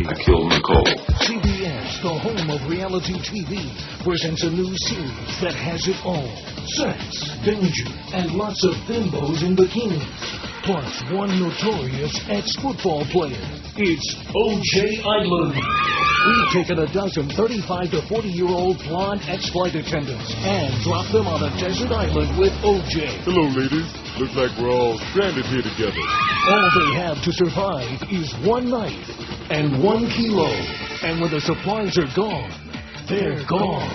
I killed Nicole. CBS, the home of reality TV, presents a new series that has it all. Sex, danger, and lots of bimbos in bikinis. Plus one notorious ex-football player. It's O.J. Island. We've taken a dozen 35 to 40-year-old blonde ex-flight attendants and dropped them on a desert island with O.J. Hello, ladies. Looks like we're all stranded here together. All they have to survive is one night and 1 kilo. And when the supplies are gone, they're gone.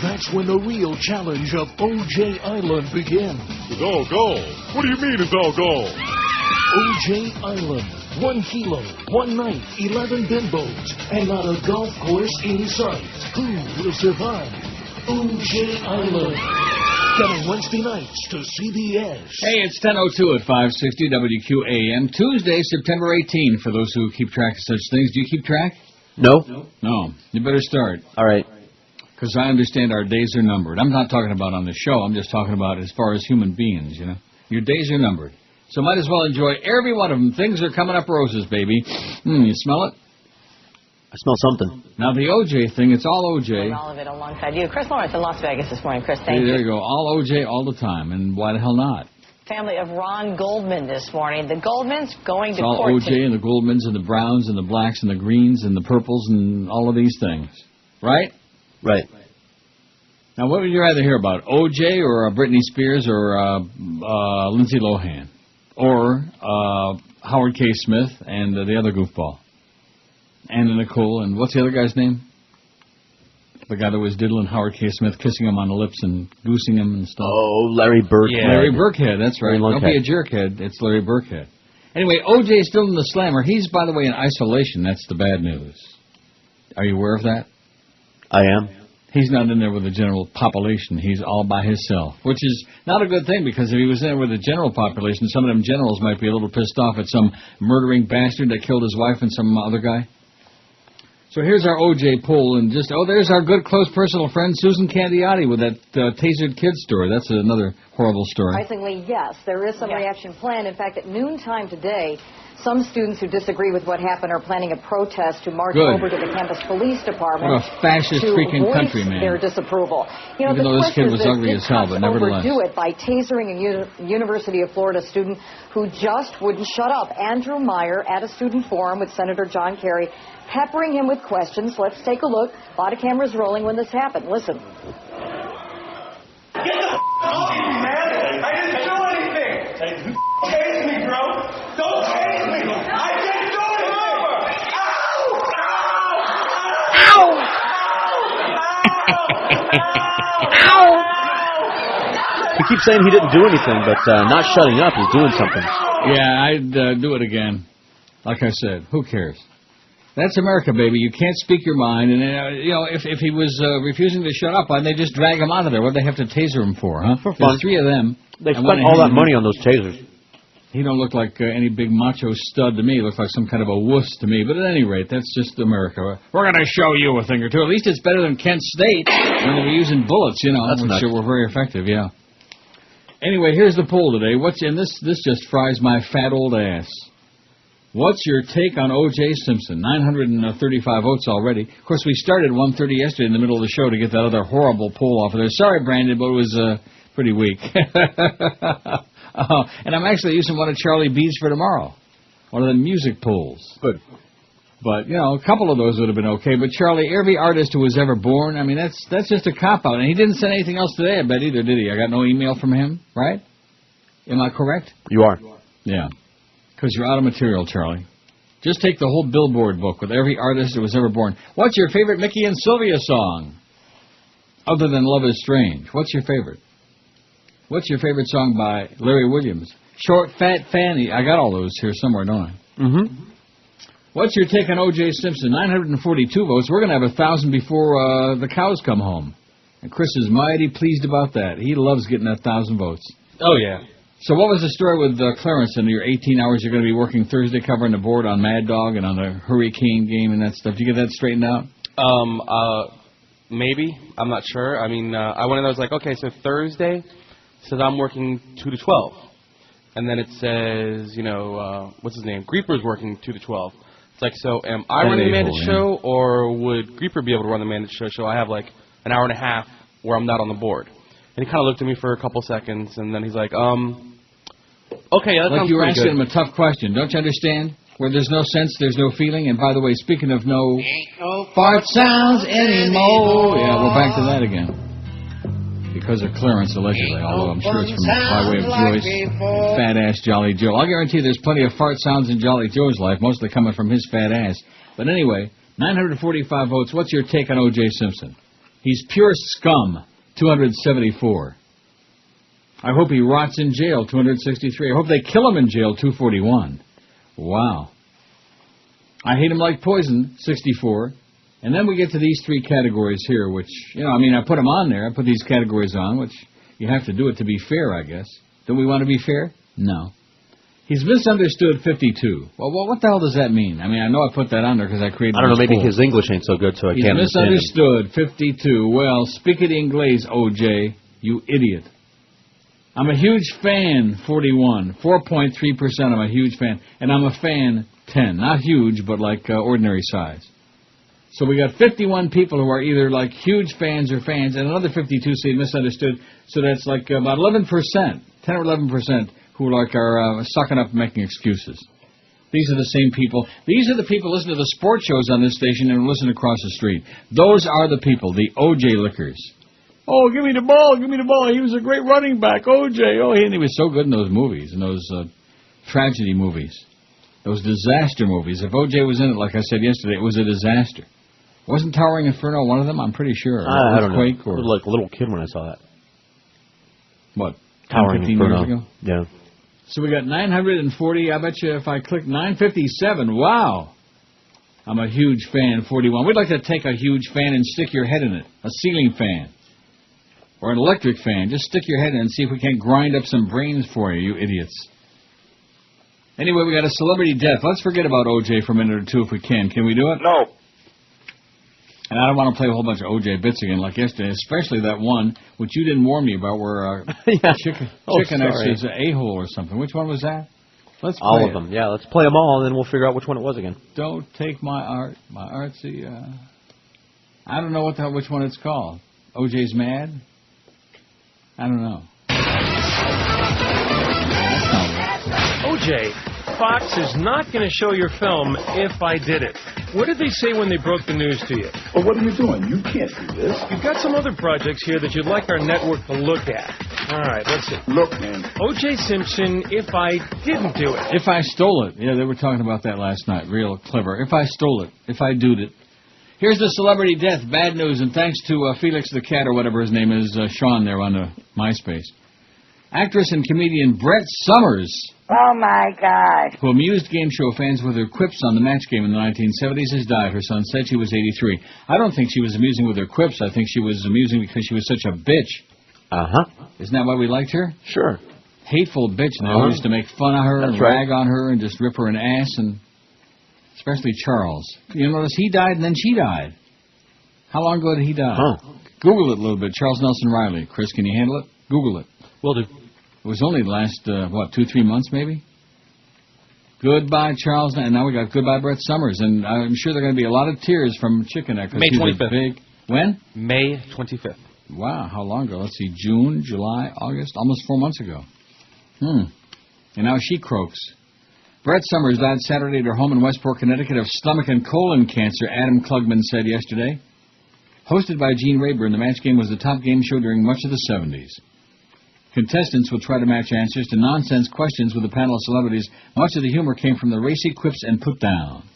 That's when the real challenge of O.J. Island begins. It's all gone. What do you mean it's all gone? O.J. Island. 1 kilo, 1 night, 11 bimbos, and not a golf course in sight. Who will survive? O.J. Island. Coming Wednesday nights to CBS. Hey, it's 10:02 at 560 WQAM. Tuesday, September 18, for those who keep track of such things. Do you keep track? No. No. You better start. All right. Because I understand our days are numbered. I'm not talking about on the show. I'm just talking about as far as human beings, you know. Your days are numbered. So might as well enjoy every one of them. Things are coming up roses, baby. You smell it? I smell something. Now, the O.J. thing, it's all O.J. All of it alongside you. Chris Lawrence in Las Vegas this morning. Chris, thank you. There you go. All O.J. all the time. And why the hell not? Family of Ron Goldman this morning. The Goldmans going to court. All O.J. and the Goldmans and the Browns and the Blacks and the Greens and the Purples and all of these things. Right? Right. Now, what would you rather hear about? O.J. or Britney Spears or Lindsay Lohan? Or Howard K. Smith and the other goofball? Anna Nicole, and what's the other guy's name? The guy that was diddling Howard K. Smith, kissing him on the lips and goosing him and stuff. Oh, Larry Birkhead. Yeah. Larry Birkhead, that's right. Don't be a jerkhead. It's Larry Birkhead. Anyway, O.J. is still in the slammer. He's, by the way, in isolation. That's the bad news. Are you aware of that? I am. He's not in there with the general population. He's all by himself, which is not a good thing, because if he was in there with the general population, some of them generals might be a little pissed off at some murdering bastard that killed his wife and some other guy. So here's our O.J. poll, and there's our good, close, personal friend, Susan Candiotti, with that tasered kid story. That's another horrible story. Surprisingly, yes, there is some reaction planned. In fact, at noontime today, some students who disagree with what happened are planning a protest to march over to the campus police department. What a fascist freaking country, man. Their disapproval. You know, even though this kid was ugly as hell, but nevertheless. Overdo it by tasering a University of Florida student who just wouldn't shut up. Andrew Meyer at a student forum with Senator John Kerry, peppering him with questions. Let's take a look. A lot of cameras rolling when this happened. Listen. Get the off me, man! I didn't do anything! Don't chase me, bro! Don't chase me! I didn't do anything! Ow! Ow! Ow! He keeps saying he didn't do anything, but not shutting up is doing something. Yeah, I'd do it again. Like I said, who cares? That's America, baby. You can't speak your mind. And, if he was refusing to shut up, why'd they just drag him out of there? What'd they have to taser him for, huh? For fun. There's 3 of them. They spent all that money on those tasers. He don't look like any big macho stud to me. He looks like some kind of a wuss to me. But at any rate, that's just America. We're going to show you a thing or two. At least it's better than Kent State when they were using bullets, which were very effective, yeah. Anyway, here's the poll today. This just fries my fat old ass. What's your take on O.J. Simpson? 935 votes already. Of course, we started 1:30 yesterday in the middle of the show to get that other horrible poll off of there. Sorry, Brandon, but it was pretty weak. And I'm actually using one of Charlie B's for tomorrow. One of the music polls. Good. But, a couple of those would have been okay. But, Charlie, every artist who was ever born, I mean, that's just a cop-out. And he didn't send anything else today, I bet, either, did he? I got no email from him, right? Am I correct? You are. Yeah. Because you're out of material, Charlie. Just take the whole Billboard book with every artist that was ever born. What's your favorite Mickey and Sylvia song? Other than Love is Strange. What's your favorite? What's your favorite song by Larry Williams? Short, Fat Fanny. I got all those here somewhere, don't I? Mm-hmm. What's your take on O.J. Simpson? 942 votes. We're going to have 1,000 before the cows come home. And Chris is mighty pleased about that. He loves getting that 1,000 votes. Oh, yeah. So what was the story with Clarence and your 18 hours you're going to be working Thursday covering the board on Mad Dog and on the Hurricane game and that stuff? Did you get that straightened out? Maybe. I'm not sure. I mean, I went and I was like, okay, so Thursday says I'm working 2 to 12. And then it says, what's his name? Grieper's working 2 to 12. It's like, so am I running the Mandate show, or would Grieper be able to run the Mandate show? So I have like an hour and a half where I'm not on the board. And he kind of looked at me for a couple seconds, and then he's like, okay, yeah, that sounds you were pretty asking good. him a tough question. Don't you understand? Where there's no sense, there's no feeling. And by the way, speaking of no fart sounds anymore. Yeah, we're back to that again. Because of clearance, allegedly, although I'm sure it's from by way of Joyce, fat-ass Jolly Joe. I'll guarantee there's plenty of fart sounds in Jolly Joe's life, mostly coming from his fat ass. But anyway, 945 votes. What's your take on O.J. Simpson? He's pure scum, 274. I hope he rots in jail, 263. I hope they kill him in jail, 241. Wow. I hate him like poison, 64. And then we get to these three categories here, which, I put them on there. I put these categories on, which you have to do it to be fair, I guess. Don't we want to be fair? No. He's misunderstood, 52. Well, what the hell does that mean? I know I put that on there because I created I don't know, maybe poll. his English ain't so good, so I He's can't understand him. misunderstood, 52. Well, speak it Inglés, OJ, you idiot. I'm a huge fan, 41. 4.3%, I'm a huge fan. And I'm a fan, 10. Not huge, but like ordinary size. So we got 51 people who are either like huge fans or fans, and another 52 say misunderstood. So that's like about 11%, 10 or 11%, who are sucking up and making excuses. These are the same people. These are the people listening to the sports shows on this station and listen across the street. Those are the people, the O.J. lickers. Oh, give me the ball, give me the ball. He was a great running back, O.J. Oh, and he was so good in those movies, in those tragedy movies, those disaster movies. If O.J. was in it, like I said yesterday, it was a disaster. Wasn't Towering Inferno one of them? I'm pretty sure. I don't know. Earthquake or I was like a little kid when I saw that. What? Towering 15 Inferno. years ago? Yeah. So we got 940. I bet you if I click 957, wow. I'm a huge fan, 41. We'd like to take a huge fan and stick your head in it. A ceiling fan. Or an electric fan. Just stick your head in it and see if we can't grind up some brains for you, you idiots. Anyway, we got a celebrity death. Let's forget about O.J. for a minute or two if we can. Can we do it? No. And I don't want to play a whole bunch of O.J. bits again like yesterday, especially that one which you didn't warn me about where Chicken X is an a-hole or something. Which one was that? Let's play all of them. Yeah, let's play them all, and then we'll figure out which one it was again. Don't take my art, my artsy. I don't know which one it's called. O.J.'s Mad? I don't know. O.J., Fox is not going to show your film if I did it. What did they say when they broke the news to you? Well, what are you doing? You can't do this. You've got some other projects here that you'd like our network to look at. All right, let's see. Look, man. O.J. Simpson, if I didn't do it. If I stole it. Yeah, they were talking about that last night. Real clever. If I stole it. If I doed it. Here's the celebrity death. Bad news. And thanks to Felix the Cat, or whatever his name is, Sean there on MySpace. Actress and comedian Brett Summers. Oh, my God. Who amused game show fans with her quips on the match game in the 1970s, has died. Her son said she was 83. I don't think she was amusing with her quips. I think she was amusing because she was such a bitch. Uh-huh. Isn't that why we liked her? Sure. Hateful bitch. And they always used to make fun of her and rag on her and just rip her an ass, and especially Charles. You notice he died and then she died. How long ago did he die? Huh. Google it a little bit. Charles Nelson Riley. Chris, can you handle it? Google it. Will do. It was only the last, 2-3 months maybe? Goodbye, Charles. And now we got goodbye, Brett Summers. And I'm sure there are going to be a lot of tears from Chicken Neck. May 25th. When? May 25th. Wow, how long ago? Let's see, June, July, August, almost 4 months ago. And now she croaks. Brett Summers died Saturday at her home in Westport, Connecticut of stomach and colon cancer, Adam Klugman said yesterday. Hosted by Gene Rayburn, the match game was the top game show during much of the 70s. Contestants will try to match answers to nonsense questions with a panel of celebrities. Much of the humor came from the racy quips and put-downs.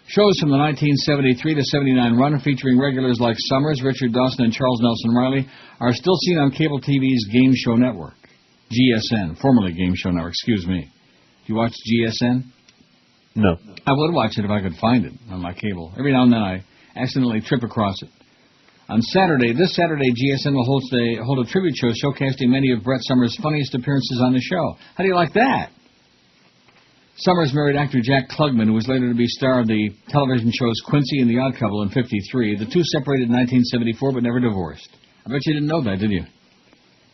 Shows from the 1973 to 79 run, featuring regulars like Summers, Richard Dawson, and Charles Nelson Riley, are still seen on cable TV's Game Show Network. GSN, formerly Game Show Network, excuse me. Do you watch GSN? No. I would watch it if I could find it on my cable. Every now and then I accidentally trip across it. On this Saturday, GSN will hold a tribute show showcasing many of Brett Summers' funniest appearances on the show. How do you like that? Summers married actor Jack Klugman, who was later to be star of the television shows Quincy and The Odd Couple in '53. The two separated in 1974 but never divorced. I bet you didn't know that, did you?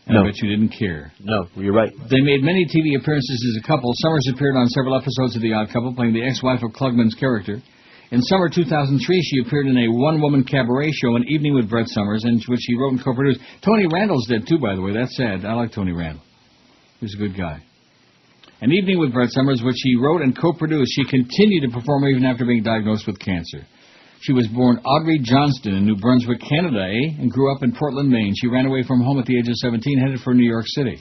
And No. I bet you didn't care. No, you're right. They made many TV appearances as a couple. Summers appeared on several episodes of The Odd Couple, playing the ex-wife of Klugman's character. In summer 2003, she appeared in a one-woman cabaret show, An Evening with Brett Summers, in which she wrote and co-produced. Tony Randall's dead, too, by the way. That's sad. I like Tony Randall. He was a good guy. An Evening with Brett Summers, which she wrote and co-produced. She continued to perform even after being diagnosed with cancer. She was born Audrey Johnston in New Brunswick, Canada, and grew up in Portland, Maine. She ran away from home at the age of 17, headed for New York City.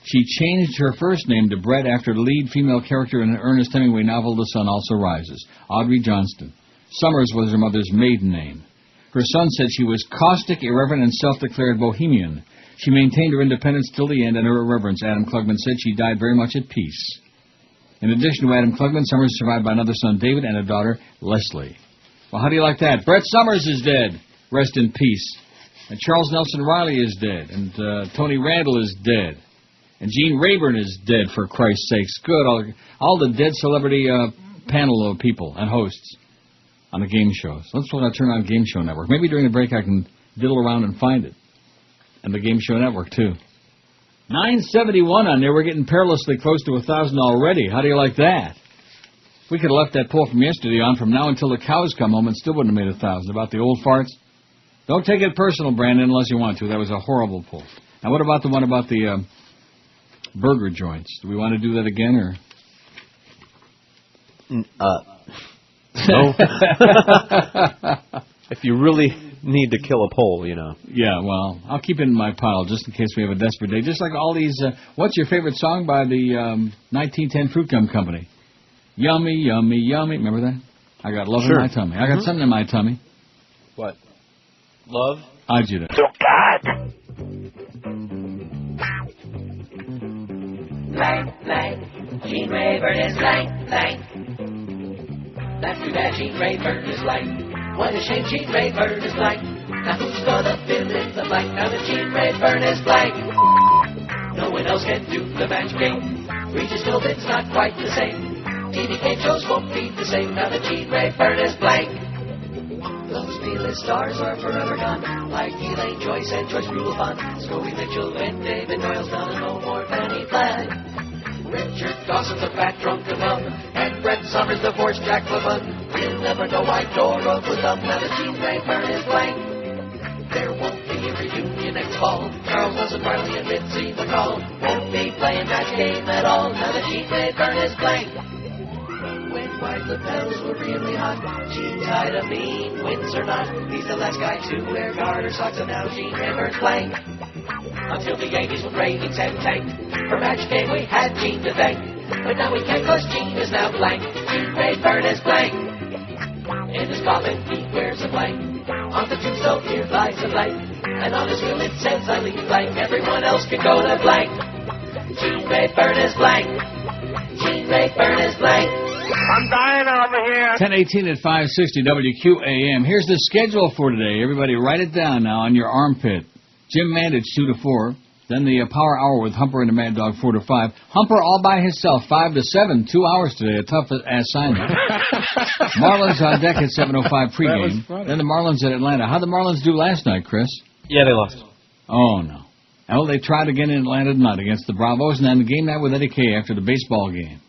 She changed her first name to Brett after the lead female character in an Ernest Hemingway novel, The Sun Also Rises, Audrey Johnston. Summers was her mother's maiden name. Her son said she was caustic, irreverent, and self-declared bohemian. She maintained her independence till the end, and her irreverence, Adam Klugman said, she died very much at peace. In addition to Adam Klugman, Summers is survived by another son, David, and a daughter, Leslie. Well, how do you like that? Brett Summers is dead. Rest in peace. And Charles Nelson Riley is dead. And Tony Randall is dead. And Gene Rayburn is dead, for Christ's sakes. Good. All the dead celebrity panel of people and hosts on the game shows. Let's turn on Game Show Network. Maybe during the break I can diddle around and find it. And the Game Show Network, too. 971 on there. We're getting perilously close to 1,000 already. How do you like that? We could have left that poll from yesterday on from now until the cows come home and still wouldn't have made 1,000. About the old farts? Don't take it personal, Brandon, unless you want to. That was a horrible poll. Now, what about the one about the burger joints? Do we want to do that again, or? No. If you really need to kill a poll, you know. Yeah, well, I'll keep it in my pile just in case we have a desperate day. Just like all these, what's your favorite song by the 1910 Fruit Gum Company? Yummy, yummy, yummy. Remember that? I got love in my tummy. I got something in my tummy. What? Love? Ajita. Oh, God! Blank, Gene Rayburn is blank. That's too bad Gene Rayburn is blank. What a shame Gene Rayburn is blank. Now who's gonna fill in the blank now that Gene Rayburn is blank? No one else can do the match game. Regis Philbin's not quite the same. TV game shows won't be the same now that Gene Rayburn is blank. Those B-list stars are forever gone, like Elaine Joyce and Joyce Rulefon, Scobie Mitchell and David Doyle's done, and no more Penny Platt. Richard Dawson's a fat drunken bum, and Brett Summers divorced Jack LeBun. We'll never know why Dora was dumb now that Gene Rayburn is blank. There won't be a reunion next fall. Charles Nelson Riley and Mitzi McCall won't be playing that game at all now that Gene Rayburn is blank. When white lapels were really hot, Gene tied a mean Windsor knot. He's the last guy to wear garter socks, and now Gene Rayburn's blank. Until the 80s when ratings had tanked, for match game we had Gene to thank. But now we can't, cause Gene is now blank. Gene Rayburn is blank. In his coffin he wears a blank. On the tombstone here lies a blank. And on his will it says I leave blank. Everyone else can go to blank. Gene Rayburn is blank. Gene Rayburn is blank. I'm dying over here. 10:18 at 560 WQAM. Here's the schedule for today. Everybody write it down now on your armpit. Jim Mandich, 2 to 4. Then the Power Hour with Humper and the Mad Dog, 4 to 5. Humper all by himself, 5 to 7. 2 hours today. A tough assignment. Marlins on deck at 7:05 pregame. Then the Marlins at Atlanta. How'd the Marlins do last night, Chris? Yeah, they lost. Oh, no. Well, they tried again in Atlanta tonight against the Bravos, and then the game night with Eddie Kay after the baseball game.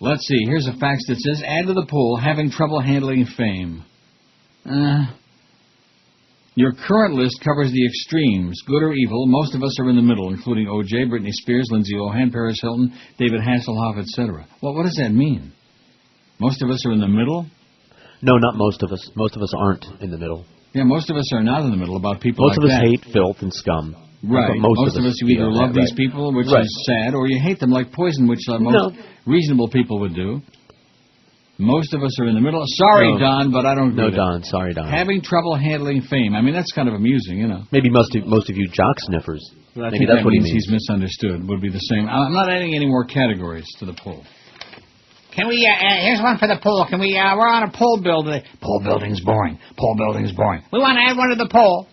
Let's see. Here's a fax that says, add to the poll, having trouble handling fame. Your current list covers the extremes, good or evil. Most of us are in the middle, including O.J., Britney Spears, Lindsay Lohan, Paris Hilton, David Hasselhoff, etc. Well, what does that mean? Most of us are in the middle? No, not most of us. Most of us aren't in the middle. Yeah, most of us are not in the middle about people most like that. Most of us hate filth and scum. Right. Most of us you either love these people, which is sad, or you hate them like poison, which most reasonable people would do. Most of us are in the middle. Sorry, Don, but I don't agree. No, Don. Sorry, Don. Having trouble handling fame. I mean, that's kind of amusing, you know. Maybe most of you jock sniffers. Maybe that's what he means. He's misunderstood. Would be the same. I'm not adding any more categories to the poll. Can we, here's one for the poll. Can we, we're on a poll bill today. Poll building's boring. Poll building's boring. We want to add one to the poll.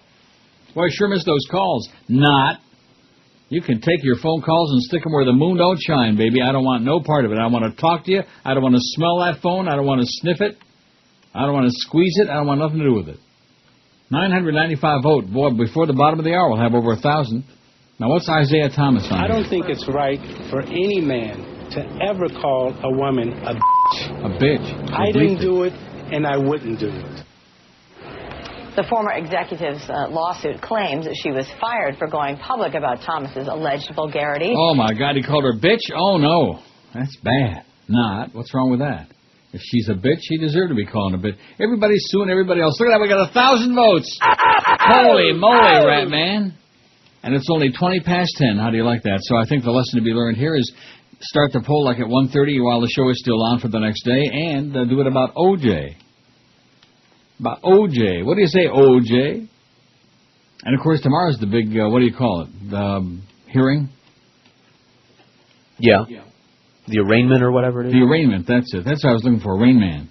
Boy, I sure miss those calls. Not. You can take your phone calls and stick them where the moon don't shine, baby. I don't want no part of it. I don't want to talk to you. I don't want to smell that phone. I don't want to sniff it. I don't want to squeeze it. I don't want nothing to do with it. 995 vote. Boy, before the bottom of the hour, we'll have over 1,000. Now, what's Isaiah Thomas on? I don't think it's right for any man to ever call a woman a bitch. A bitch. I didn't do it, and I wouldn't do it. The former executive's lawsuit claims that she was fired for going public about Thomas's alleged vulgarity. Oh, my God, he called her bitch? Oh, no. That's bad. Not. What's wrong with that? If she's a bitch, she deserves to be called a bitch. Everybody's suing everybody else. Look at that, we got 1,000 votes. Holy moly, rat man. And it's only 20 past 10. How do you like that? So I think the lesson to be learned here is start the poll like at 1:30 while the show is still on for the next day, and do it about O.J. About O.J. What do you say, O.J.? And, of course, tomorrow's the big, what do you call it, the hearing? Yeah. The arraignment or whatever it is? The arraignment, that's it. That's what I was looking for, Rain Man.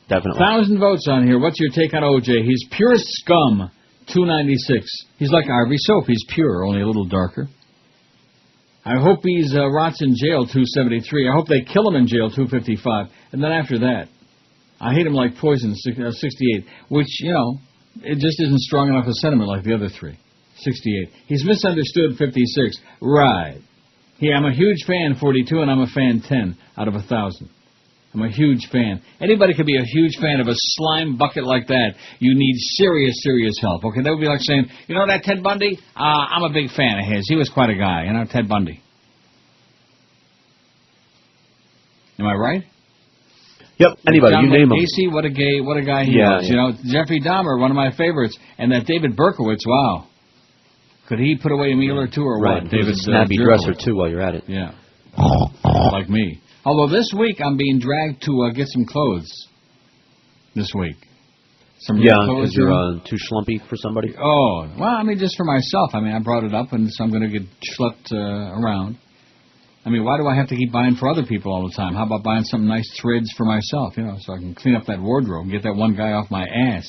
Definitely. 1,000 votes on here. What's your take on O.J.? He's pure scum, 296. He's like Ivory Soap. He's pure, only a little darker. I hope he's rots in jail, 273. I hope they kill him in jail, 255. And then after that, I hate him like poison, 68, which, you know, it just isn't strong enough a sentiment like the other three, 68. He's misunderstood, 56. Right. I'm a huge fan, 42, and I'm a fan, 10 out of 1,000. I'm a huge fan. Anybody could be a huge fan of a slime bucket like that. You need serious, serious help. Okay, that would be like saying, you know that Ted Bundy? I'm a big fan of his. He was quite a guy, you know, Ted Bundy. Am I right? Yep, anybody, you name him. Casey, what a guy he was. You know, Jeffrey Dahmer, one of my favorites. And that David Berkowitz, wow. Could he put away a meal or two or right. what? David snappy dresser, too, while you're at it. Yeah. Like me. Although this week I'm being dragged to get some clothes. This week. Some because you're too schlumpy for somebody? Oh, well, I mean, just for myself. I mean, I brought it up, and so I'm going to get schlepped around. I mean, why do I have to keep buying for other people all the time? How about buying some nice threads for myself, you know, so I can clean up that wardrobe and get that one guy off my ass?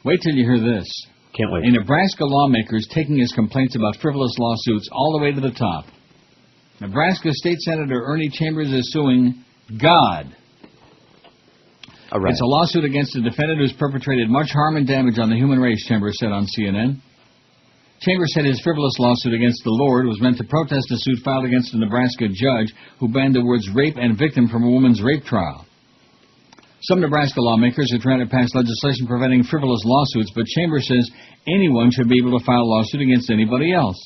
Wait till you hear this. Can't wait. A Nebraska lawmaker is taking his complaints about frivolous lawsuits all the way to the top. Nebraska State Senator Ernie Chambers is suing God. All right. It's a lawsuit against a defendant who's perpetrated much harm and damage on the human race, Chambers said on CNN. Chambers said his frivolous lawsuit against the Lord was meant to protest a suit filed against a Nebraska judge who banned the words rape and victim from a woman's rape trial. Some Nebraska lawmakers are trying to pass legislation preventing frivolous lawsuits, but Chambers says anyone should be able to file a lawsuit against anybody else.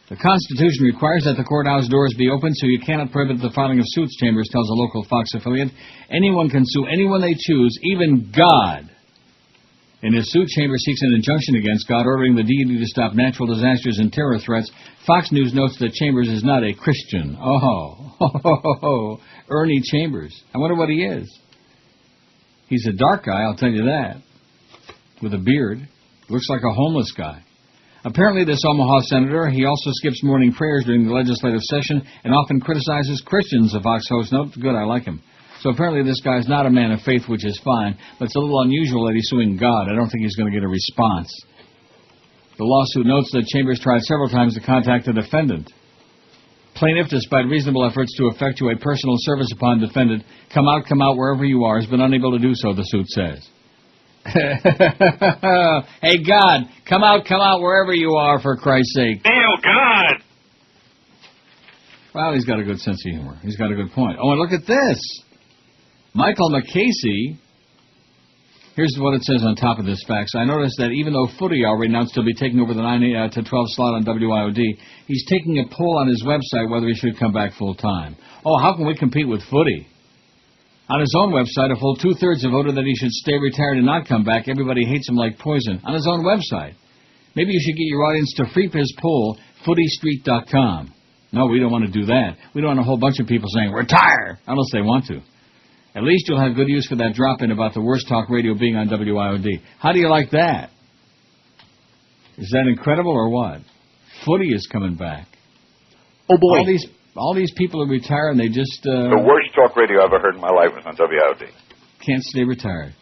The Constitution requires that the courthouse doors be open, so you cannot prohibit the filing of suits, Chambers tells a local Fox affiliate. Anyone can sue anyone they choose, even God. In his suit, Chambers seeks an injunction against God, ordering the deity to stop natural disasters and terror threats. Fox News notes that Chambers is not a Christian. Ernie Chambers. I wonder what he is. He's a dark guy, I'll tell you that. With a beard. Looks like a homeless guy. Apparently, this Omaha senator, he also skips morning prayers during the legislative session and often criticizes Christians, a Fox host notes. Good, I like him. So apparently this guy's not a man of faith, which is fine, but it's a little unusual that he's suing God. I don't think he's going to get a response. The lawsuit notes that Chambers tried several times to contact the defendant. Plaintiff, despite reasonable efforts to effectuate personal service upon defendant, come out wherever you are, has been unable to do so, the suit says. Hey, God, come out wherever you are, for Christ's sake. Hail God! Well, he's got a good sense of humor. He's got a good point. Oh, and look at this. Michael McCasey, here's what it says on top of this fax. I noticed that even though Footy already announced he'll be taking over the 9 to 12 slot on WIOD, he's taking a poll on his website whether he should come back full-time. Oh, how can we compete with Footy? On his own website, a full two-thirds have voted that he should stay retired and not come back. Everybody hates him like poison. On his own website. Maybe you should get your audience to freep his poll, footystreet.com. No, we don't want to do that. We don't want a whole bunch of people saying, retire, unless they want to. At least you'll have good use for that drop-in about the worst talk radio being on WIOD. How do you like that? Is that incredible or what? Footy is coming back. Oh, boy. All these people are retired and they just... the worst talk radio I've ever heard in my life was on WIOD. Can't stay retired.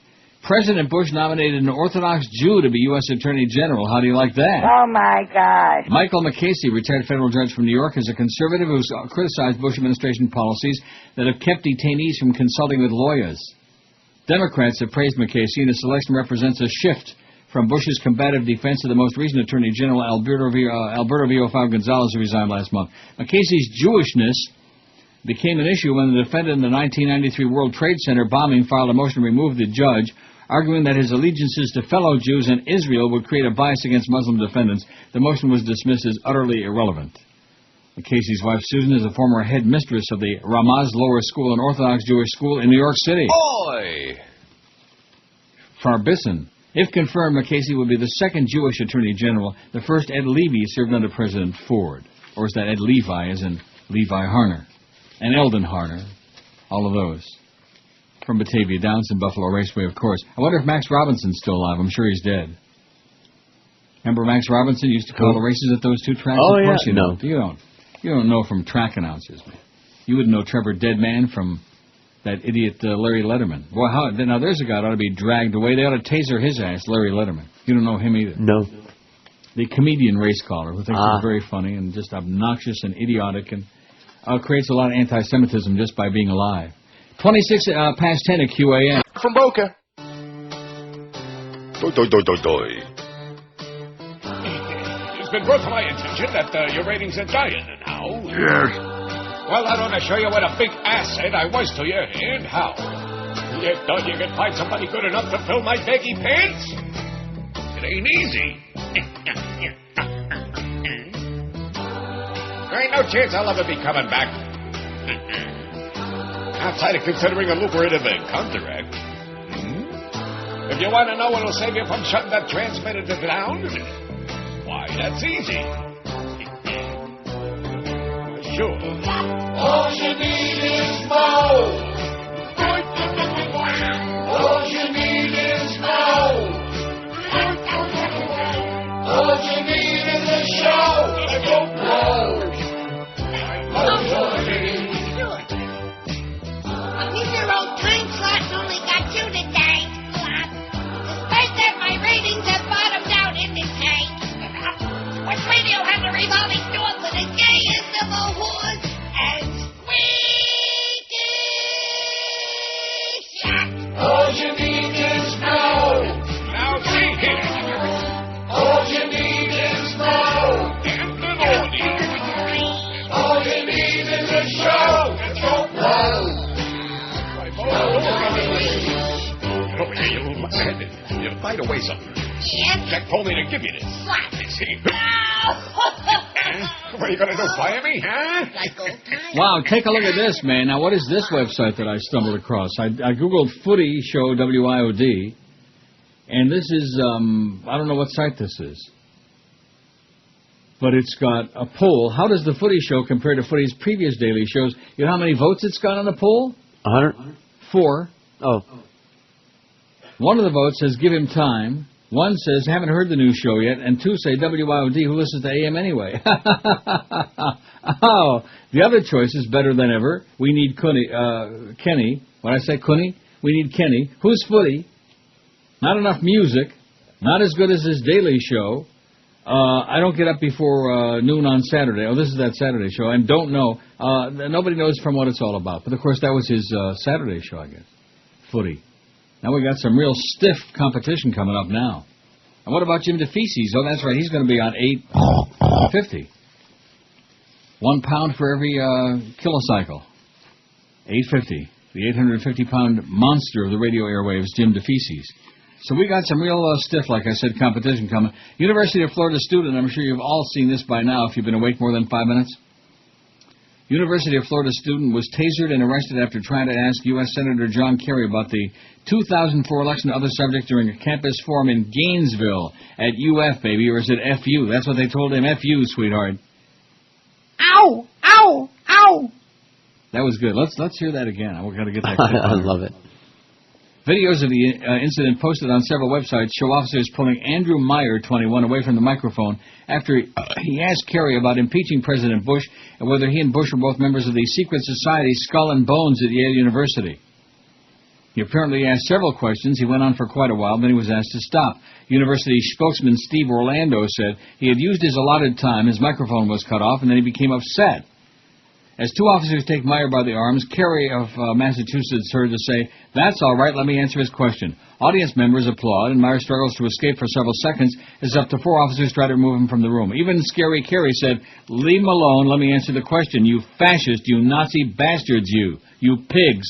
President Bush nominated an Orthodox Jew to be U.S. Attorney General. How do you like that? Oh, my God. Michael McCasey, retired federal judge from New York, is a conservative who's criticized Bush administration policies that have kept detainees from consulting with lawyers. Democrats have praised McCasey, and his selection represents a shift from Bush's combative defense of the most recent Attorney General Alberto Villalobos Gonzalez, who resigned last month. McCasey's Jewishness became an issue when the defendant in the 1993 World Trade Center bombing filed a motion to remove the judge, arguing that his allegiances to fellow Jews and Israel would create a bias against Muslim defendants. The motion was dismissed as utterly irrelevant. McCasey's wife, Susan, is a former head mistress of the Ramaz Lower School, an Orthodox Jewish school in New York City. Boy! Farbissen. If confirmed, McCasey would be the second Jewish Attorney General. The first, Ed Levy, served under President Ford. Or is that Ed Levi, as in Levi Harner? And Eldon Harner. All of those. From Batavia Downs and Buffalo Raceway, of course. I wonder if Max Robinson's still alive. I'm sure he's dead. Remember Max Robinson used to call the races at those two tracks? Oh, of course yeah. you don't. You don't know from track announcers, man. You wouldn't know Trevor Deadman from that idiot Larry Letterman. Boy, now there's a guy that ought to be dragged away. They ought to taser his ass, Larry Letterman. You don't know him either. No. The comedian race caller who thinks he's very funny and just obnoxious and idiotic and creates a lot of anti-Semitism just by being alive. 26 past 10 at QAM. From Boca. It's been brought to my attention that your ratings are dying now. Yes. Well, I want to show you what a big asset I was to you, and how. You thought you could find somebody good enough to fill my baggy pants? It ain't easy. There ain't no chance I'll ever be coming back. Outside of considering a lucrative contract. If you want to know what'll save you from shutting that transmitter down, why, that's easy. Sure. All you need is more. All you need is more. All you need is a show. A old time slot only got you today. Despite that, my ratings have bottomed out in the tank. Which radio has a revolving door for the gayest of all whores and squeaky? All you need is more. Now see here. All you need is more. All you need is a show. Over here, you little muckhead. You fight away something. Yes? Jack told me to give you this. What? See? What are you going to do, fire me, huh? Like old times. Wow, take a look at this, man. Now, what is this website that I stumbled across? I Googled Footy show WIOD, and this is, I don't know what site this is. But it's got a poll. How does the Footy show compare to Footy's previous daily shows? You know how many votes it's got on the poll? 100? 4. Oh. One of the votes says, give him time. One says, haven't heard the new show yet. And 2 say, WIOD, who listens to AM anyway. Oh, the other choice is better than ever. We need Kenny. When I say Kunny, we need Kenny. Who's Footy? Not enough music. Not as good as his daily show. I don't get up before noon on Saturday. Oh, this is that Saturday show. And don't know. Nobody knows from what it's all about. But, of course, that was his Saturday show, I guess. Footy. Now we got some real stiff competition coming up now. And what about Jim DeFeces? Oh, that's right. He's going to be on 850. 1 pound for every kilocycle. 850. The 850-pound monster of the radio airwaves, Jim DeFeces. So we got some real stiff, like I said, competition coming. University of Florida student, I'm sure you've all seen this by now if you've been awake more than 5 minutes. University of Florida student was tasered and arrested after trying to ask U.S. Senator John Kerry about the 2004 election and other subjects during a campus forum in Gainesville at UF, baby, or is it FU? That's what they told him, FU, sweetheart. Ow! Ow! Ow! That was good. Let's hear that again. We've got to get that. I love it. Videos of the incident posted on several websites show officers pulling Andrew Meyer, 21, away from the microphone after he asked Kerry about impeaching President Bush and whether he and Bush were both members of the secret society Skull and Bones at Yale University. He apparently asked several questions. He went on for quite a while, then he was asked to stop. University spokesman Steve Orlando said he had used his allotted time, his microphone was cut off, and then he became upset. As two officers take Meyer by the arms, Kerry of Massachusetts heard to say, "That's all right, let me answer his question." Audience members applaud, and Meyer struggles to escape for several seconds as up to 4 officers try to remove him from the room. Even Scary Kerry said, "Leave him alone, let me answer the question. You fascist, you Nazi bastards, you pigs."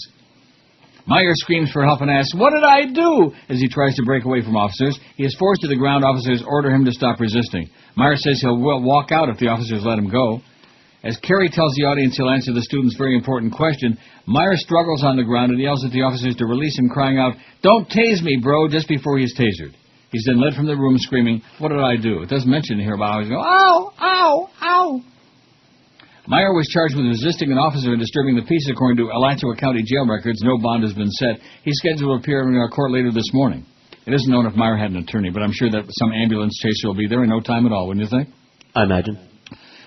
Meyer screams for help and asks, "What did I do?" as he tries to break away from officers. He is forced to the ground. Officers order him to stop resisting. Meyer says he'll walk out if the officers let him go. As Kerry tells the audience he'll answer the student's very important question, Meyer struggles on the ground and yells at the officers to release him, crying out, "Don't tase me, bro," just before he is tasered. He's then led from the room screaming, "What did I do?" It doesn't mention here about how he's going, "Ow, ow, ow." Meyer was charged with resisting an officer and disturbing the peace, according to Alachua County jail records. No bond has been set. He's scheduled to appear in court later this morning. It isn't known if Meyer had an attorney, but I'm sure that some ambulance chaser will be there in no time at all, wouldn't you think? I imagine.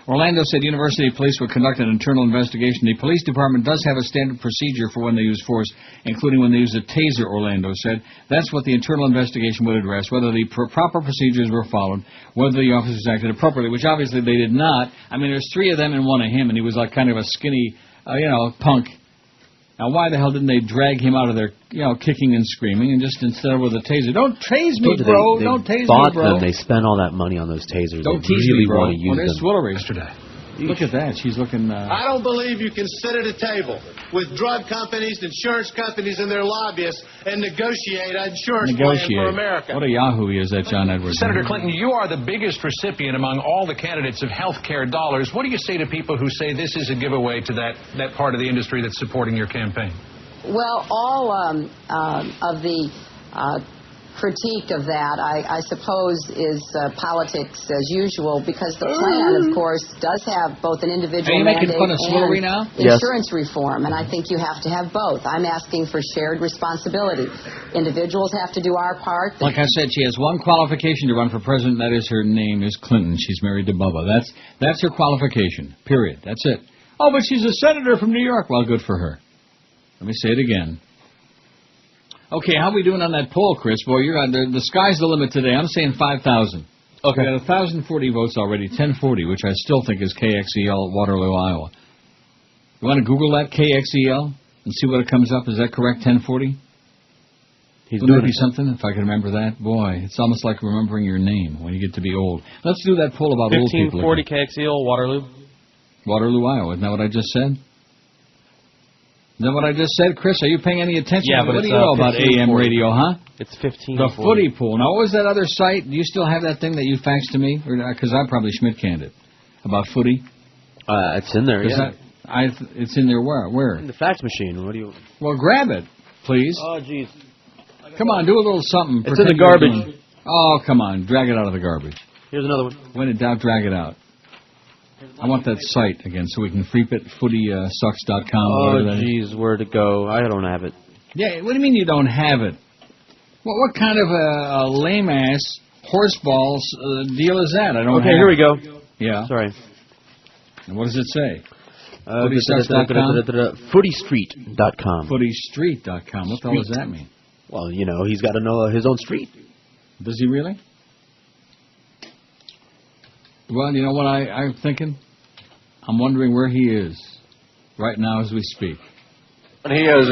Orlando said University police would conduct an internal investigation. The police department does have a standard procedure for when they use force, including when they use a taser, Orlando said. That's what the internal investigation would address, whether the proper procedures were followed, whether the officers acted appropriately, which obviously they did not. I mean, there's 3 of them and 1 of him, and he was like kind of a skinny, punk. Now, why the hell didn't they drag him out of there, kicking and screaming, and just instead of with a taser? Don't tase me, bro. Don't tase me, bro. They spent all that money on those tasers. Don't tease me, bro. Want to use there's Swillery yesterday. Look at that. She's looking... I don't believe you can sit at a table with drug companies, insurance companies, and their lobbyists and negotiate an insurance plan for America. What a yahoo he is, that John Edwards. Senator Clinton, you are the biggest recipient among all the candidates of health care dollars. What do you say to people who say this is a giveaway to that part of the industry that's supporting your campaign? Well, all of the critique of that, I suppose, is politics as usual, because the plan, of course, does have both an individual mandate and insurance reform, and I think you have to have both. I'm asking for shared responsibility. Individuals have to do our part. Like I said, she has one qualification to run for president. That is, her name is Clinton. She's married to Bubba. That's her qualification. Period. That's it. Oh, but she's a senator from New York. Well, good for her. Let me say it again. Okay, how are we doing on that poll, Chris? Boy, the sky's the limit today. I'm saying 5,000. Okay. We got 1,040 votes already, 1040, which I still think is KXEL, Waterloo, Iowa. You want to Google that, KXEL, and see what it comes up? Is that correct, 1040? Wouldn't that be something, if I can remember that? Boy, it's almost like remembering your name when you get to be old. Let's do that poll about old people. 1540 KXEL, Waterloo. Waterloo, Iowa. Isn't that what I just said? Is that what I just said, Chris? Are you paying any attention? Yeah, but what do you know about AM radio, huh? It's 15. The Footy pool. Now, what was that other site? Do you still have that thing that you faxed to me? Because I probably Schmidt-canned it. About Footy? It's in there, yeah. It's in there where? In the fax machine. What do you... Well, grab it, please. Oh, jeez. Come on, do a little something. It's in the garbage. Oh, come on. Drag it out of the garbage. Here's another one. When in doubt, drag it out. I want that site again so we can freep it, footysucks.com. Oh, jeez, where to go? I don't have it. Yeah, what do you mean you don't have it? What kind of a lame-ass horseball deal is that? I don't Okay, here we go. Yeah. Sorry. And what does it say? Footysucks.com? Footystreet.com. Footystreet.com. What the hell does that mean? Well, he's got to know his own street. Does he really? Well, you know what I'm thinking? I'm wondering where he is right now as we speak. And he is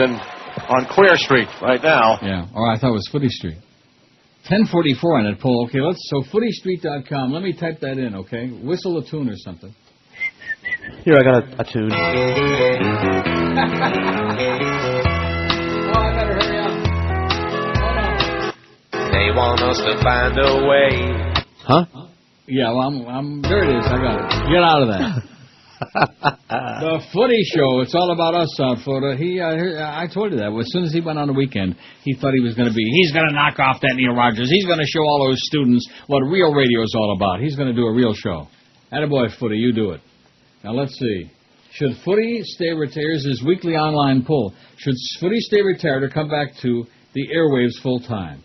on Clear Street right now. Yeah. Oh, I thought it was Footy Street. 1044 on that poll. Okay, so footystreet.com. Let me type that in, okay? Whistle a tune or something. Here, I got a tune. Oh, I better hurry up. They want us to find a way. Huh? Yeah, well, there it is. I got it. Get out of that. The Footy Show. It's all about us, South Florida. I told you that. As soon as he went on the weekend, he thought he was going to be. He's going to knock off that Neil Rogers. He's going to show all those students what real radio is all about. He's going to do a real show. Attaboy, Footy, you do it. Now let's see. Should Footy stay retired? Here's his weekly online poll. Should Footy stay retired or come back to the airwaves full time?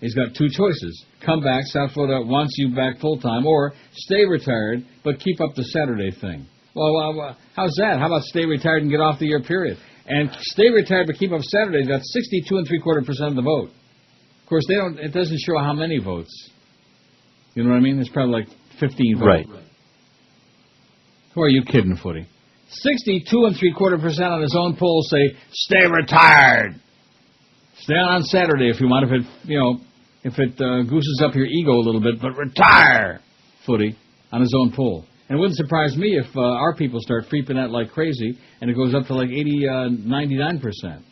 He's got 2 choices. Come back, South Florida wants you back full-time, or stay retired, but keep up the Saturday thing. Well, how's that? How about stay retired and get off the year period? And stay retired but keep up Saturdays, got 62 3/4% of the vote. Of course, it doesn't show how many votes. You know what I mean? It's probably like 15 votes. Right. Who are you kidding, Footy? 62.75% on his own poll say stay retired. Stay on Saturday if you want. If it gooses up your ego a little bit, but retire, Footy, on his own poll. And it wouldn't surprise me if our people start freaking out like crazy and it goes up to like 99%.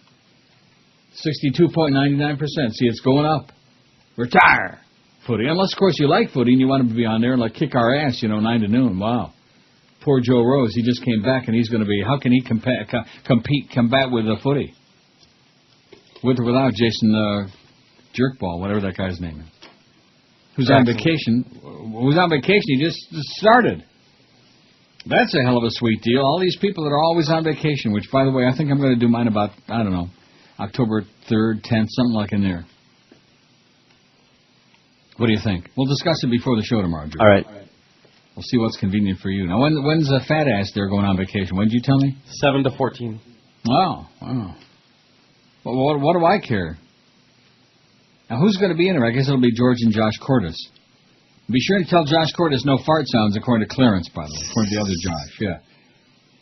62.99%. See, it's going up. Retire, Footy. Unless, of course, you like Footy and you want him to be on there and like kick our ass, 9 to noon. Wow. Poor Joe Rose. He just came back and he's going to be, how can he combat with the Footy? With or without Jason Jerkball, whatever that guy's name is. Who's on vacation. He just started. That's a hell of a sweet deal. All these people that are always on vacation, which, by the way, I think I'm going to do mine about, I don't know, October 3rd, 10th, something like in there. What do you think? We'll discuss it before the show tomorrow, Drew. All right. We'll see what's convenient for you. Now, when's a fat ass there going on vacation? When did you tell me? 7 to 14. Wow. Well, what do I care? Now, who's going to be in there? I guess it'll be George and Josh Cordes. Be sure to tell Josh Cordes no fart sounds, according to Clarence, by the way, according to the other Josh. Yeah.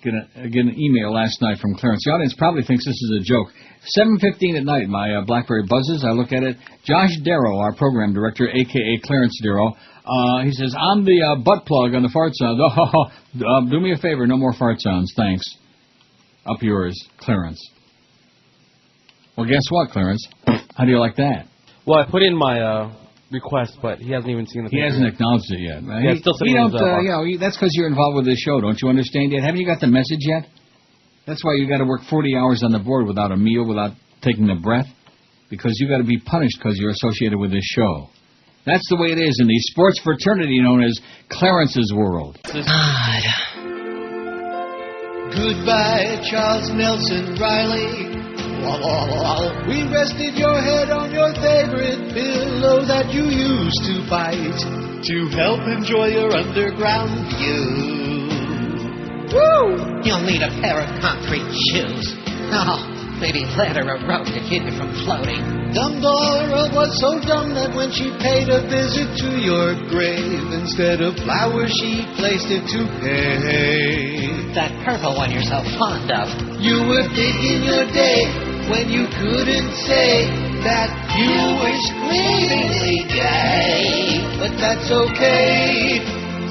Get an email last night from Clarence. The audience probably thinks this is a joke. 7:15 at night, my BlackBerry buzzes. I look at it. Josh Darrow, our program director, a.k.a. Clarence Darrow, he says, I'm the butt plug on the fart sound. Do me a favor, no more fart sounds, thanks. Up yours, Clarence. Well, guess what, Clarence? How do you like that? Well, I put in my request, but he hasn't even seen the paper. He hasn't acknowledged it yet. It's still sitting in his box. That's because you're involved with this show. Don't you understand yet? Haven't you got the message yet? That's why you got to work 40 hours on the board without a meal, without taking a breath, because you got to be punished because you're associated with this show. That's the way it is in the sports fraternity known as Clarence's world. God. Goodbye, Charles Nelson Riley. We rested your head on your favorite pillow that you used to bite to help enjoy your underground view. Woo! You'll need a pair of concrete shoes. Oh, maybe ladder a rope to keep you from floating. Dumbledore was so dumb that when she paid a visit to your grave, instead of flowers she placed it to hay. That purple one you're so fond of. You were digging your day when you couldn't say that you were screamingly gay. But that's okay,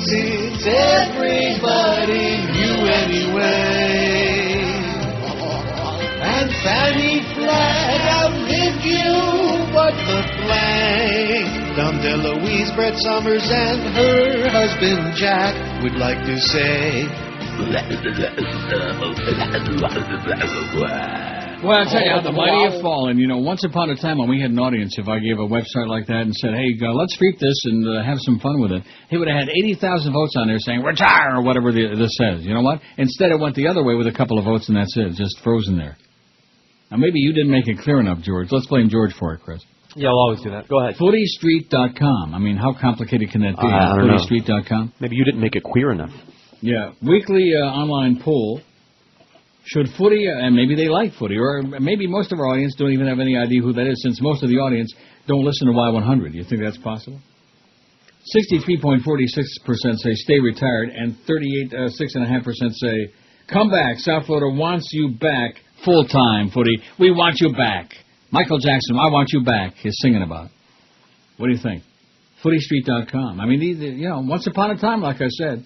since everybody knew anyway. And Fanny Flagg outlived you, but the blank. Dom DeLuise, Brett Summers, and her husband Jack would like to say. Well, I'll tell you how the mighty have fallen. Once upon a time when we had an audience, if I gave a website like that and said, hey, let's freak this and have some fun with it, he would have had 80,000 votes on there saying, retire, or whatever this says. You know what? Instead, it went the other way with a couple of votes, and that's it. Just frozen there. Now, maybe you didn't make it clear enough, George. Let's blame George for it, Chris. Yeah, I'll always do that. Go ahead. FootyStreet.com. I mean, how complicated can that be? I don't know. FootyStreet.com? Maybe you didn't make it queer enough. Yeah. Weekly online poll. Should Footy, and maybe they like Footy, or maybe most of our audience don't even have any idea who that is, since most of the audience don't listen to Y100. You think that's possible? 63.46% say stay retired, and 6.5% say come back. South Florida wants you back full-time, Footy. We want you back. Michael Jackson, I want you back, is singing about it. What do you think? FootyStreet.com. I mean, once upon a time, like I said.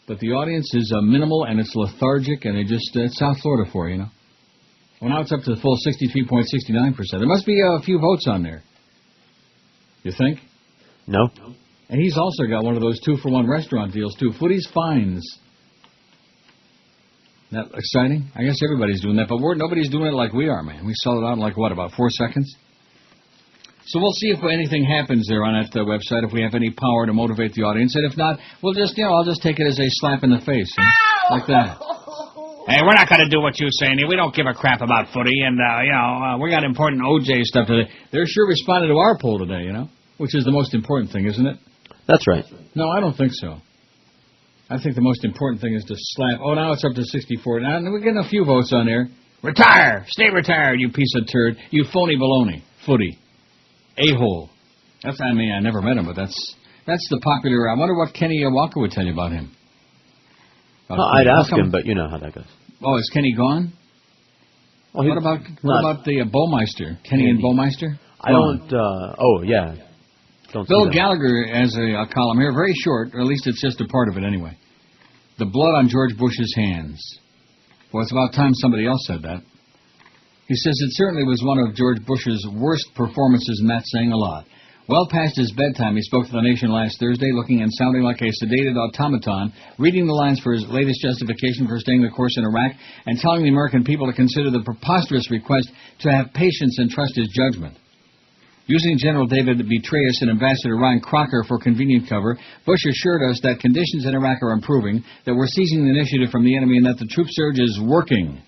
But the audience is minimal, and it's lethargic, and it's South Florida for you, Well, now it's up to the full 63.69%. There must be a few votes on there. You think? No. And he's also got one of those 2-for-1 restaurant deals, too. Footy's Finds. Isn't that exciting? I guess everybody's doing that, but nobody's doing it like we are, man. We sell it out in about 4 seconds? So we'll see if anything happens there on that website, if we have any power to motivate the audience. And if not, we'll just, I'll just take it as a slap in the face, like that. Hey, we're not going to do what you say, Andy. We don't give a crap about Footy, and, we got important OJ stuff today. They're sure responding to our poll today, which is the most important thing, isn't it? That's right. No, I don't think so. I think the most important thing is to slap. Oh, now it's up to 64. Now we're getting a few votes on there. Retire! Stay retired, you piece of turd. You phony baloney. Footy. A-hole. I never met him, but that's the popular. I wonder what Kenny Walker would tell you about him. I'd ask him, but you know how that goes. Oh, is Kenny gone? Well, what about the Bowmeister? Kenny and Bowmeister? I don't. Oh, yeah. Don't Bill Gallagher has a column here, very short, or at least it's just a part of it anyway. The blood on George Bush's hands. Well, it's about time somebody else said that. He says it certainly was one of George Bush's worst performances, and that's saying a lot. Well past his bedtime, he spoke to the nation last Thursday, looking and sounding like a sedated automaton, reading the lines for his latest justification for staying the course in Iraq, and telling the American people to consider the preposterous request to have patience and trust his judgment. Using General David Petraeus and Ambassador Ryan Crocker for convenient cover, Bush assured us that conditions in Iraq are improving, that we're seizing the initiative from the enemy, and that the troop surge is working.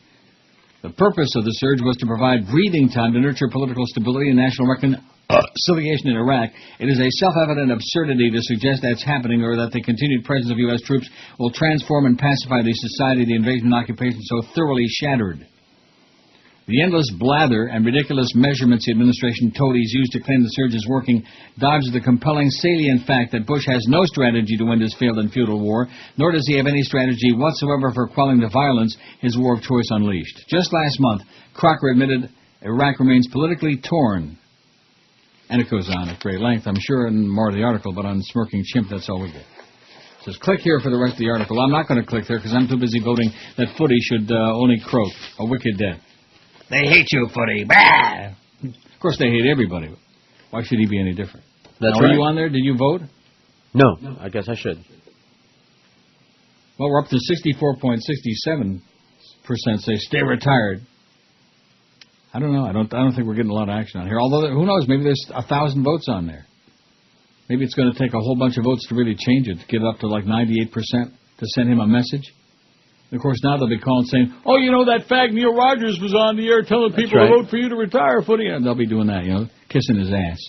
The purpose of the surge was to provide breathing time to nurture political stability and national reconciliation in Iraq. It is a self-evident absurdity to suggest that's happening or that the continued presence of U.S. troops will transform and pacify the society the invasion and occupation so thoroughly shattered. The endless blather and ridiculous measurements the administration toadies use to claim the surge is working dodge the compelling salient fact that Bush has no strategy to win this failed and futile war, nor does he have any strategy whatsoever for quelling the violence his war of choice unleashed. Just last month, Crocker admitted Iraq remains politically torn. And it goes on at great length, I'm sure, in more of the article, but on Smirking Chimp, that's all we get. It says, click here for the rest of the article. I'm not going to click there because I'm too busy voting that Footy should only croak a wicked death. They hate you, Footy. Bah! Of course, they hate everybody. Why should he be any different? That's now, right. Are you on there? Did you vote? No, I guess I should. Well, we're up to 64.67% say stay retired. I don't know. I don't think we're getting a lot of action on here. Although, who knows? Maybe there's 1,000 votes on there. Maybe it's going to take a whole bunch of votes to really change it, to get it up to like 98% to send him a message. And of course, now they'll be calling saying, oh, you know, that fag Neil Rogers was on the air telling people to vote for you to retire, Footy. And they'll be doing that, you know, kissing his ass,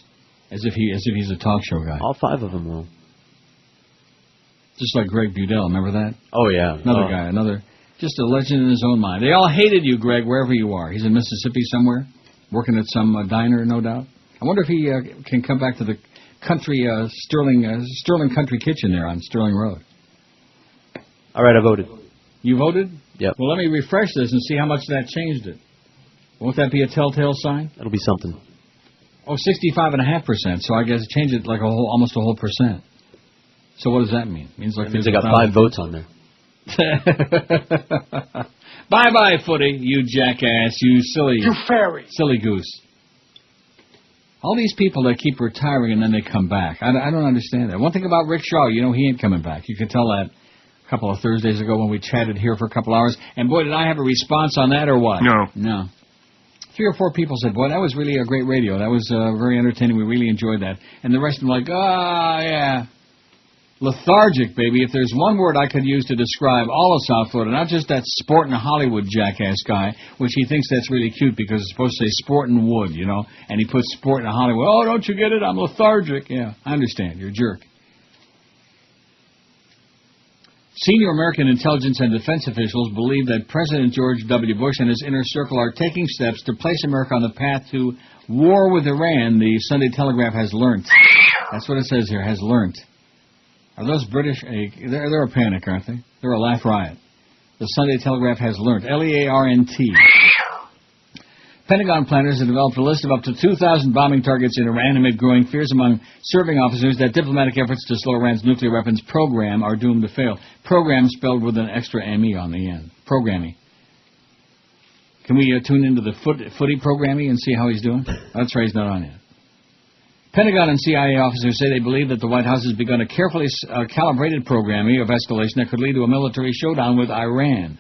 as if he's a talk show guy. All 5 of them will. Just like Greg Budell, remember that? Oh, yeah. Another guy, just a legend in his own mind. They all hated you, Greg, wherever you are. He's in Mississippi somewhere, working at some diner, no doubt. I wonder if he can come back to the country, Sterling Country Kitchen there on Sterling Road. All right, I voted. You voted? Yep. Well, let me refresh this and see how much that changed it. Won't that be a telltale sign? It'll be something. Oh, 65.5%. So I guess it changed it like almost a whole percent. So what does that mean? It means like they got 5 votes on there. Bye-bye, Footy, you jackass, you silly... You fairy. Silly goose. All these people that keep retiring and then they come back. I don't understand that. One thing about Rick Shaw, you know, he ain't coming back. You could tell that a couple of Thursdays ago when we chatted here for a couple hours. And, boy, did I have a response on that or what? No. 3 or 4 people said, boy, that was really a great radio. That was very entertaining. We really enjoyed that. And the rest of them like, yeah. Lethargic, baby. If there's one word I could use to describe all of South Florida, not just that sportin' Hollywood jackass guy, which he thinks that's really cute because it's supposed to say sportin' wood, you know, and he puts sportin' Hollywood. Oh, don't you get it? I'm lethargic. Yeah, I understand. You're a jerk. Senior American intelligence and defense officials believe that President George W. Bush and his inner circle are taking steps to place America on the path to war with Iran, the Sunday Telegraph has learnt. That's what it says here, has learnt. Are those British? They're a panic, aren't they? They're a laugh riot. The Sunday Telegraph has learnt. L-E-A-R-N-T. Pentagon planners have developed a list of up to 2,000 bombing targets in Iran amid growing fears among serving officers that diplomatic efforts to slow Iran's nuclear weapons program are doomed to fail. Program spelled with an extra M-E on the end. Programmy. Can we tune into the Footy programmy and see how he's doing? That's right, he's not on yet. Pentagon and CIA officers say they believe that the White House has begun a carefully calibrated programming of escalation that could lead to a military showdown with Iran.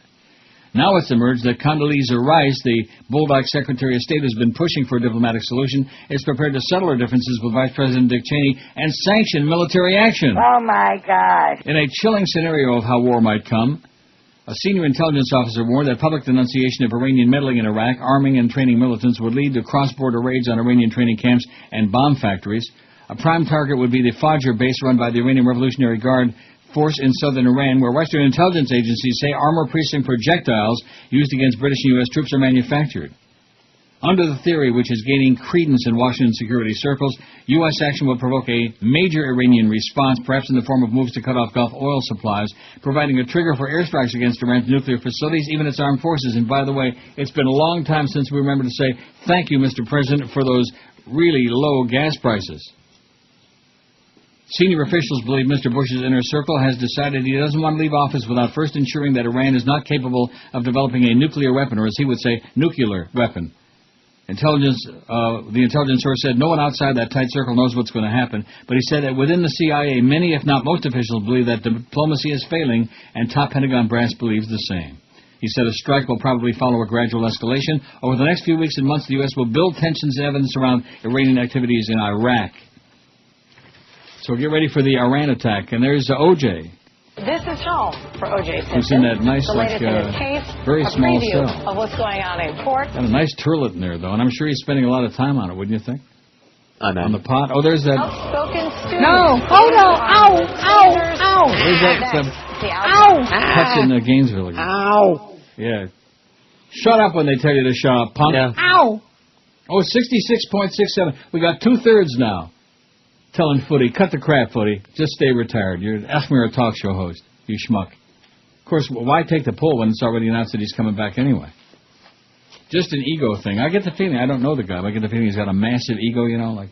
Now it's emerged that Condoleezza Rice, the Bulldog Secretary of State who's been pushing for a diplomatic solution, is prepared to settle her differences with Vice President Dick Cheney and sanction military action. Oh, my God. In a chilling scenario of how war might come, a senior intelligence officer warned that public denunciation of Iranian meddling in Iraq, arming and training militants, would lead to cross-border raids on Iranian training camps and bomb factories. A prime target would be the Fajr base run by the Iranian Revolutionary Guard force in southern Iran, where Western intelligence agencies say armor-piercing projectiles used against British and U.S. troops are manufactured. Under the theory, which is gaining credence in Washington security circles, U.S. action will provoke a major Iranian response, perhaps in the form of moves to cut off Gulf oil supplies, providing a trigger for airstrikes against Iran's nuclear facilities, even its armed forces. And by the way, it's been a long time since we remember to say, thank you, Mr. President, for those really low gas prices. Senior officials believe Mr. Bush's inner circle has decided he doesn't want to leave office without first ensuring that Iran is not capable of developing a nuclear weapon, or as he would say, nuclear weapon. The intelligence source said no one outside that tight circle knows what's going to happen, but he said that within the CIA, many, if not most officials, believe that diplomacy is failing, and top Pentagon brass believes the same. He said a strike will probably follow a gradual escalation. Over the next few weeks and months, the U.S. will build tensions and evidence around Iranian activities in Iraq. So get ready for the Iran attack. And there's O.J. This is home for O.J. Simpson. Who's in that nice, the latest in his case, very a small preview cell. of what's going on in court. Got a nice turlet in there, though, and I'm sure he's spending a lot of time on it, wouldn't you think? On the pot. Oh, there's that. Outspoken student. No, hold on. Ow, ow, ow. There's that. Ow. Cuts in Gainesville again. Ow. Yeah. Shut up when they tell you to shut up, punk. Yeah. Ow. Oh, 66.67. We got 2/3 now. Telling Footy, cut the crap, Footy. Just stay retired. Ask me, you're a talk show host, you schmuck. Of course, why take the poll when it's already announced that he's coming back anyway? Just an ego thing. I get the feeling, I don't know the guy, but I get the feeling he's got a massive ego, you know, like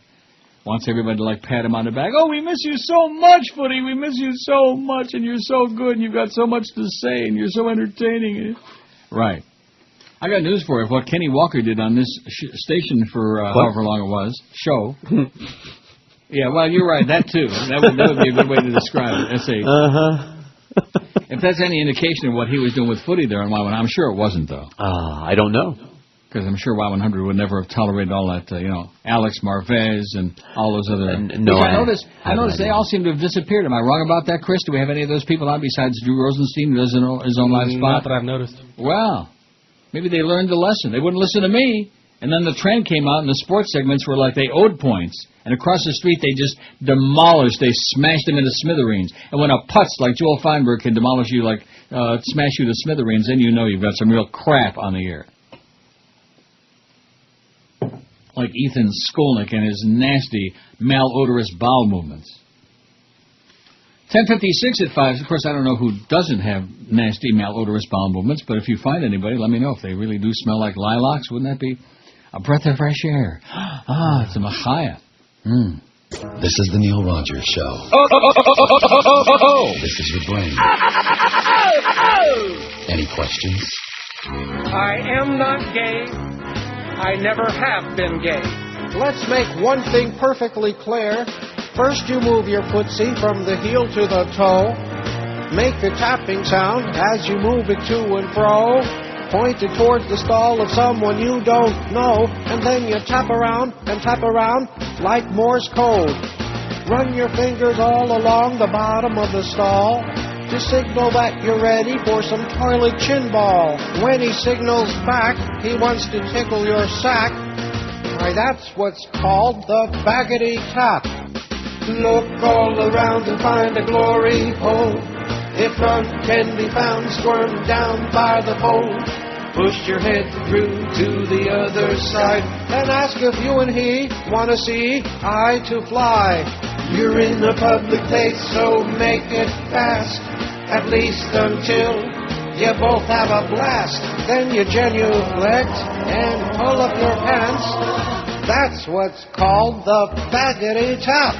wants everybody to like pat him on the back. Oh, we miss you so much, Footy. We miss you so much, and you're so good, and you've got so much to say, and you're so entertaining. Right. I got news for you. What Kenny Walker did on this station for however long it was, show. Yeah, well, you're right. That, too. That would be a good way to describe it. If that's any indication of what he was doing with Footy there on Y100, I'm sure it wasn't, though. I don't know. Because I'm sure Y100 would never have tolerated all that, Alex Marvez and all those other... No, I noticed they all seem to have disappeared. Am I wrong about that, Chris? Do we have any of those people on besides Drew Rosenstein, who does his own live spot? Not that I've noticed. Well, maybe they learned the lesson. They wouldn't listen to me. And then the trend came out, and the sports segments were like they owed points. And across the street, they just demolished. They smashed them into smithereens. And when a putz like Joel Feinberg can demolish you, smash you to smithereens, then you know you've got some real crap on the air. Like Ethan Skolnick and his nasty, malodorous bowel movements. 10:56 at 5. Of course, I don't know who doesn't have nasty, malodorous bowel movements, but if you find anybody, let me know. If they really do smell like lilacs, wouldn't that be a breath of fresh air? It's a machaya. This is the Neil Rogers Show. This is your brain. Any questions? I am not gay. I never have been gay. Let's make one thing perfectly clear. First you move your footsie from the heel to the toe. Make the tapping sound as you move it to and fro. Point it towards the stall of someone you don't know. And then you tap around like Morse code. Run your fingers all along the bottom of the stall to signal that you're ready for some toilet chin ball. When he signals back, he wants to tickle your sack. Why, that's what's called the baggity tap. Look all around and find a glory hole. If none can be found, squirm down by the pole. Push your head through to the other side and ask if you and he want to see eye to fly. You're in a public place, so make it fast. At least until you both have a blast. Then you genuflect and pull up your pants. That's what's called the baggity tap.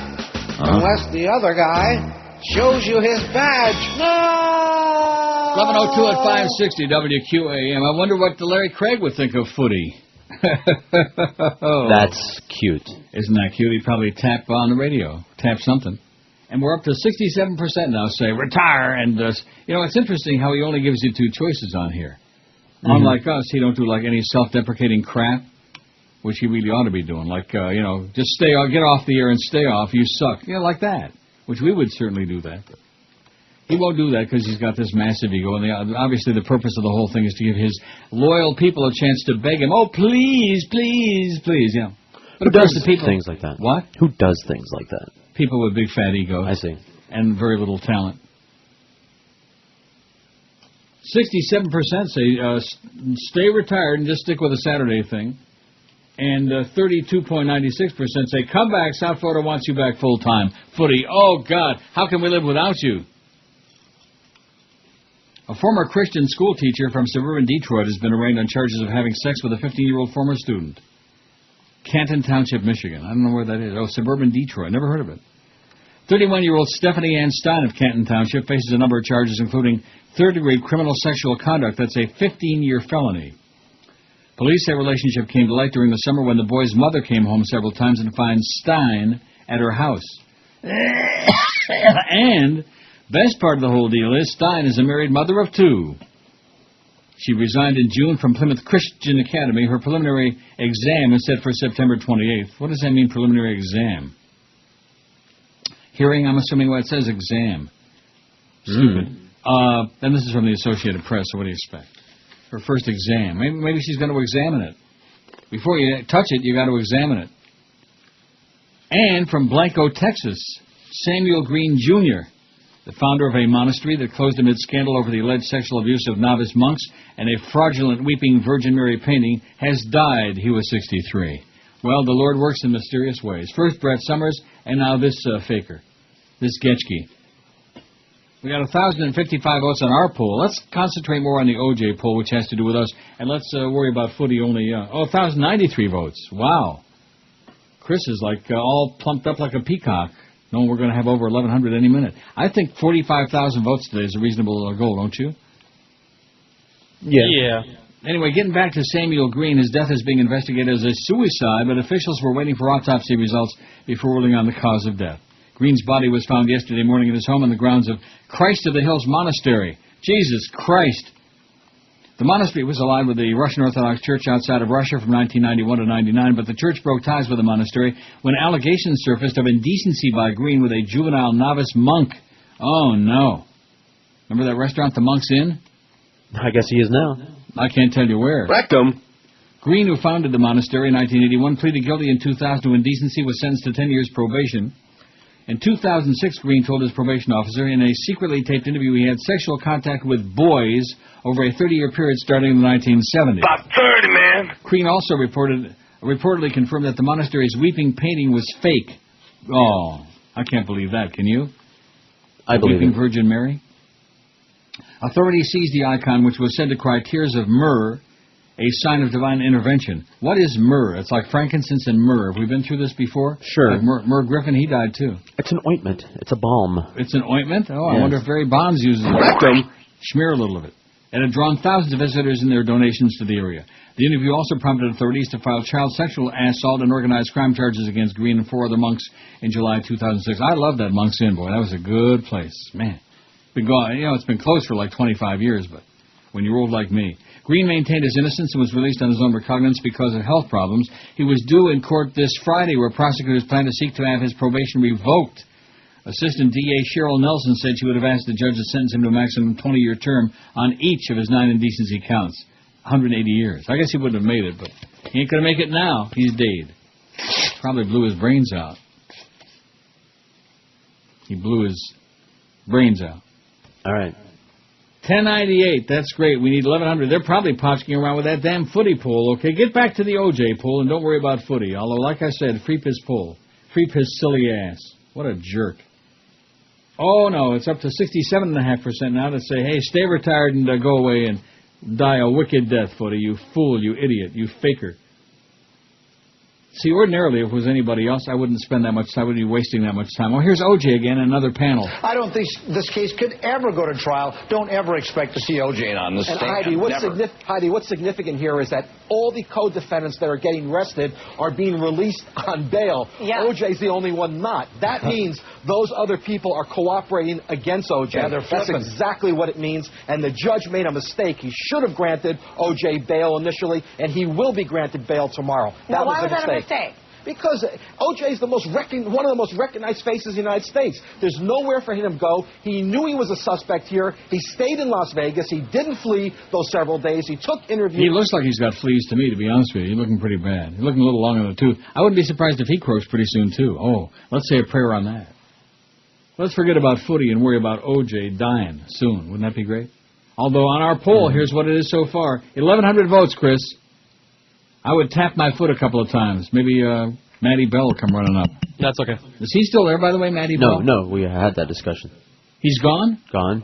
Unless the other guy shows you his badge. No! 11:02 at 560 WQAM. I wonder what Larry Craig would think of Footy. That's cute. Isn't that cute? He'd probably tap on the radio. Tap something. And we're up to 67% now say retire. And, it's interesting how he only gives you two choices on here. Unlike us, he don't do like any self-deprecating crap, which he really ought to be doing. Like, just stay off, get off the air and stay off. You suck. Like that, which we would certainly do that. But he won't do that because he's got this massive ego. And obviously the purpose of the whole thing is to give his loyal people a chance to beg him, oh, please, please, please. But who does things like that? What? Who does things like that? People with big fat egos. I see. And very little talent. 67% say stay retired and just stick with the Saturday thing. And 32.96% say, come back, South Florida wants you back full-time. Footy, oh, God, how can we live without you? A former Christian school teacher from suburban Detroit has been arraigned on charges of having sex with a 15-year-old former student. Canton Township, Michigan. I don't know where that is. Oh, suburban Detroit. Never heard of it. 31-year-old Stephanie Ann Stein of Canton Township faces a number of charges, including third-degree criminal sexual conduct. That's a 15-year felony. Police say a relationship came to light during the summer when the boy's mother came home several times and found Stein at her house. And best part of the whole deal is Stein is a married mother of two. She resigned in June from Plymouth Christian Academy. Her preliminary exam is set for September 28th. What does that mean, preliminary exam? Hearing, I'm assuming what it says, exam. Stupid. Then this is from the Associated Press, so what do you expect? Her first exam. Maybe she's going to examine it. Before you touch it, you got to examine it. And from Blanco, Texas, Samuel Green, Jr., the founder of a monastery that closed amid scandal over the alleged sexual abuse of novice monks and a fraudulent Weeping Virgin Mary painting, has died. He was 63. Well, the Lord works in mysterious ways. First Brett Summers, and now this faker, this Getchke. We got 1,055 votes on our poll. Let's concentrate more on the OJ poll, which has to do with us, and let's worry about Footy only. 1,093 votes. Wow. Chris is like all plumped up like a peacock. No, we're going to have over 1,100 any minute. I think 45,000 votes today is a reasonable goal, don't you? Yeah. Anyway, getting back to Samuel Green, his death is being investigated as a suicide, but officials were waiting for autopsy results before ruling on the cause of death. Green's body was found yesterday morning in his home on the grounds of Christ of the Hills Monastery. Jesus Christ! The monastery was allied with the Russian Orthodox Church outside of Russia from 1991 to 99, but the church broke ties with the monastery when allegations surfaced of indecency by Green with a juvenile novice monk. Oh, no. Remember that restaurant, the Monk's Inn? I guess he is now. I can't tell you where. Rectum. Green, who founded the monastery in 1981, pleaded guilty in 2000 to indecency, was sentenced to 10 years probation. In 2006, Green told his probation officer in a secretly taped interview he had sexual contact with boys over a 30-year period starting in the 1970s. About 30, man. Green also reportedly confirmed that the monastery's weeping painting was fake. Oh, I can't believe that. Can you? I believe Weeping it. Virgin Mary? Authorities seized the icon, which was said to cry tears of myrrh, a sign of divine intervention. What is myrrh? It's like frankincense and myrrh. Have we been through this before? Sure. Like Myrrh Griffin, he died too. It's an ointment. It's a balm. It's an ointment? Oh, Yes. I wonder if Barry Bonds uses it. Rectum. Smear a little of it. It had drawn thousands of visitors in their donations to the area. The interview also prompted authorities to file child sexual assault and organized crime charges against Green and 4 other monks in July 2006. I love that Monk's Inn, boy. That was a good place. Man. It's been closed for like 25 years, but when you're old like me. Green maintained his innocence and was released on his own recognizance because of health problems. He was due in court this Friday, where prosecutors plan to seek to have his probation revoked. Assistant DA Cheryl Nelson said she would have asked the judge to sentence him to a maximum 20-year term on each of his 9 indecency counts. 180 years. I guess he wouldn't have made it, but he ain't going to make it now. He's dead. Probably blew his brains out. He blew his brains out. All right. 1098, that's great. We need 1,100. They're probably potsking around with that damn Footy poll. Okay, get back to the OJ poll and don't worry about Footy. Although, like I said, creep his poll. Creep his silly ass. What a jerk. Oh, no, it's up to 67.5% now to say, hey, stay retired and go away and die a wicked death, Footy. You fool, you idiot, you faker. See, ordinarily, if it was anybody else, I wouldn't spend that much time. I wouldn't be wasting that much time. Well, here's OJ again, another panel. I don't think this case could ever go to trial. Don't ever expect to see OJ on the stand. And Heidi, what's significant here is that all the co-defendants that are getting arrested are being released on bail. Yeah. OJ's the only one not. That means those other people are cooperating against OJ. Yeah, that's exactly what it means. And the judge made a mistake. He should have granted OJ bail initially, and he will be granted bail tomorrow. That was a mistake. Because O.J. is one of the most recognized faces in the United States. There's nowhere for him to go. He knew he was a suspect here. He stayed in Las Vegas. He didn't flee those several days. He took interviews. He looks like he's got fleas to me, to be honest with you. He's looking pretty bad. He's looking a little long in the tooth. I wouldn't be surprised if he croaks pretty soon, too. Oh, let's say a prayer on that. Let's forget about Footy and worry about O.J. dying soon. Wouldn't that be great? Although on our poll, here's what it is so far. 1,100 votes, Chris. I would tap my foot a couple of times. Maybe Matty Bell will come running up. That's okay. Is he still there, by the way, Matty Bell? No, we had that discussion. He's gone? Gone.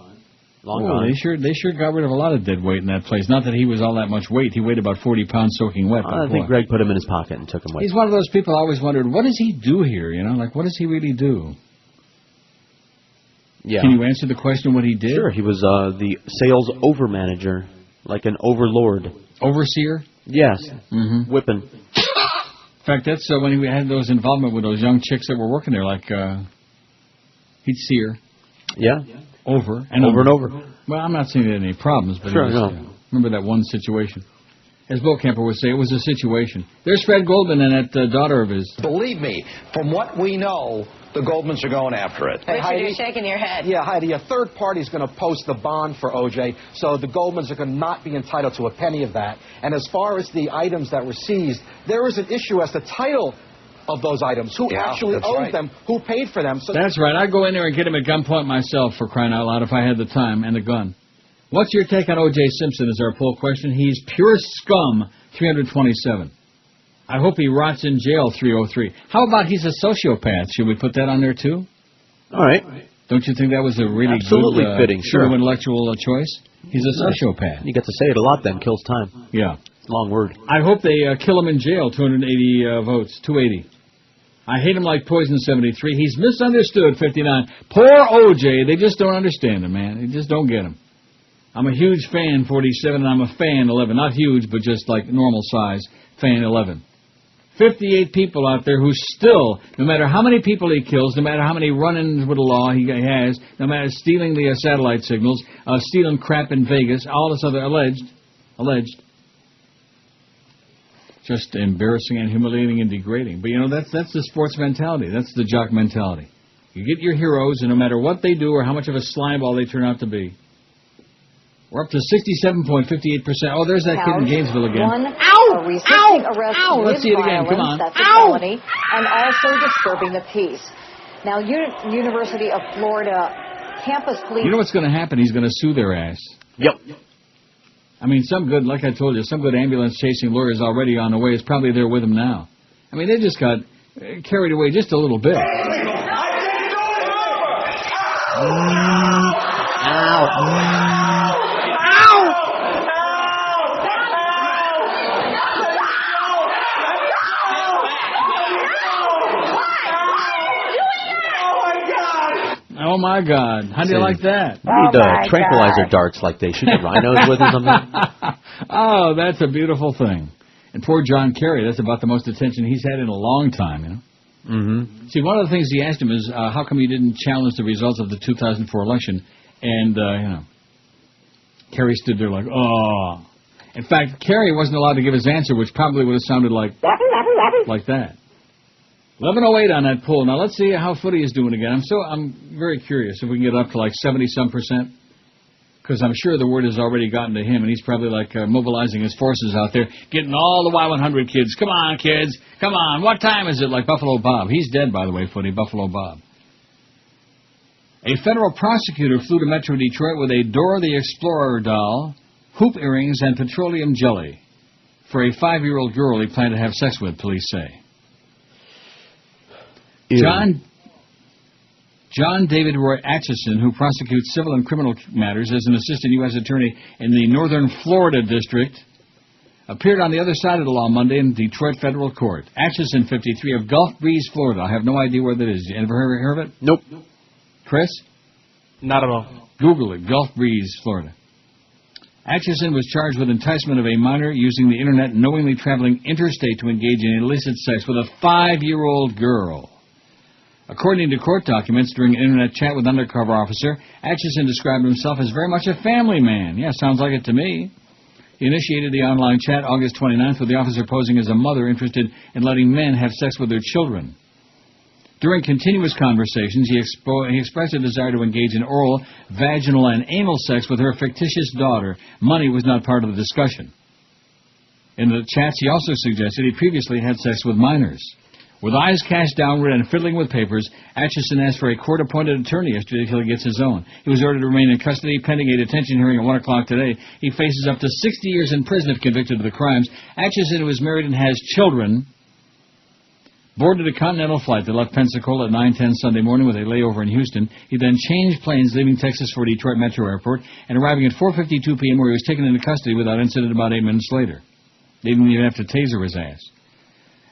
Long gone. They sure got rid of a lot of dead weight in that place. Not that he was all that much weight. He weighed about 40 pounds soaking wet. I think Greg put him in his pocket and took him with him. He's one of those people I always wondered, what does he do here? You know, like, what does he really do? Yeah. Can you answer the question what he did? Sure. He was the sales over manager, like an overlord. Overseer? Yes. Mm-hmm. Whipping. In fact, that's when he had those involvement with those young chicks that were working there, like he'd see her. Yeah. Over and over. Well, I'm not saying there had any problems, but sure, remember that one situation. As Bill Camper would say, it was a situation. There's Fred Goldman and that daughter of his. Believe me, from what we know, the Goldmans are going after it. Richard, you're shaking your head. Yeah, Heidi, a third party is going to post the bond for O.J., so the Goldmans are going to not be entitled to a penny of that. And as far as the items that were seized, there is an issue as to title of those items. Who actually owned them? Who paid for them? So that's right. I'd go in there and get him at gunpoint myself, for crying out loud, if I had the time and the gun. What's your take on O.J. Simpson is our poll question. He's pure scum, 327. I hope he rots in jail, 303. How about he's a sociopath? Should we put that on there, too? All right. Don't you think that was a really absolutely good, fitting, sure, intellectual choice? He's a sociopath. You get to say it a lot then. Kills time. Yeah. Long word. I hope they kill him in jail, 280 votes, 280. I hate him like poison, 73. He's misunderstood, 59. Poor O.J., they just don't understand him, man. They just don't get him. I'm a huge fan, 47, and I'm a fan, 11. Not huge, but just like normal size, fan, 11. 58 people out there who still, no matter how many people he kills, no matter how many run-ins with the law he has, no matter stealing the satellite signals, stealing crap in Vegas, all this other alleged, just embarrassing and humiliating and degrading. But, you know, that's the sports mentality. That's the jock mentality. You get your heroes, and no matter what they do or how much of a slimeball they turn out to be. We're up to 67.58%. Oh, there's that kid in Gainesville again. Ow! Resisting arrest with Let's see it again. Come on. That's a felony. And also disturbing the peace. Now, University of Florida campus police... You know what's going to happen? He's going to sue their ass. Yep. I mean, some good, like I told you, some good ambulance-chasing lawyers already on the way. It's probably there with him now. I mean, they just got carried away just a little bit. Oh, my God. How do you like that? We need tranquilizer darts like they shoot the rhinos with or something. Oh, that's a beautiful thing. And poor John Kerry, that's about the most attention he's had in a long time, you know. Mm-hmm. See, one of the things he asked him is, how come you didn't challenge the results of the 2004 election? And, you know, Kerry stood there like, oh. In fact, Kerry wasn't allowed to give his answer, which probably would have sounded like that. 11:08 on that poll. Now let's see how Footy is doing again. I'm very curious if we can get up to like 70-some%, because I'm sure the word has already gotten to him, and he's probably like mobilizing his forces out there, getting all the Y100 kids. Come on, kids, come on. What time is it? Like Buffalo Bob. He's dead, by the way, Footy. Buffalo Bob. A federal prosecutor flew to Metro Detroit with a Dora the Explorer doll, hoop earrings, and petroleum jelly for a 5-year-old girl he planned to have sex with, police say. John David Roy Atchison, who prosecutes civil and criminal matters as an assistant U.S. attorney in the Northern Florida District, appeared on the other side of the law Monday in Detroit Federal Court. Atchison, 53, of Gulf Breeze, Florida. I have no idea where that is. You ever heard of it? Nope. Chris? Not at all. Google it. Gulf Breeze, Florida. Atchison was charged with enticement of a minor using the Internet, knowingly traveling interstate to engage in illicit sex with a 5-year-old girl. According to court documents, during an Internet chat with undercover officer, Atchison described himself as very much a family man. Yeah, sounds like it to me. He initiated the online chat August 29th with the officer posing as a mother interested in letting men have sex with their children. During continuous conversations, he expressed a desire to engage in oral, vaginal, and anal sex with her fictitious daughter. Money was not part of the discussion. In the chats, he also suggested he previously had sex with minors. With eyes cast downward and fiddling with papers, Atchison asked for a court-appointed attorney yesterday until he gets his own. He was ordered to remain in custody pending a detention hearing at 1 o'clock today. He faces up to 60 years in prison if convicted of the crimes. Atchison, who is married and has children, boarded a Continental flight that left Pensacola at 9:10 Sunday morning with a layover in Houston. He then changed planes, leaving Texas for Detroit Metro Airport, and arriving at 4:52 p.m. where he was taken into custody without incident about 8 minutes later. They didn't even have to taser his ass.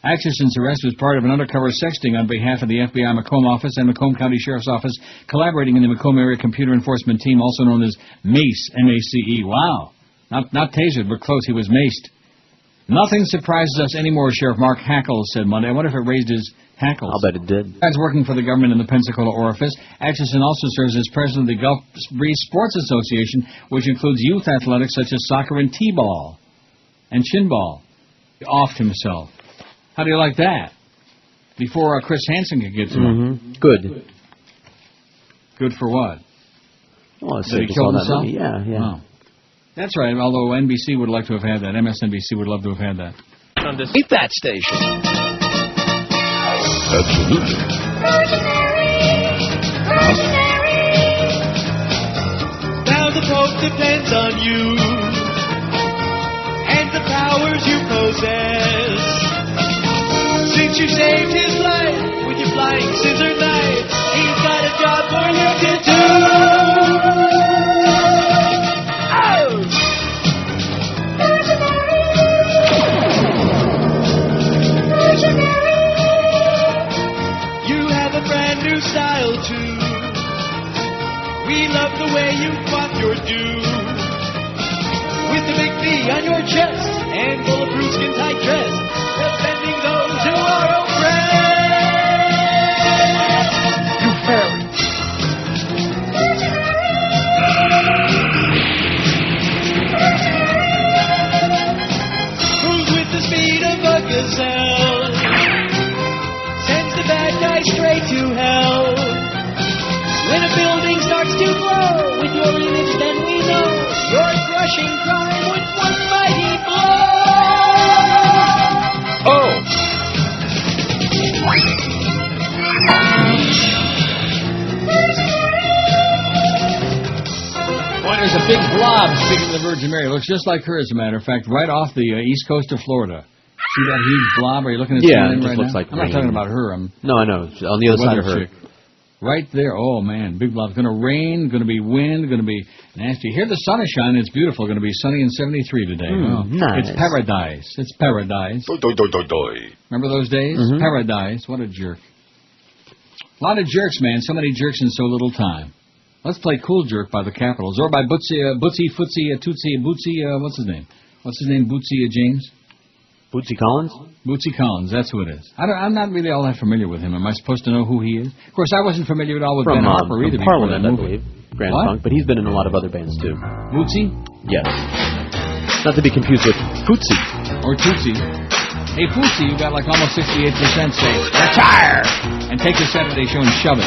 Atchison's arrest was part of an undercover sexting on behalf of the FBI Macomb office and Macomb County Sheriff's Office, collaborating in the Macomb Area Computer Enforcement Team, also known as MACE, M-A-C-E. Wow. Not tasered, but close. He was maced. Nothing surprises us anymore, Sheriff Mark Hackles said Monday. I wonder if it raised his hackles. I'll bet it did. Besides working for the government in the Pensacola orifice, Atchison also serves as president of the Gulf Breeze Sports Association, which includes youth athletics such as soccer and t-ball and shin ball. He offed himself. How do you like that? Before Chris Hansen could get to him. Good. Good for what? Well, did he kill himself? Yeah. Oh. That's right, although NBC would like to have had that. MSNBC would love to have had that. On this Eat That station. Absolutely. Now the Pope depends on you and the powers you possess. Since you saved his life with your flying scissor knife, he's got a job for you to do. Oh! You have a brand new style too. We love the way you quaff your dew. With the big V on your chest and bulletproof skin tight dress, defending those who are oppressed. You fairy. Moves with the speed of a gazelle, sends the bad guy straight to hell. When a building starts to glow with your image, then we know you're crushing crime with one mighty blow. Oh! Boy, there's a big blob, speaking of the Virgin Mary. It looks just like her, as a matter of fact, right off the east coast of Florida. See that huge blob? Are you looking at it just right looks now? like I'm rain. not talking about her. No, I know. On the other side of her. Chick. Right there. Oh, man. Big blob. Going to rain, going to be wind, going to be nasty. Here the sun is shining. It's beautiful. Going to be sunny and 73 today. Nice. It's paradise. It's paradise. Remember those days? Paradise. What a jerk. A lot of jerks, man. So many jerks in so little time. Let's play Cool Jerk by the Capitals. Or by Bootsy, Footsie, Tootsie, Bootsy, what's his name? What's his name? Bootsy James? Bootsy Collins? Bootsy Collins, that's who it is. I'm not really all that familiar with him. Am I supposed to know who he is? Of course, I wasn't familiar at all with Ben Harper either. From Parliament, I believe. Grand Funk, but he's been in a lot of other bands too. Bootsy? Yes. Not to be confused with Footsie. Or Tootsie. Hey, Footsie, you got like almost 68% say, retire! And take the Saturday show and shove it.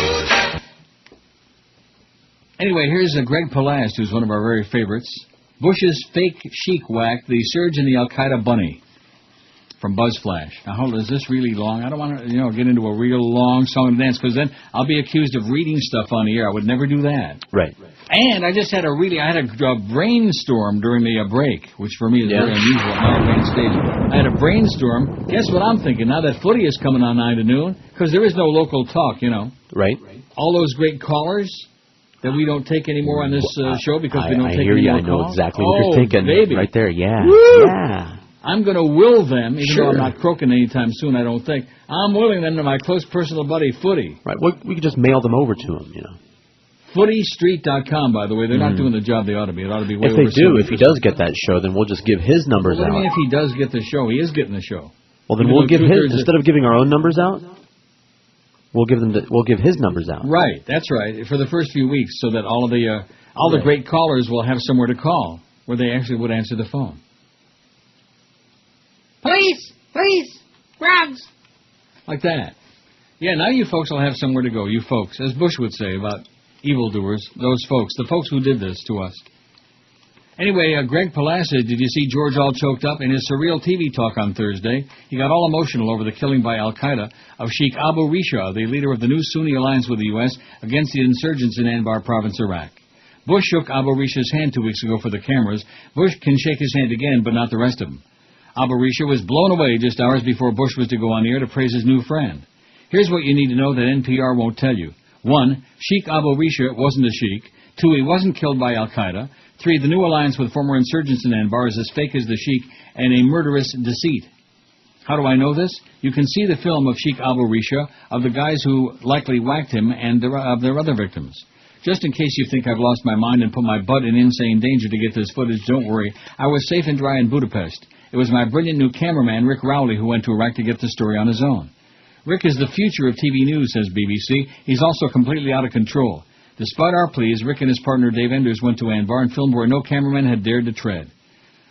Anyway, here's Greg Palast, who's one of our very favorites. Bush's fake chic whack, the surge in the Al-Qaeda bunny. From Buzzflash. Now, hold on, is this really long? I don't want to, get into a real long song and dance, because then I'll be accused of reading stuff on the air. I would never do that. Right. And I just had a brainstorm during the break, which for me is very unusual at my advanced stage. I had a brainstorm. Guess what I'm thinking? Now that Footy is coming on 9 to noon, because there is no local talk, Right. All those great callers that we don't take anymore on this show because we don't take any more calls. I know exactly what you're thinking. Baby. Right there, yeah. Woo! Yeah. I'm going to will them, even though I'm not croaking anytime soon, I don't think. I'm willing them to my close personal buddy, Footy. Right. Well, we could just mail them over to him, FootyStreet.com, by the way. They're not doing the job they ought to be. It ought to be way If over they do, 70%. if he does get that show, then we'll just give his numbers out. What do you mean if he does get the show? He is getting the show. Well, then we'll give his, instead of giving our own numbers out, we'll give his numbers out. Right, that's right, for the first few weeks, so that all of the the great callers will have somewhere to call, where they actually would answer the phone. Please, drugs. Like that. Yeah, now you folks will have somewhere to go, you folks, as Bush would say about evildoers, those folks, the folks who did this to us. Anyway, Greg Palast said, did you see George all choked up in his surreal TV talk on Thursday? He got all emotional over the killing by al-Qaeda of Sheikh Abu Risha, the leader of the new Sunni alliance with the U.S. against the insurgents in Anbar province, Iraq. Bush shook Abu Risha's hand 2 weeks ago for the cameras. Bush can shake his hand again, but not the rest of them. Abu Risha was blown away just hours before Bush was to go on the air to praise his new friend. Here's what you need to know that NPR won't tell you. 1. Sheikh Abu Risha wasn't a sheikh. 2. He wasn't killed by al-Qaeda. 3. The new alliance with former insurgents in Anbar is as fake as the sheikh and a murderous deceit. How do I know this? You can see the film of Sheikh Abu Risha, of the guys who likely whacked him, and of their other victims. Just in case you think I've lost my mind and put my butt in insane danger to get this footage, don't worry. I was safe and dry in Budapest. It was my brilliant new cameraman, Rick Rowley, who went to Iraq to get the story on his own. Rick is the future of TV news, says BBC. He's also completely out of control. Despite our pleas, Rick and his partner Dave Enders went to Anbar and filmed where no cameraman had dared to tread.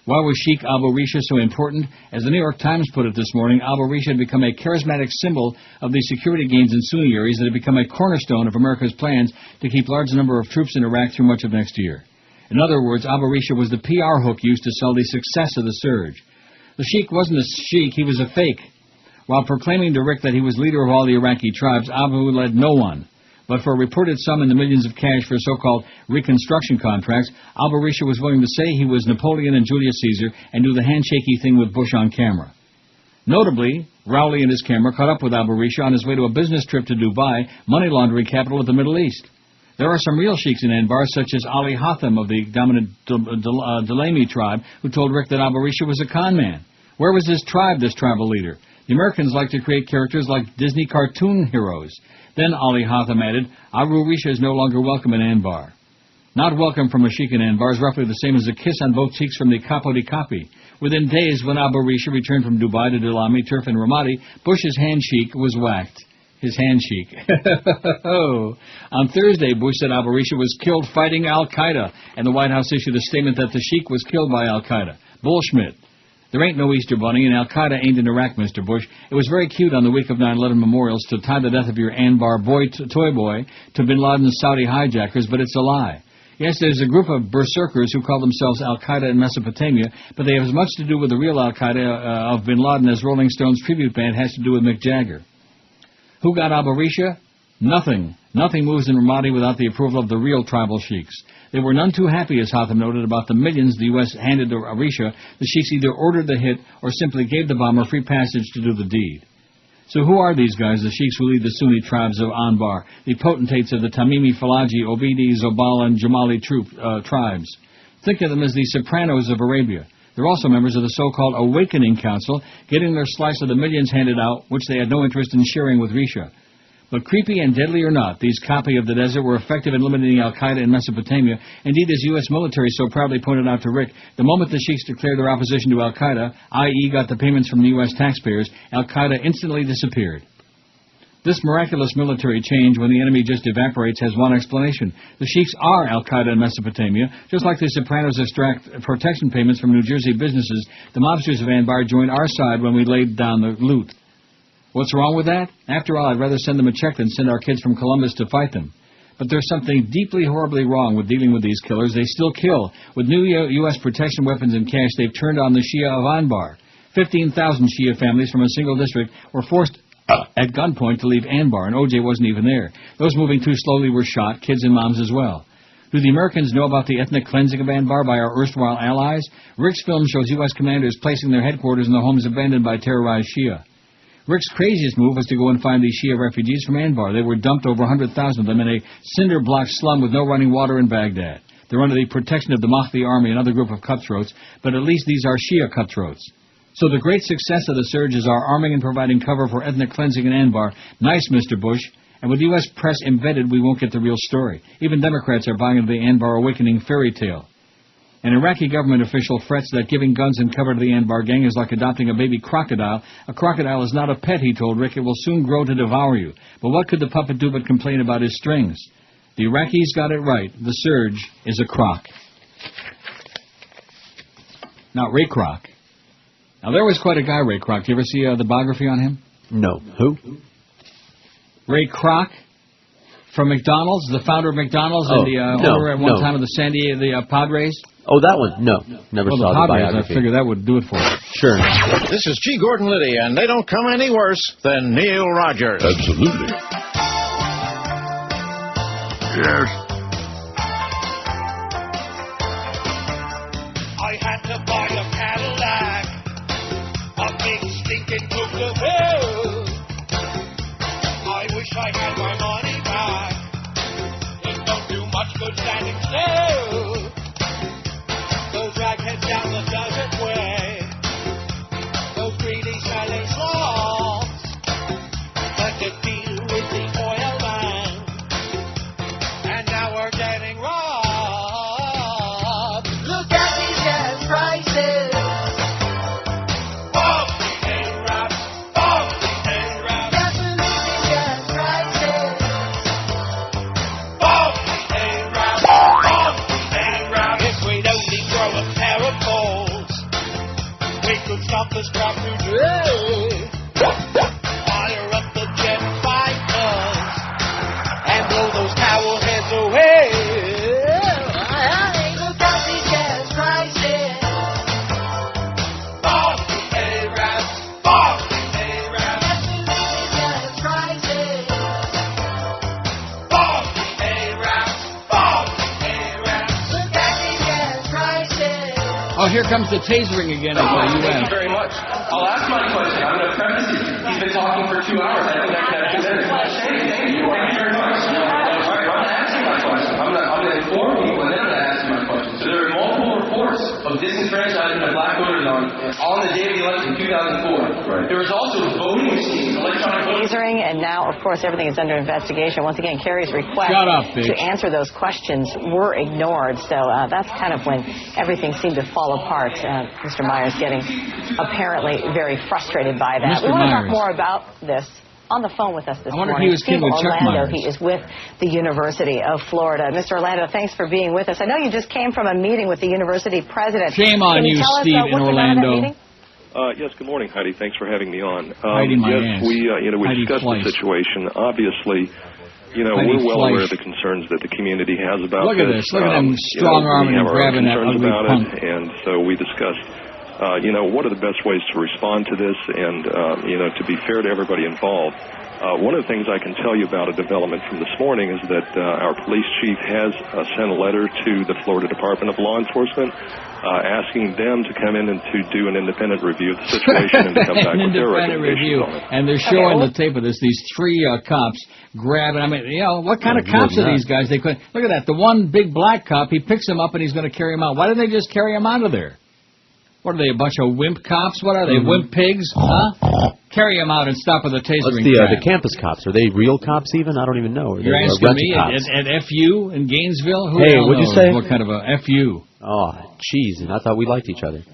Why was Sheikh Abu Risha so important? As the New York Times put it this morning, Abu Risha had become a charismatic symbol of the security gains in Sunni areas that had become a cornerstone of America's plans to keep large number of troops in Iraq through much of next year. In other words, Abu Risha was the PR hook used to sell the success of the surge. The sheikh wasn't a sheikh, he was a fake. While proclaiming to Rick that he was leader of all the Iraqi tribes, Abu led no one. But for a reported sum in the millions of cash for so-called reconstruction contracts, Abu Risha was willing to say he was Napoleon and Julius Caesar and do the handshakey thing with Bush on camera. Notably, Rowley and his camera caught up with Abu Risha on his way to a business trip to Dubai, money laundering capital of the Middle East. There are some real sheiks in Anbar, such as Ali Hatham of the dominant Dalami tribe, who told Rick that Abu Risha was a con man. Where was his tribe, this tribal leader? The Americans like to create characters like Disney cartoon heroes. Then Ali Hatham added, Abu Risha is no longer welcome in Anbar. Not welcome from a sheikh in Anbar is roughly the same as a kiss on both cheeks from the Capo di Capi. Within days, when Abu Risha returned from Dubai to Dalami, Turf and Ramadi, Bush's handshake was whacked. His handshake. On Thursday, Bush said Abu Risha was killed fighting al-Qaeda, and the White House issued a statement that the sheikh was killed by al-Qaeda. Bullshit. There ain't no Easter Bunny, and al-Qaeda ain't in Iraq, Mr. Bush. It was very cute on the week of 9/11 memorials to tie the death of your Anbar toy boy to bin Laden's Saudi hijackers, but it's a lie. Yes, there's a group of berserkers who call themselves al-Qaeda in Mesopotamia, but they have as much to do with the real al-Qaeda of bin Laden as Rolling Stones tribute band has to do with Mick Jagger. Who got Abu Risha? Nothing. Nothing moves in Ramadi without the approval of the real tribal sheiks. They were none too happy, as Hatham noted, about the millions the U.S. handed to Risha. The sheiks either ordered the hit or simply gave the bomber free passage to do the deed. So who are these guys, the sheiks who lead the Sunni tribes of Anbar, the potentates of the Tamimi, Falaji, Obidi, Zobal, and Jamali tribes? Think of them as the Sopranos of Arabia. They're also members of the so-called Awakening Council, getting their slice of the millions handed out, which they had no interest in sharing with Risha. But creepy and deadly or not, these copy of the desert were effective in limiting al-Qaeda in Mesopotamia. Indeed, as U.S. military so proudly pointed out to Rick, the moment the sheiks declared their opposition to al-Qaeda, i.e. got the payments from the U.S. taxpayers, al-Qaeda instantly disappeared. This miraculous military change, when the enemy just evaporates, has one explanation. The sheiks are al-Qaeda in Mesopotamia. Just like the Sopranos extract protection payments from New Jersey businesses, the mobsters of Anbar joined our side when we laid down the loot. What's wrong with that? After all, I'd rather send them a check than send our kids from Columbus to fight them. But there's something deeply, horribly wrong with dealing with these killers. They still kill. With new U.S. protection weapons and cash, they've turned on the Shia of Anbar. 15,000 Shia families from a single district were forced at gunpoint to leave Anbar, and O.J. wasn't even there. Those moving too slowly were shot, kids and moms as well. Do the Americans know about the ethnic cleansing of Anbar by our erstwhile allies? Rick's film shows U.S. commanders placing their headquarters in the homes abandoned by terrorized Shia. Rick's craziest move was to go and find these Shia refugees from Anbar. They were dumped, over 100,000 of them, in a cinder-block slum with no running water in Baghdad. They're under the protection of the Mahdi army, another group of cutthroats, but at least these are Shia cutthroats. So the great success of the surge is our arming and providing cover for ethnic cleansing in Anbar. Nice, Mr. Bush. And with U.S. press embedded, we won't get the real story. Even Democrats are buying into the Anbar awakening fairy tale. An Iraqi government official frets that giving guns and cover to the Anbar gang is like adopting a baby crocodile. A crocodile is not a pet, he told Rick. It will soon grow to devour you. But what could the puppet do but complain about his strings? The Iraqis got it right. The surge is a crock. Not Ray Kroc. Now, there was quite a guy, Ray Kroc. Do you ever see the biography on him? No. Who? Ray Kroc. From McDonald's, the founder of McDonald's and the owner at one time of the San Diego Padres. Oh, that one? No. Never saw the biography. I figured that would do it for you. Sure. This is G. Gordon Liddy, and they don't come any worse than Neil Rogers. Absolutely. Yes. I had to buy a Cadillac, a big stinking Coupe. I wish I had my money back. It don't do much good standing still. Those ragheads down the desert way, those greedy smelling slobs, let it deal with the oil man, and now we're getting robbed. Look at these gas prices. Bomb the A-Raps, bomb the A-Raps. Gasoline and gas prices. Bomb the A-Raps, bomb the A-Raps. If we'd only grow a pair of balls, we could stop this crap today. Fire up the jet fighters and blow those towel heads away. Look at these gas prices. Bomb the A-Raps, bomb the A-Raps. Gasoline and gas prices. Bomb the A-Raps, bomb the A-Raps. Look at these gas prices. Oh, here comes the tasering again at the Thank you U.S. very much. I'll ask my question. I'm going to preface it. He's been talking for 2 hours. I think I can have 2 minutes. Thank you very much. All right, I'm going to ask you my question. I'm going to inform people, and then I'm going to ask you my question. So there are multiple reports of disenfranchisement of black voters on the day of the election in 2004. Right. There was also voting machines, electronic voting. Tasering, and now, of course, everything is under investigation. Once again, Kerry's request to answer those questions were ignored. So that's kind of when everything seemed to fall apart. Mr. Meyer's getting apparently very frustrated by that. We want to talk more about this. On the phone with us this morning, if he was Steve with Chuck Orlando. Myers. He is with the University of Florida. Mr. Orlando, thanks for being with us. I know you just came from a meeting with the university president. Shame on you, Steve, in Orlando. Yes, good morning, Heidi. Thanks for having me on. Heidi, my yes, ass. we Heidi discussed Fleiss. the situation. Obviously, Heidi we're well Fleiss. aware of the concerns that the community has about Look at this. Look at him strong-arming and grabbing that ugly punk. And so we discussed, what are the best ways to respond to this and, to be fair to everybody involved. One of the things I can tell you about a development from this morning is that our police chief has sent a letter to the Florida Department of Law Enforcement asking them to come in and to do an independent review of the situation and to come back with their recommendations on it. And they're showing the tape of this, these 3 cops grabbing. I mean, what kind of cops are these guys? They couldn't. Look at that. The one big black cop, he picks him up and he's going to carry him out. Why didn't they just carry him out of there? What are they, a bunch of wimp cops? What are they, wimp pigs? Huh? Carry them out and stop with the tasering. What's the campus cops? Are they real cops even? I don't even know. You're asking me at FU in Gainesville? Who what'd you say? What kind of a FU? Oh, jeez, and I thought we liked each other.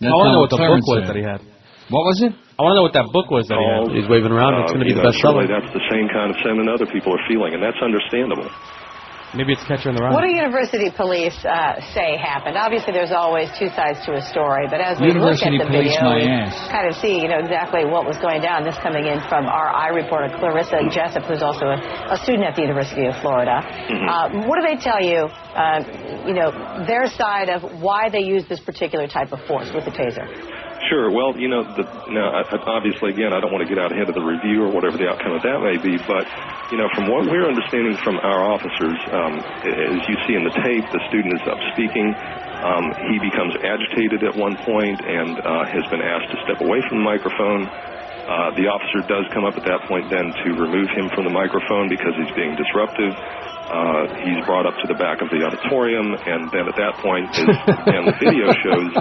I want to know what the book was that he had. What was it? I want to know what that book was that he had. He's waving around. It's going to be the bestseller. That's the same kind of sentiment other people are feeling, and that's understandable. Maybe it's Catcher in the Rye. What do university police say happened? Obviously, there's always 2 sides to a story, but as we look at the video, we kind of see, exactly what was going down. This coming in from our reporter, Clarissa Jessup, who's also a student at the University of Florida. What do they tell you, their side of why they use this particular type of force with the taser? Sure. Well, obviously, again, I don't want to get out ahead of the review or whatever the outcome of that may be, but, from what we're understanding from our officers, as you see in the tape, the student is up speaking. He becomes agitated at one point and has been asked to step away from the microphone. The officer does come up at that point then to remove him from the microphone because he's being disruptive. He's brought up to the back of the auditorium, and then at that point, and the video shows,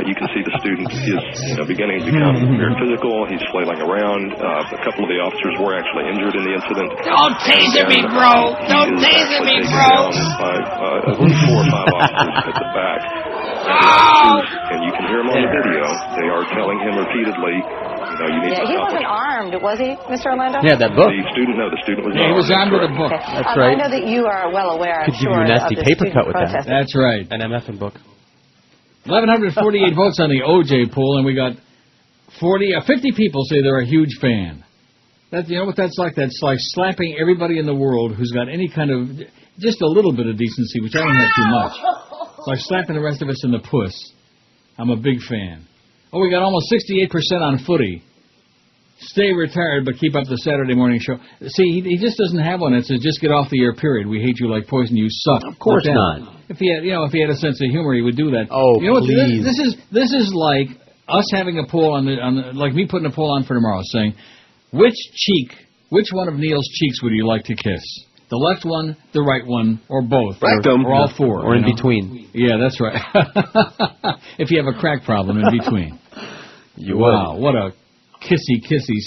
you can see the student is beginning to become very physical. He's flailing around. A couple of the officers were actually injured in the incident. Don't taser me, bro! Don't taser me, bro! By at least 4 or 5 officers at the back. And you can hear him on the video. They are telling him repeatedly, you need to he stop wasn't armed, was he, Mr. Orlando? Yeah, that book. The student was he was armed with a book. Okay. That's right. I know that you are well aware, I'm Could give sure, you a nasty of the paper cut student with that. protest. That's right. An MFN book. 1,148 votes on the OJ poll, and we got 50 people say they're a huge fan. You know what that's like? That's like slapping everybody in the world who's got any kind of, just a little bit of decency, which I don't have too much. Like slapping the rest of us in the puss. I'm a big fan. Oh, we got almost 68% on Footy. Stay retired, but keep up the Saturday morning show. See, he just doesn't have one. It says just get off the air. Period. We hate you like poison. You suck. Of course not. If he had, if he had a sense of humor, he would do that. Oh, you know please. This is like us having a poll on the like me putting a poll on for tomorrow, saying which one of Neil's cheeks would you like to kiss? The left one, the right one, or both, or all four, or in between. Yeah, that's right. If you have a crack problem, in between. Wow, what a kissy,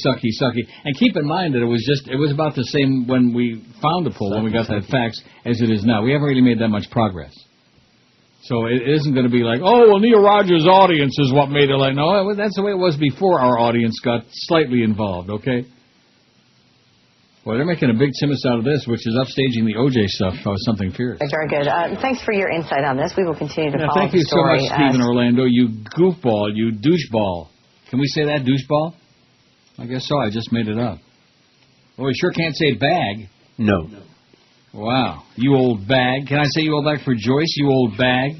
sucky. And keep in mind that it was about the same when we found the poll, when we got that fax, as it is now. We haven't really made that much progress. So it isn't going to be like, oh, well, Neil Rogers' audience is what made it like, no, that's the way it was before our audience got slightly involved, okay? Well, they're making a big timus out of this, which is upstaging the OJ stuff, something fierce. Very good. Thanks for your insight on this. We will continue to follow thank you the story. so much, Stephen Orlando, you goofball, you doucheball. Can we say that, doucheball? I guess so. I just made it up. Well, we sure can't say bag. No. Wow. You old bag. Can I say you old bag for Joyce, you old bag?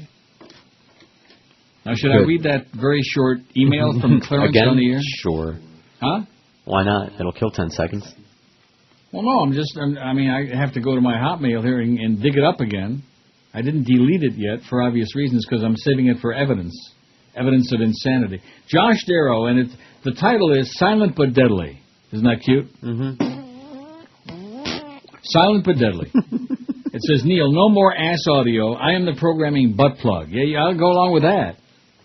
Now, should I read that very short email from Clarence Again? On the air? Sure. Huh? Why not? It'll kill 10 seconds. Well, no, I have to go to my Hotmail here and dig it up again. I didn't delete it yet for obvious reasons because I'm saving it for evidence. Evidence of insanity. Josh Darrow, and the title is Silent But Deadly. Isn't that cute? Mm-hmm. Silent But Deadly. It says, Neil, no more ass audio. I am the programming butt plug. Yeah, I'll go along with that.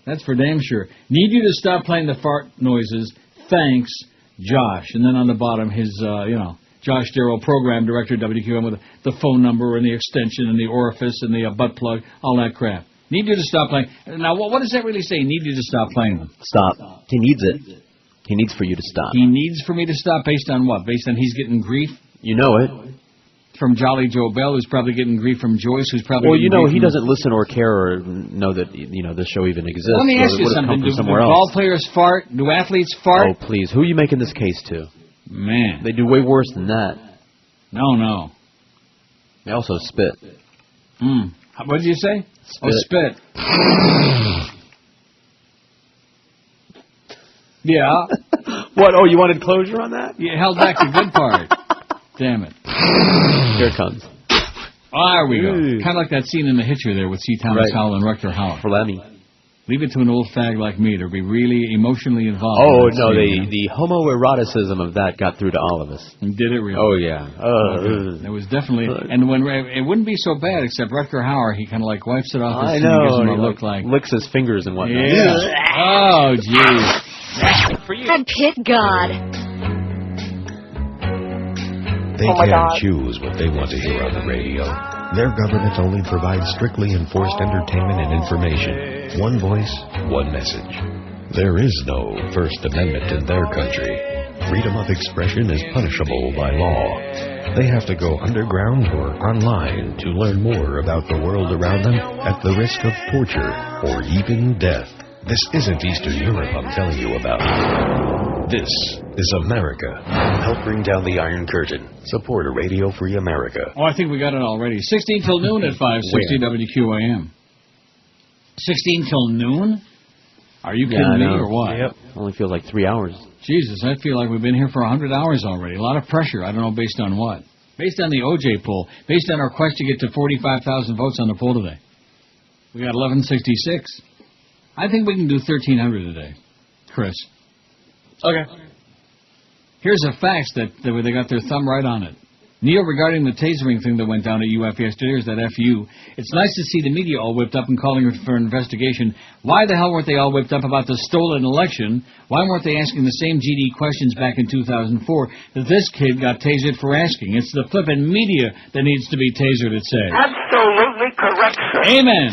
That's for damn sure. Need you to stop playing the fart noises. Thanks, Josh. And then on the bottom, his, Josh Darrow, program director, WQM, with the phone number and the extension and the orifice and the butt plug, all that crap. Need you to stop playing. Now, what does that really say? Need you to stop playing them? Stop. He needs it. He needs for you to stop. He needs for me to stop based on what? Based on he's getting grief? You know it. From Jolly Joe Bell, who's probably getting grief from Joyce, who's probably Well, getting grief he doesn't listen or care or know that, the show even exists. Let me ask you something. Do ball players fart? Do athletes fart? Oh, please. Who are you making this case to? Man. They do way worse than that. No. They also spit. What did you say? Spit. Oh, spit. Yeah. What? Oh, you wanted closure on that? You held back the good part. Damn it. Here it comes. Oh, there we go. Kind of like that scene in The Hitcher there with C. Thomas Howell and Rutger Hauer. For Lemmy. Leave it to an old fag like me to be really emotionally involved. Oh, no, the homoeroticism of that got through to all of us. Did it really? Oh, yeah. It was definitely... And when it wouldn't be so bad, except Rutger Hauer, he kind of like wipes it off his I gives him know. a look like... Licks his fingers and whatnot. Yeah. Oh, jeez. For you. And Pit God. They can't choose what they want to hear on the radio. Their government only provides strictly enforced entertainment and information. One voice, one message. There is no First Amendment in their country. Freedom of expression is punishable by law. They have to go underground or online to learn more about the world around them at the risk of torture or even death. This isn't Eastern Europe I'm telling you about. This is America. Help bring down the Iron Curtain. Support a Radio Free America. Oh, I think we got it already. 16 till noon at 560 WQAM. 16 till noon? Are you kidding me or what? Yep. Only feels like 3 hours. Jesus, I feel like we've been here for 100 hours already. A lot of pressure. I don't know based on what. Based on the OJ poll. Based on our quest to get to 45,000 votes on the poll today. We got 1166. I think we can do 1,300 today, Chris. Okay. Here's a fax that they got their thumb right on it. Neil, regarding the tasering thing that went down at UF yesterday, there's that FU. It's nice to see the media all whipped up and calling for an investigation. Why the hell weren't they all whipped up about the stolen election? Why weren't they asking the same GD questions back in 2004 that this kid got tasered for asking? It's the flippin' media that needs to be tasered, it says. Absolutely correct, sir. Amen.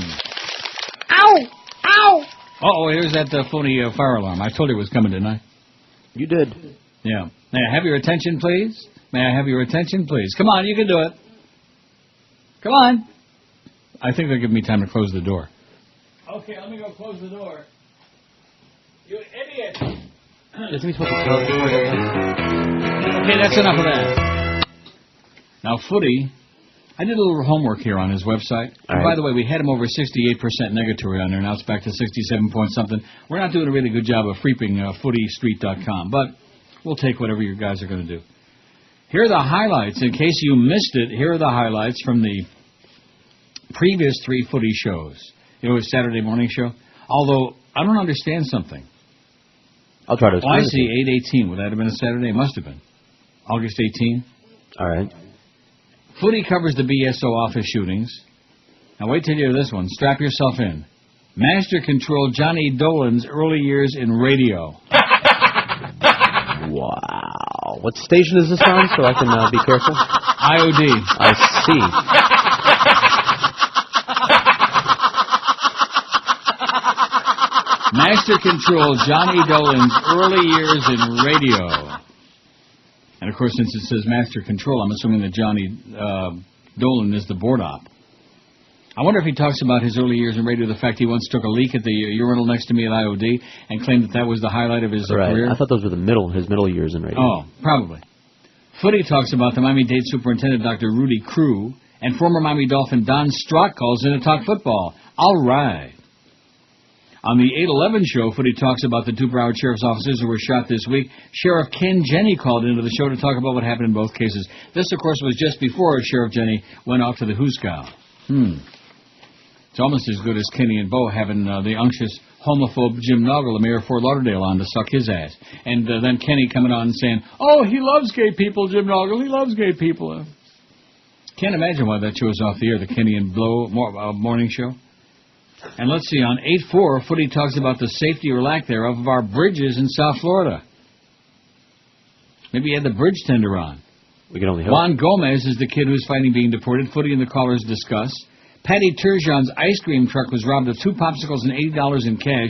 Ow! Ow! Uh-oh, here's that phony fire alarm. I told you it was coming tonight. You did. Yeah. May I have your attention, please? May I have your attention, please? Come on, you can do it. Come on. I think they'll give me time to close the door. Okay, let me go close the door. You idiot. Isn't he supposed to tell before he Okay, that's enough of that. Now, Footy I did a little homework here on his website. And by the way, we had him over 68% negatory on there. Now it's back to 67 point something. We're not doing a really good job of freeping footystreet.com, but we'll take whatever you guys are going to do. Here are the highlights. In case you missed it, here are the highlights from the previous 3 Footy shows. You know, his Saturday morning show. Although, I don't understand something. I'll try to explain. I see 8/18. Would that have been a Saturday? It must have been. August 18. All right. Footy covers the BSO office shootings. Now wait till you hear this one. Strap yourself in. Master Control Johnny Dolan's early years in radio. Wow. What station is this on so I can be careful? IOD. I see. Master Control Johnny Dolan's early years in radio. And, of course, since it says Master Control, I'm assuming that Johnny Dolan is the board op. I wonder if he talks about his early years in radio, the fact he once took a leak at the urinal next to me at IOD and claimed that was the highlight of his career. I thought those were his middle years in radio. Oh, probably. Footy talks about the Miami-Dade superintendent, Dr. Rudy Crew, and former Miami Dolphin Don Strock calls in to talk football. All right. On the 8/11 show, Footy talks about the 2 Broward sheriff's officers who were shot this week. Sheriff Ken Jenny called into the show to talk about what happened in both cases. This, of course, was just before Sheriff Jenny went off to the Hooskow. It's almost as good as Kenny and Bo having the unctuous homophobe Jim Noggle, the mayor of Fort Lauderdale, on to suck his ass. And then Kenny coming on and saying, oh, he loves gay people, Jim Noggle, he loves gay people. Can't imagine why that show's off the air, the Kenny and Blow morning show. And let's see, on 8/4, Footy talks about the safety or lack thereof of our bridges in South Florida. Maybe he had the bridge tender on. We can only hope. Juan Gomez is the kid who's fighting being deported. Footy and the callers discuss. Patty Turgeon's ice cream truck was robbed of 2 popsicles and $80 in cash.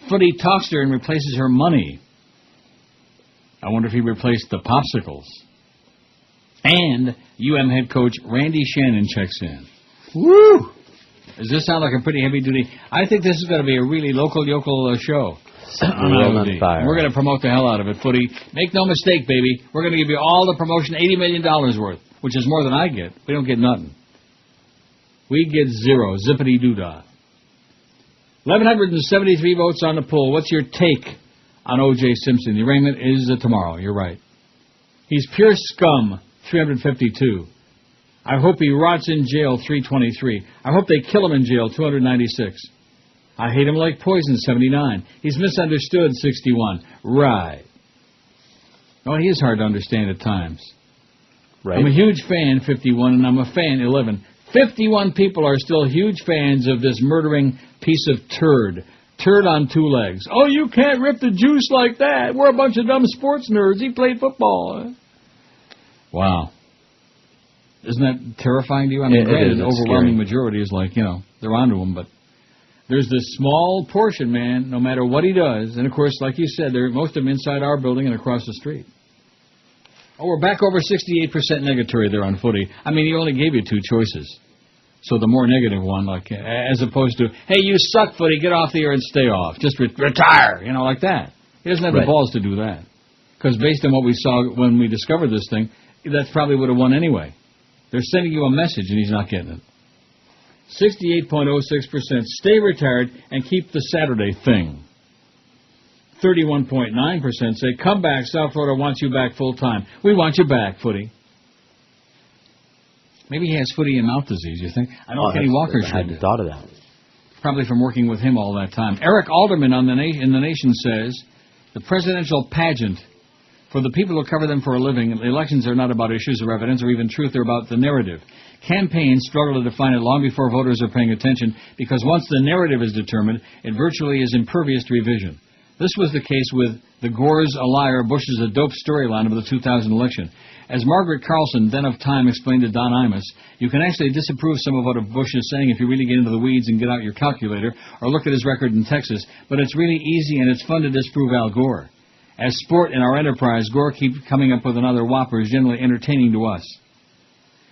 Footy talks to her and replaces her money. I wonder if he replaced the popsicles. And UM head coach Randy Shannon checks in. Woo! Does this sound like a pretty heavy-duty? I think this is going to be a really local show. We're going to promote the hell out of it, Footy. Make no mistake, baby. We're going to give you all the promotion, $80 million worth, which is more than I get. We don't get nothing. We get 0. Zippity-doo-dah. 1,173 votes on the poll. What's your take on O.J. Simpson? The arraignment is tomorrow. You're right. He's pure scum, 352. I hope he rots in jail, 323. I hope they kill him in jail, 296. I hate him like poison, 79. He's misunderstood, 61. Right. Oh, he is hard to understand at times. Right. I'm a huge fan, 51, and I'm a fan, 11. 51 people are still huge fans of this murdering piece of turd. Turd on 2 legs. Oh, you can't rip the juice like that. We're a bunch of dumb sports nerds. He played football. Wow. Isn't that terrifying to you? I mean, granted, the overwhelming majority is like, they're onto him, but there's this small portion, man, no matter what he does. And, of course, like you said, most of them inside our building and across the street. Oh, we're back over 68% negatory there on Footy. I mean, he only gave you 2 choices. So the more negative one, like, as opposed to, hey, you suck, Footy, get off the air and stay off. Just retire, like that. He doesn't have the balls to do that. Because based on what we saw when we discovered this thing, that probably would have won anyway. They're sending you a message, and he's not getting it. 68.06%. Stay retired and keep the Saturday thing. 31.9% say, come back, South Florida wants you back full-time. We want you back, Footy. Maybe he has Footy and mouth disease, you think? I know Kenny Walker should. I hadn't thought of that. Probably from working with him all that time. Eric Alderman in The Nation says, the presidential pageant, for the people who cover them for a living, elections are not about issues or evidence or even truth. They're about the narrative. Campaigns struggle to define it long before voters are paying attention because once the narrative is determined, it virtually is impervious to revision. This was the case with the Gore's a liar, Bush's a dope storyline of the 2000 election. As Margaret Carlson, then of Time, explained to Don Imus, you can actually disapprove some of what Bush is saying if you really get into the weeds and get out your calculator or look at his record in Texas, but it's really easy and it's fun to disprove Al Gore. As sport in our enterprise, Gore keeps coming up with another whopper is generally entertaining to us.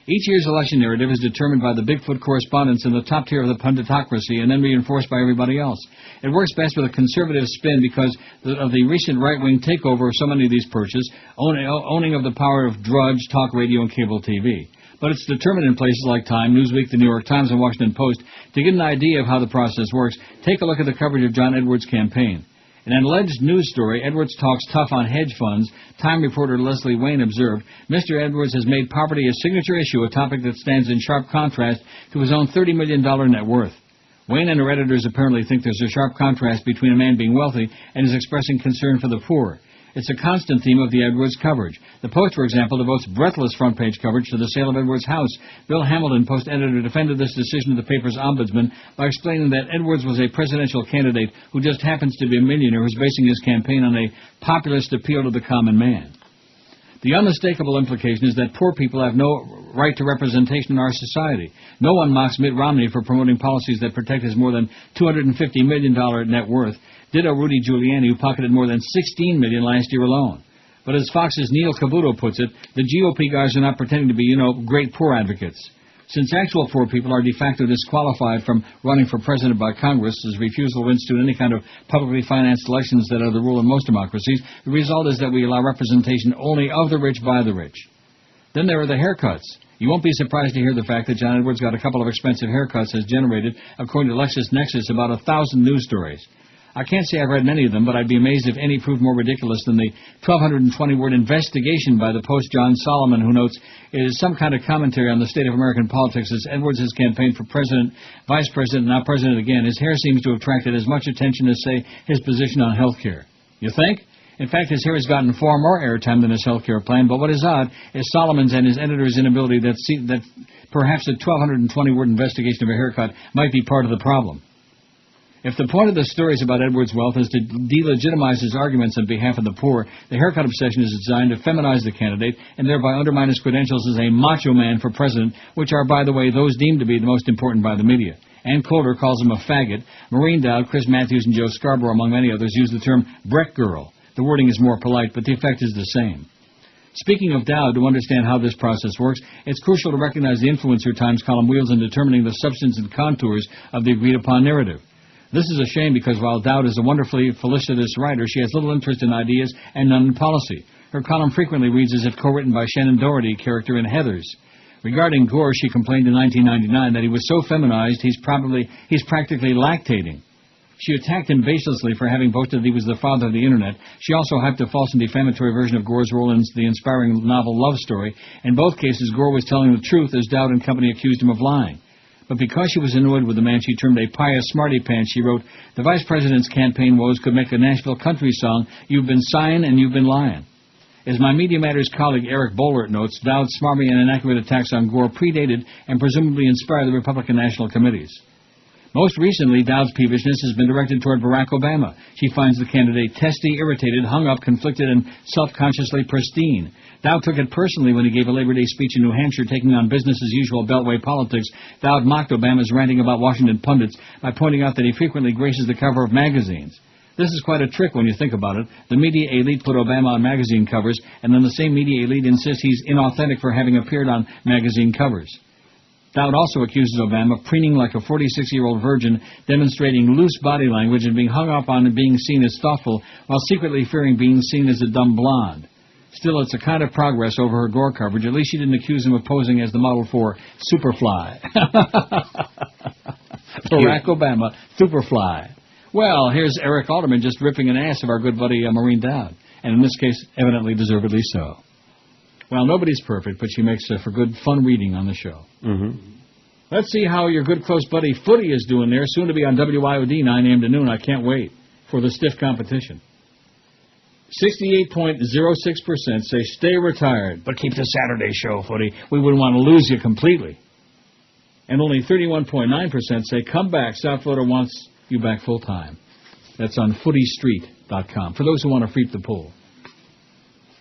Each year's election narrative is determined by the Bigfoot correspondents in the top tier of the punditocracy and then reinforced by everybody else. It works best with a conservative spin because of the recent right-wing takeover of so many of these perches, owning of the power of Drudge, talk radio, and cable TV. But it's determined in places like Time, Newsweek, the New York Times, and Washington Post. To get an idea of how the process works, take a look at the coverage of John Edwards' campaign. In an alleged news story, Edwards talks tough on hedge funds. Time reporter Leslie Wayne observed, Mr. Edwards has made poverty a signature issue, a topic that stands in sharp contrast to his own $30 million net worth. Wayne and her editors apparently think there's a sharp contrast between a man being wealthy and his expressing concern for the poor. It's a constant theme of the Edwards coverage. The Post, for example, devotes breathless front-page coverage to the sale of Edwards' house. Bill Hamilton, Post editor, defended this decision to the paper's ombudsman by explaining that Edwards was a presidential candidate who just happens to be a millionaire who's basing his campaign on a populist appeal to the common man. The unmistakable implication is that poor people have no right to representation in our society. No one mocks Mitt Romney for promoting policies that protect his more than $250 million net worth. Ditto Rudy Giuliani, who pocketed more than $16 million last year alone. But as Fox's Neil Cavuto puts it, the GOP guys are not pretending to be, great poor advocates. Since actual poor people are de facto disqualified from running for president by Congress, as refusal to institute any kind of publicly financed elections that are the rule in most democracies, the result is that we allow representation only of the rich by the rich. Then there are the haircuts. You won't be surprised to hear the fact that John Edwards got a couple of expensive haircuts has generated, according to LexisNexis, about 1,000 news stories. I can't say I've read many of them, but I'd be amazed if any proved more ridiculous than the 1,220-word investigation by the Post John Solomon, who notes it is some kind of commentary on the state of American politics as Edwards has campaigned for president, vice president, and now president again. His hair seems to have attracted as much attention as, say, his position on health care. You think? In fact, his hair has gotten far more airtime than his health care plan, but what is odd is Solomon's and his editor's inability that perhaps a 1,220-word investigation of a haircut might be part of the problem. If the point of the stories about Edwards' wealth is to delegitimize his arguments on behalf of the poor, the haircut obsession is designed to feminize the candidate and thereby undermine his credentials as a macho man for president, which are, by the way, those deemed to be the most important by the media. Ann Coulter calls him a faggot. Maureen Dowd, Chris Matthews, and Joe Scarborough, among many others, use the term Breck girl. The wording is more polite, but the effect is the same. Speaking of Dowd, to understand how this process works, it's crucial to recognize the influence her Times column wields in determining the substance and contours of the agreed-upon narrative. This is a shame because while Dowd is a wonderfully felicitous writer, she has little interest in ideas and none in policy. Her column frequently reads as if co-written by Shannon Doherty, character in Heathers. Regarding Gore, she complained in 1999 that he was so feminized he's practically lactating. She attacked him baselessly for having boasted that he was the father of the Internet. She also hyped a false and defamatory version of Gore's role in the inspiring novel Love Story. In both cases, Gore was telling the truth as Dowd and company accused him of lying. But because she was annoyed with the man she termed a pious smarty pants, she wrote, "The vice president's campaign woes could make a Nashville country song, You've been sighing and you've been lying." As my Media Matters colleague Eric Bollert notes, Dowd's smarmy and inaccurate attacks on Gore predated and presumably inspired the Republican National Committees. Most recently, Dowd's peevishness has been directed toward Barack Obama. She finds the candidate testy, irritated, hung up, conflicted, and self-consciously pristine. Dowd took it personally when he gave a Labor Day speech in New Hampshire, taking on business-as-usual Beltway politics. Dowd mocked Obama's ranting about Washington pundits by pointing out that he frequently graces the cover of magazines. This is quite a trick when you think about it. The media elite put Obama on magazine covers, and then the same media elite insists he's inauthentic for having appeared on magazine covers. Dowd also accuses Obama of preening like a 46-year-old virgin, demonstrating loose body language and being hung up on being seen as thoughtful, while secretly fearing being seen as a dumb blonde. Still, it's a kind of progress over her Gore coverage. At least she didn't accuse him of posing as the model for Superfly. Barack Obama, Superfly. Well, here's Eric Alderman just ripping an ass of our good buddy Maureen Dowd, and in this case, evidently deservedly so. Well, nobody's perfect, but she makes for good, fun reading on the show. Mm-hmm. Let's see how your good, close buddy Footy is doing there, soon to be on WIOD 9 a.m. to noon. I can't wait for the stiff competition. 68.06% say stay retired, but keep the Saturday show, Footy. We wouldn't want to lose you completely. And only 31.9% say come back. South Florida wants you back full time. That's on footystreet.com. For those who want to freak the pool.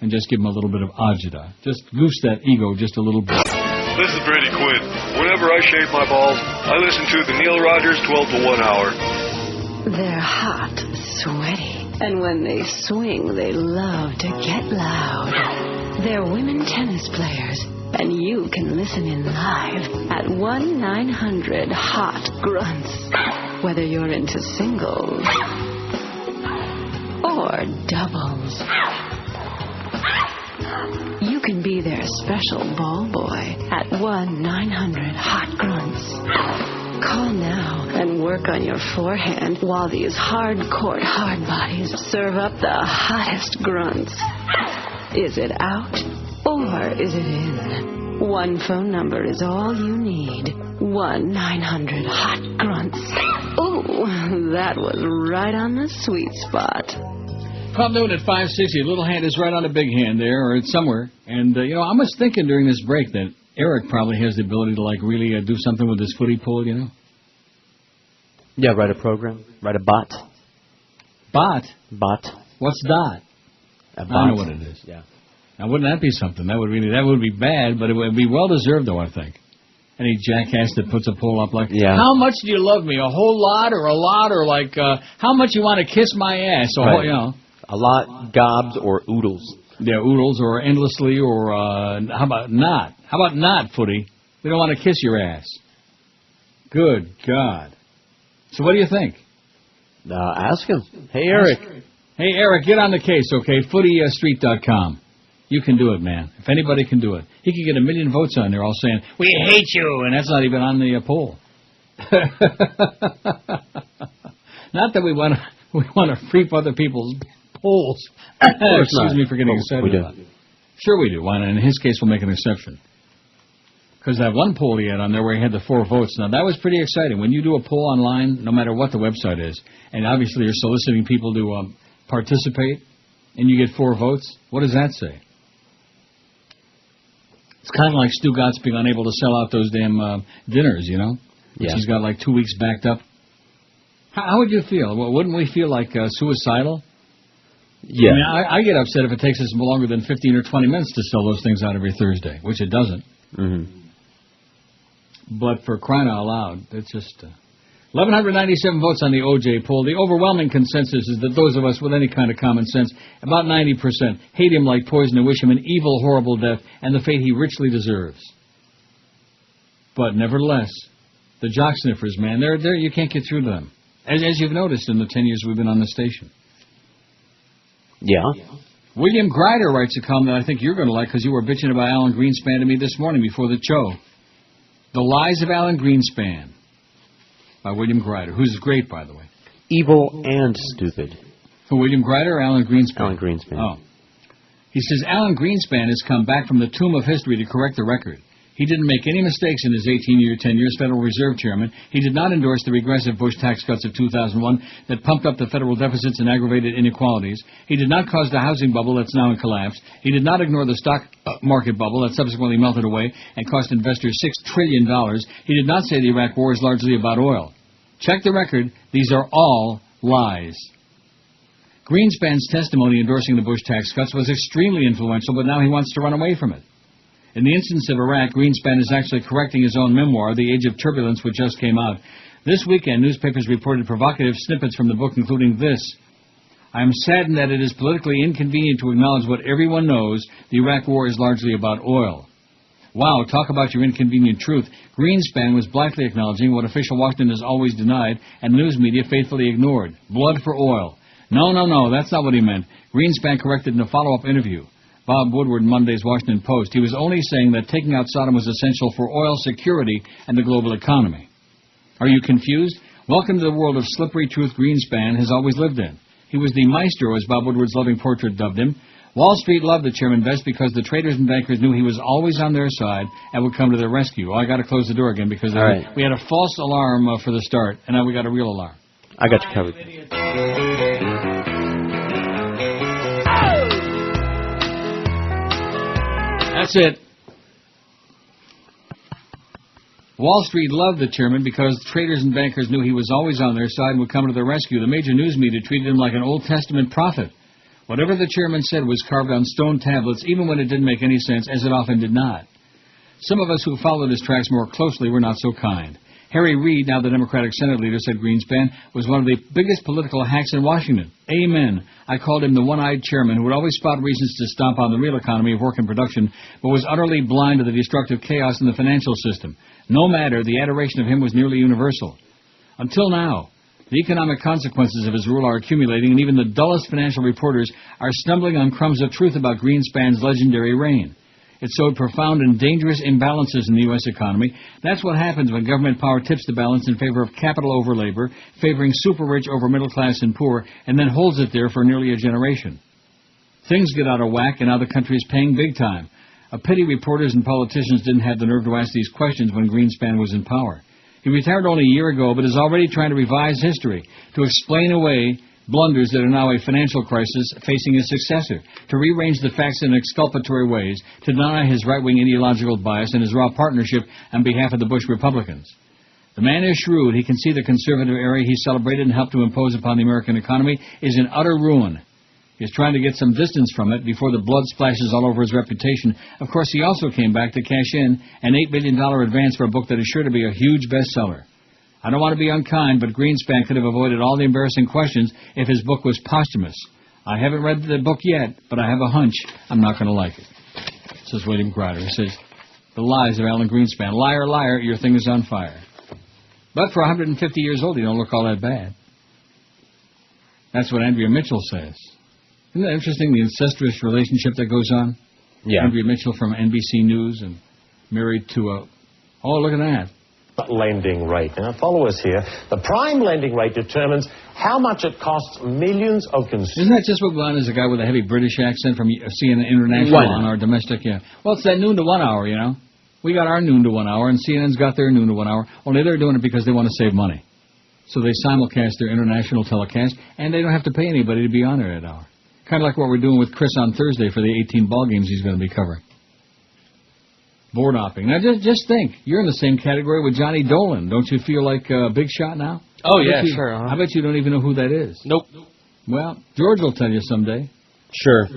And just give them a little bit of agita. Just goose that ego just a little bit. This is Brady Quinn. Whenever I shave my balls, I listen to the Neil Rogers 12 to 1 hour. They're hot, sweaty, and when they swing, they love to get loud. They're women tennis players, and you can listen in live at 1-900-HOT-GRUNTS, whether you're into singles or doubles. You can be their special ball boy at 1-900-HOT-GRUNTS. Call now and work on your forehand while these hard-court hard bodies serve up the hottest grunts. Is it out or is it in? One phone number is all you need. 1-900-HOT-GRUNTS. Ooh, that was right on the sweet spot. 12 noon at 560. Little hand is right on the big hand there, or it's somewhere. And, I was thinking during this break that Eric probably has the ability to, really do something with his footy pool, Yeah, write a program. Write a bot. Bot? Bot. What's dot? A bot. I know what it is. Yeah. Now, wouldn't that be something? That would be bad, but it would be well-deserved, though, I think. Any jackass that puts a poll up yeah. How much do you love me? A whole lot or a lot? Or how much you want to kiss my ass? Or, right. A lot, gobs, or oodles. Yeah, oodles, or endlessly, or how about not? How about not, Footy? We don't want to kiss your ass. Good God. So what do you think? Ask him. Hey, Eric. Hey, Eric, get on the case, okay? FootyStreet.com. You can do it, man. If anybody can do it. He could get 1 million votes on there all saying, we hate you, and that's not even on the poll. Not that we want to freak other people's polls. Excuse me for getting excited about it. Sure we do. Why not? In his case, we'll make an exception. Because that one poll he had on there where he had the 4 votes. Now, that was pretty exciting. When you do a poll online, no matter what the website is, and obviously you're soliciting people to participate, and you get 4 votes, what does that say? It's kind of like Stu Gotts being unable to sell out those damn dinners, Which he's got 2 weeks backed up. How would you feel? Well, wouldn't we feel suicidal? Yeah. I mean, I get upset if it takes us longer than 15 or 20 minutes to sell those things out every Thursday, which it doesn't. Mm-hmm. But for crying out loud, it's just 1,197 votes on the OJ poll. The overwhelming consensus is that those of us with any kind of common sense, about 90%, hate him like poison and wish him an evil, horrible death and the fate he richly deserves. But nevertheless, the jock sniffers, man, they're you can't get through to them. As you've noticed in the 10 years we've been on the station. Yeah. William Greider writes a column that I think you're going to like because you were bitching about Alan Greenspan to me this morning before the show. The Lies of Alan Greenspan by William Greider, who's great, by the way. Evil and stupid. For William Greider or Alan Greenspan? Alan Greenspan. Oh. He says, Alan Greenspan has come back from the tomb of history to correct the record. He didn't make any mistakes in his 18-year tenure as Federal Reserve Chairman. He did not endorse the regressive Bush tax cuts of 2001 that pumped up the federal deficits and aggravated inequalities. He did not cause the housing bubble that's now in collapse. He did not ignore the stock market bubble that subsequently melted away and cost investors $6 trillion. He did not say the Iraq War is largely about oil. Check the record. These are all lies. Greenspan's testimony endorsing the Bush tax cuts was extremely influential, but now he wants to run away from it. In the instance of Iraq, Greenspan is actually correcting his own memoir, The Age of Turbulence, which just came out. This weekend, newspapers reported provocative snippets from the book, including this. I am saddened that it is politically inconvenient to acknowledge what everyone knows, the Iraq War is largely about oil. Wow, talk about your inconvenient truth. Greenspan was blankly acknowledging what official Washington has always denied and news media faithfully ignored. Blood for oil. No, that's not what he meant. Greenspan corrected in a follow-up interview. Bob Woodward in Monday's Washington Post. He was only saying that taking out Saddam was essential for oil security and the global economy. Are you confused? Welcome to the world of slippery truth Greenspan has always lived in. He was the maestro, as Bob Woodward's loving portrait dubbed him. Wall Street loved the chairman best because the traders and bankers knew he was always on their side and would come to their rescue. Oh, I got to close the door again because we had a false alarm for the start, and now we got a real alarm. I got you covered. That's it. Wall Street loved the chairman because traders and bankers knew he was always on their side and would come to their rescue. The major news media treated him like an Old Testament prophet. Whatever the chairman said was carved on stone tablets, even when it didn't make any sense, as it often did not. Some of us who followed his tracks more closely were not so kind. Harry Reid, now the Democratic Senate leader, said Greenspan was one of the biggest political hacks in Washington. Amen. I called him the one-eyed chairman who would always spot reasons to stomp on the real economy of work and production, but was utterly blind to the destructive chaos in the financial system. No matter, the adoration of him was nearly universal. Until now. The economic consequences of his rule are accumulating, and even the dullest financial reporters are stumbling on crumbs of truth about Greenspan's legendary reign. It sowed profound and dangerous imbalances in the U.S. economy. That's what happens when government power tips the balance in favor of capital over labor, favoring super-rich over middle class and poor, and then holds it there for nearly a generation. Things get out of whack, and now the country is paying big time. A pity reporters and politicians didn't have the nerve to ask these questions when Greenspan was in power. He retired only a year ago, but is already trying to revise history, to explain away blunders that are now a financial crisis facing his successor, to rearrange the facts in exculpatory ways, to deny his right-wing ideological bias and his raw partnership on behalf of the Bush Republicans. The man is shrewd. He can see the conservative era he celebrated and helped to impose upon the American economy is in utter ruin. He is trying to get some distance from it before the blood splashes all over his reputation. Of course, he also came back to cash in an $8 billion advance for a book that is sure to be a huge bestseller. I don't want to be unkind, but Greenspan could have avoided all the embarrassing questions if his book was posthumous. I haven't read the book yet, but I have a hunch I'm not going to like it. Says William Crowder. He says, The Lies of Alan Greenspan. Liar, liar, your thing is on fire. But for 150 years old, you don't look all that bad. That's what Andrea Mitchell says. Isn't that interesting, the incestuous relationship that goes on? Yeah. Andrea Mitchell from NBC News and married to a... Oh, look at that. Lending rate. Now, follow us here. The prime lending rate determines how much it costs millions of consumers. Isn't that just what Glenn is, a guy with a heavy British accent from CNN International on our domestic? Yeah. Well, it's that noon to 1 hour, you know. We got our noon to 1 hour, and CNN's got their noon to 1 hour. Only they're doing it because they want to save money. So they simulcast their international telecast, and they don't have to pay anybody to be on there at that hour. Kind of like what we're doing with Chris on Thursday for the 18 ball games he's going to be covering. Board hopping. Now, just think. You're in the same category with Johnny Dolan. Don't you feel like a big shot now? Oh, yeah, sure. I bet you don't even know who that is. Nope. Well, George will tell you someday. Sure.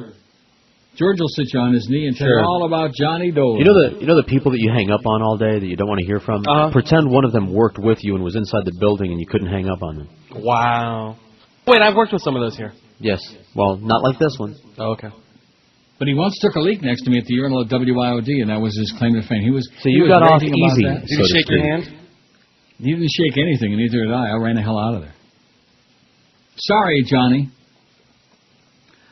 George will sit you on his knee and tell you all about Johnny Dolan. You know the people that you hang up on all day that you don't want to hear from? Pretend one of them worked with you and was inside the building and you couldn't hang up on them. Wow. Wait, I've worked with some of those here. Yes. Well, not like this one. Oh, okay. But he once took a leak next to me at the urinal at WIOD, and that was his claim to fame. So you got off easy. Did he shake your hand? He didn't shake anything, and neither did I. I ran the hell out of there. Sorry, Johnny.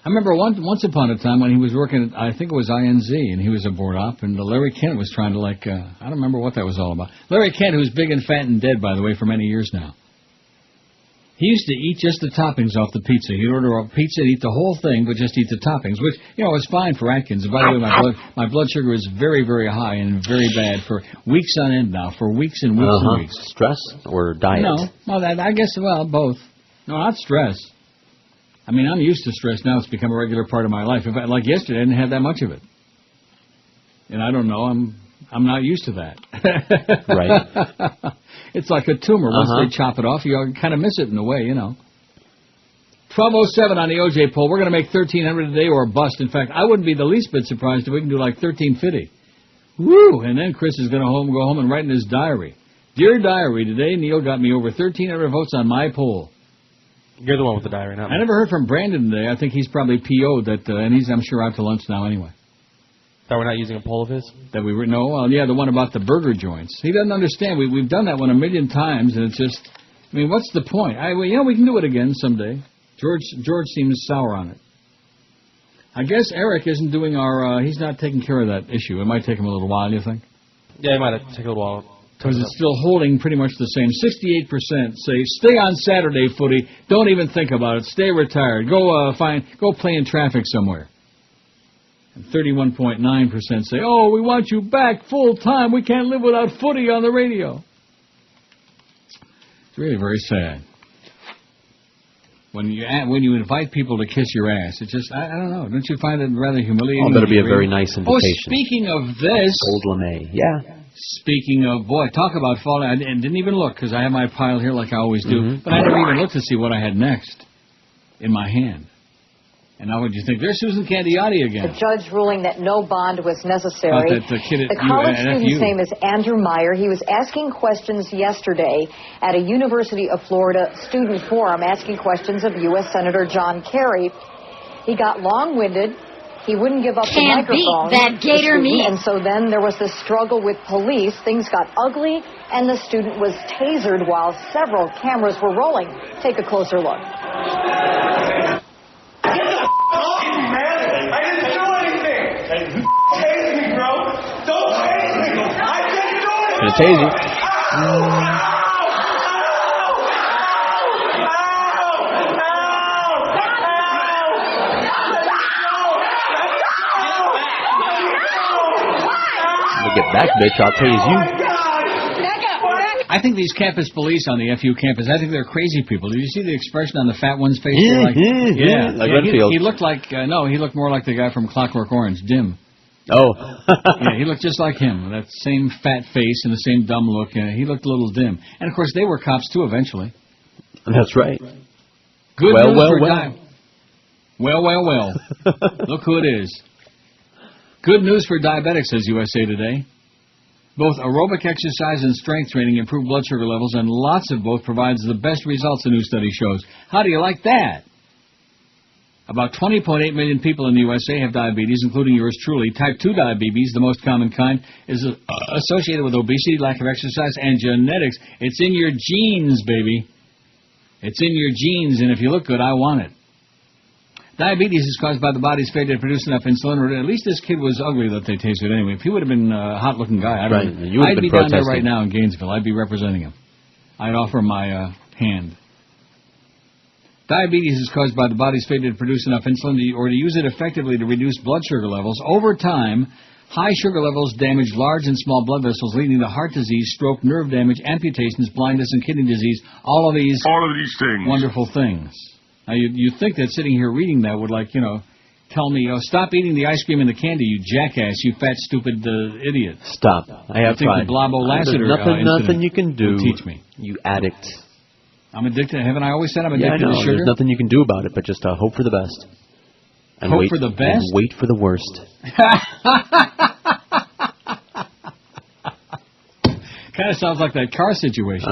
I remember once upon a time when he was working at, I think it was INZ, and he was a board op, and Larry Kent was trying to, I don't remember what that was all about. Larry Kent, who's big and fat and dead, by the way, for many years now. He used to eat just the toppings off the pizza. He'd order a pizza and eat the whole thing, but just eat the toppings, which, was fine for Atkins. And by the way, my blood sugar is very, very high and very bad for weeks on end now, for weeks and weeks and weeks. Stress or diet? No. Well, I guess, both. No, not stress. I mean, I'm used to stress now. It's become a regular part of my life. In fact, like yesterday, I didn't have that much of it. And I don't know, I'm not used to that. Right. It's like a tumor. Once they chop it off, you kind of miss it in a way, 1207 on the OJ poll. We're going to make $1,300 a day or a bust. In fact, I wouldn't be the least bit surprised if we can do like $1,350. Woo! And then Chris is going to go home and write in his diary. Dear diary, today Neil got me over 1,300 votes on my poll. You're the one with the diary, not me. I never heard from Brandon today. I think he's probably PO'd that, and he's, I'm sure, out to lunch now anyway. That we're not using a poll of his? That we were, no, well, yeah, the one about the burger joints. He doesn't understand. We've done that one 1,000,000 times, and it's just, what's the point? We can do it again someday. George seems sour on it. I guess Eric isn't doing he's not taking care of that issue. It might take him a little while, you think? Yeah, it might take a little while. Because it's still holding pretty much the same. 68% say, stay on Saturday, Footy. Don't even think about it. Stay retired. Go play in traffic somewhere. And 31.9% say, oh, we want you back full time. We can't live without Footy on the radio. It's really very sad. When you invite people to kiss your ass, it's just, I don't know. Don't you find it rather humiliating? Oh, that'll be a very nice invitation. Oh, speaking of this. Old LeMay. Yeah. Speaking of, boy, talk about falling. I didn't even look because I have my pile here like I always do. But I never even looked to see what I had next in my hand. And now what do you think? There's Susan Candiotti again. The judge ruling that no bond was necessary. The college student's name is Andrew Meyer. He was asking questions yesterday at a University of Florida student forum, asking questions of U.S. Senator John Kerry. He got long-winded. He wouldn't give up the microphone. Can't beat that gator meat. And so then there was this struggle with police. Things got ugly, and the student was tasered while several cameras were rolling. Take a closer look. Gonna tase you. Get back, bitch! I'll tase you. I think these campus police on the FU campus, I think they're crazy people. Did you see the expression on the fat one's face? Like Redfield. He looked like he looked more like the guy from Clockwork Orange, Dim. Oh. Yeah, he looked just like him. That same fat face and the same dumb look. He looked a little dim. And, of course, they were cops, too, eventually. That's right. Good news for Well. Look who it is. Good news for diabetics, says USA Today. Both aerobic exercise and strength training improve blood sugar levels, and lots of both provides the best results, a new study shows. How do you like that? About 20.8 million people in the USA have diabetes, including yours truly. Type 2 diabetes, the most common kind, is associated with obesity, lack of exercise, and genetics. It's in your genes, baby. It's in your genes, and if you look good, I want it. Diabetes is caused by the body's failure to produce enough insulin, or at least this kid was ugly that they tasted anyway. If he would have been a hot-looking guy, I'd be down there right now in Gainesville. I'd be representing him. I'd offer my hand. Diabetes is caused by the body's failure to produce enough insulin or to use it effectively to reduce blood sugar levels. Over time, high sugar levels damage large and small blood vessels, leading to heart disease, stroke, nerve damage, amputations, blindness, and kidney disease. All of these things. Wonderful things. Now, you'd think that sitting here reading that would, tell me, stop eating the ice cream and the candy, you jackass, you fat, stupid idiot. Stop. I have tried. I think the Blobo Lassiter nothing you can do. Teach me. You addict. I'm addicted. Haven't I always said I'm addicted to sugar? There's nothing you can do about it, but just hope for the best. And hope for the best? And wait for the worst. Kind of sounds like that car situation.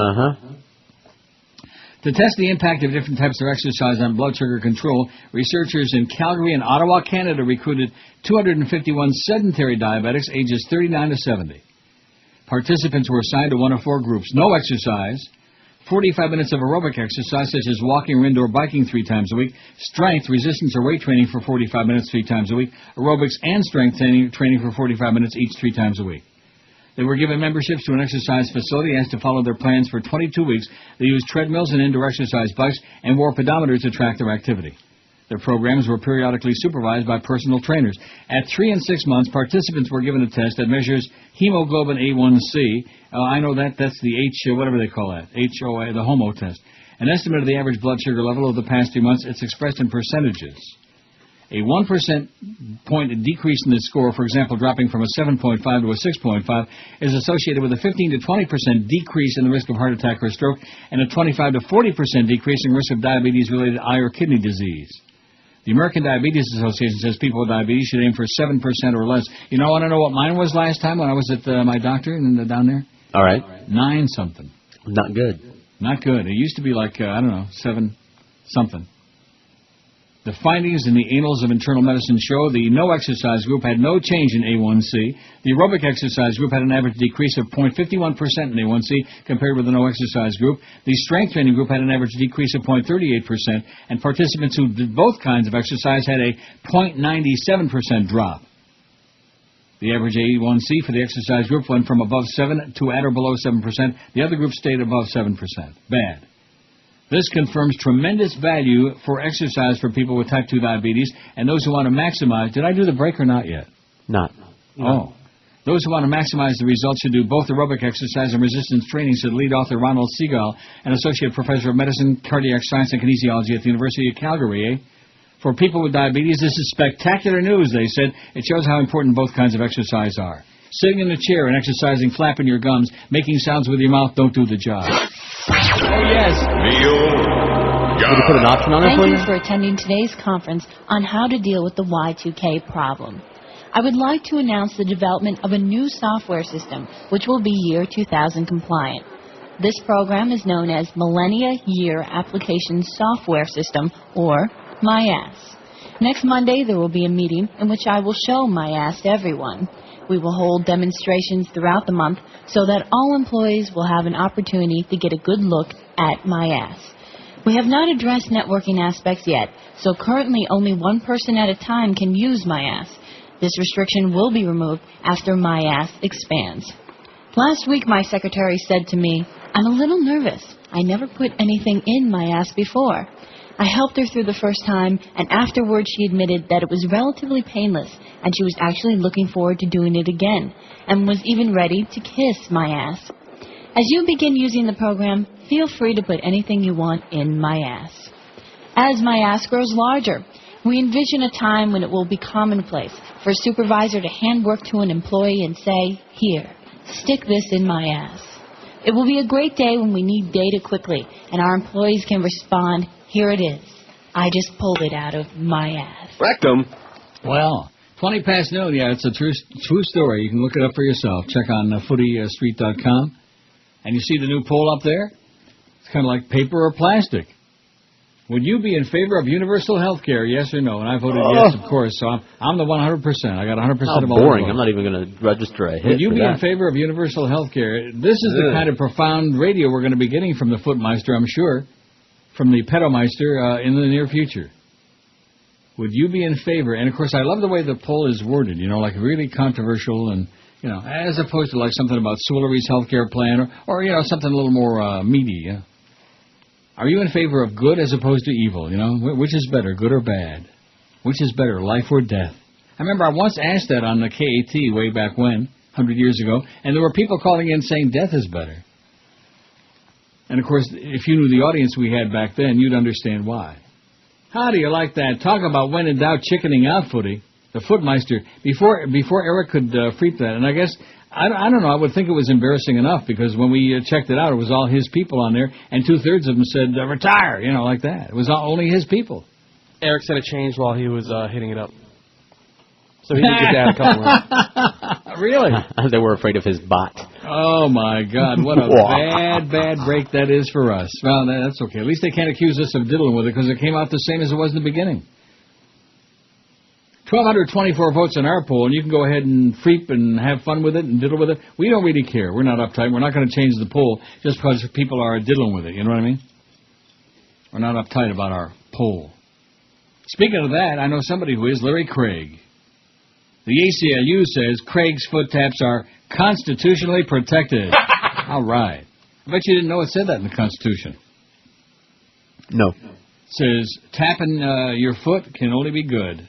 To test the impact of different types of exercise on blood sugar control, researchers in Calgary and Ottawa, Canada, recruited 251 sedentary diabetics ages 39 to 70. Participants were assigned to one of four groups: no exercise, 45 minutes of aerobic exercise, such as walking or indoor biking 3 times a week, strength, resistance, or weight training for 45 minutes 3 times a week, aerobics and strength training for 45 minutes each 3 times a week. They were given memberships to an exercise facility, asked to follow their plans for 22 weeks. They used treadmills and indoor exercise bikes and wore pedometers to track their activity. Their programs were periodically supervised by personal trainers. At 3 and 6 months, participants were given a test that measures hemoglobin A1C. I know that's the whatever they call that, HOA, the HOMO test. An estimate of the average blood sugar level over the past 3 months. It's expressed in percentages. A 1% point decrease in the score, for example, dropping from a 7.5 to a 6.5, is associated with a 15 to 20% decrease in the risk of heart attack or stroke, and a 25 to 40% decrease in risk of diabetes-related eye or kidney disease. The American Diabetes Association says people with diabetes should aim for 7% or less. You know, I want to know what mine was last time when I was at my doctor down there? All right. 9-something. Not good. Not good. It used to be like, 7-something. The findings in the Annals of Internal Medicine show the no-exercise group had no change in A1C. The aerobic exercise group had an average decrease of 0.51% in A1C compared with the no-exercise group. The strength training group had an average decrease of 0.38%, and participants who did both kinds of exercise had a 0.97% drop. The average A1C for the exercise group went from above 7 to at or below 7%. The other group stayed above 7%. Bad. This confirms tremendous value for exercise for people with type 2 diabetes and those who want to maximize. Did I do the break or not yet? Not. Oh. Those who want to maximize the results should do both aerobic exercise and resistance training, said lead author Ronald Seagal, an associate professor of medicine, cardiac science, and kinesiology at the University of Calgary. For people with diabetes, this is spectacular news, they said. It shows how important both kinds of exercise are. Sitting in a chair and exercising, flapping your gums, making sounds with your mouth don't do the job. Oh, yes. Did you put an option on it for you? Thank you for attending today's conference on how to deal with the Y2K problem. I would like to announce the development of a new software system, which will be year 2000 compliant. This program is known as Millennia Year Application Software System, or MIAS. Next Monday, there will be a meeting in which I will show my ass to everyone. We will hold demonstrations throughout the month so that all employees will have an opportunity to get a good look at my ass. We have not addressed networking aspects yet, so currently only one person at a time can use my ass. This restriction will be removed after my ass expands. Last week, my secretary said to me, "I'm a little nervous. I never put anything in my ass before." I helped her through the first time, and afterwards she admitted that it was relatively painless, and she was actually looking forward to doing it again, and was even ready to kiss my ass. As you begin using the program, feel free to put anything you want in my ass. As my ass grows larger, we envision a time when it will be commonplace for a supervisor to hand work to an employee and say, "Here, stick this in my ass." It will be a great day when we need data quickly, and our employees can respond, "Here it is. I just pulled it out of my ass." Rectum. Well, 20 past noon, yeah, it's a true story. You can look it up for yourself. Check on footystreet.com. And you see the new poll up there? It's kind of like paper or plastic. Would you be in favor of universal health care, yes or no? And I voted yes, of course, so I'm the 100%. I got 100% of all boring. the votes. I'm not even going to register a hit. Would you be in favor of universal health care? This is the kind of profound radio we're going to be getting from the Footmeister, I'm sure, from the Pedomeister in the near future. Would you be in favor? And, of course, I love the way the poll is worded, you know, like really controversial and, you know, as opposed to like something about Swillery's health care plan or, you know, something a little more meaty, yeah? Are you in favor of good as opposed to evil, you know? Which is better, good or bad? Which is better, life or death? I remember I once asked that on the KAT way back when, 100 years ago, and there were people calling in saying death is better. And, of course, if you knew the audience we had back then, you'd understand why. How do you like that? Talk about when in doubt chickening out, Footy. The Footmeister, before Eric could freak that. And I guess, I don't know, I would think it was embarrassing enough because when we checked it out, it was all his people on there, and 2/3 of them said, retire, you know, like that. It was only his people. Eric said it changed while he was hitting it up. So he did add a couple of Really? They were afraid of his bot. Oh, my God. What a bad break that is for us. Well, that's okay. At least they can't accuse us of diddling with it because it came out the same as it was in the beginning. 1,224 votes in our poll, and you can go ahead and freep and have fun with it and diddle with it. We don't really care. We're not uptight. We're not going to change the poll just because people are diddling with it. You know what I mean? We're not uptight about our poll. Speaking of that, I know somebody who is, Larry Craig. The ACLU says Craig's foot taps are constitutionally protected. All right. I bet you didn't know it said that in the Constitution. No. It says tapping your foot can only be good.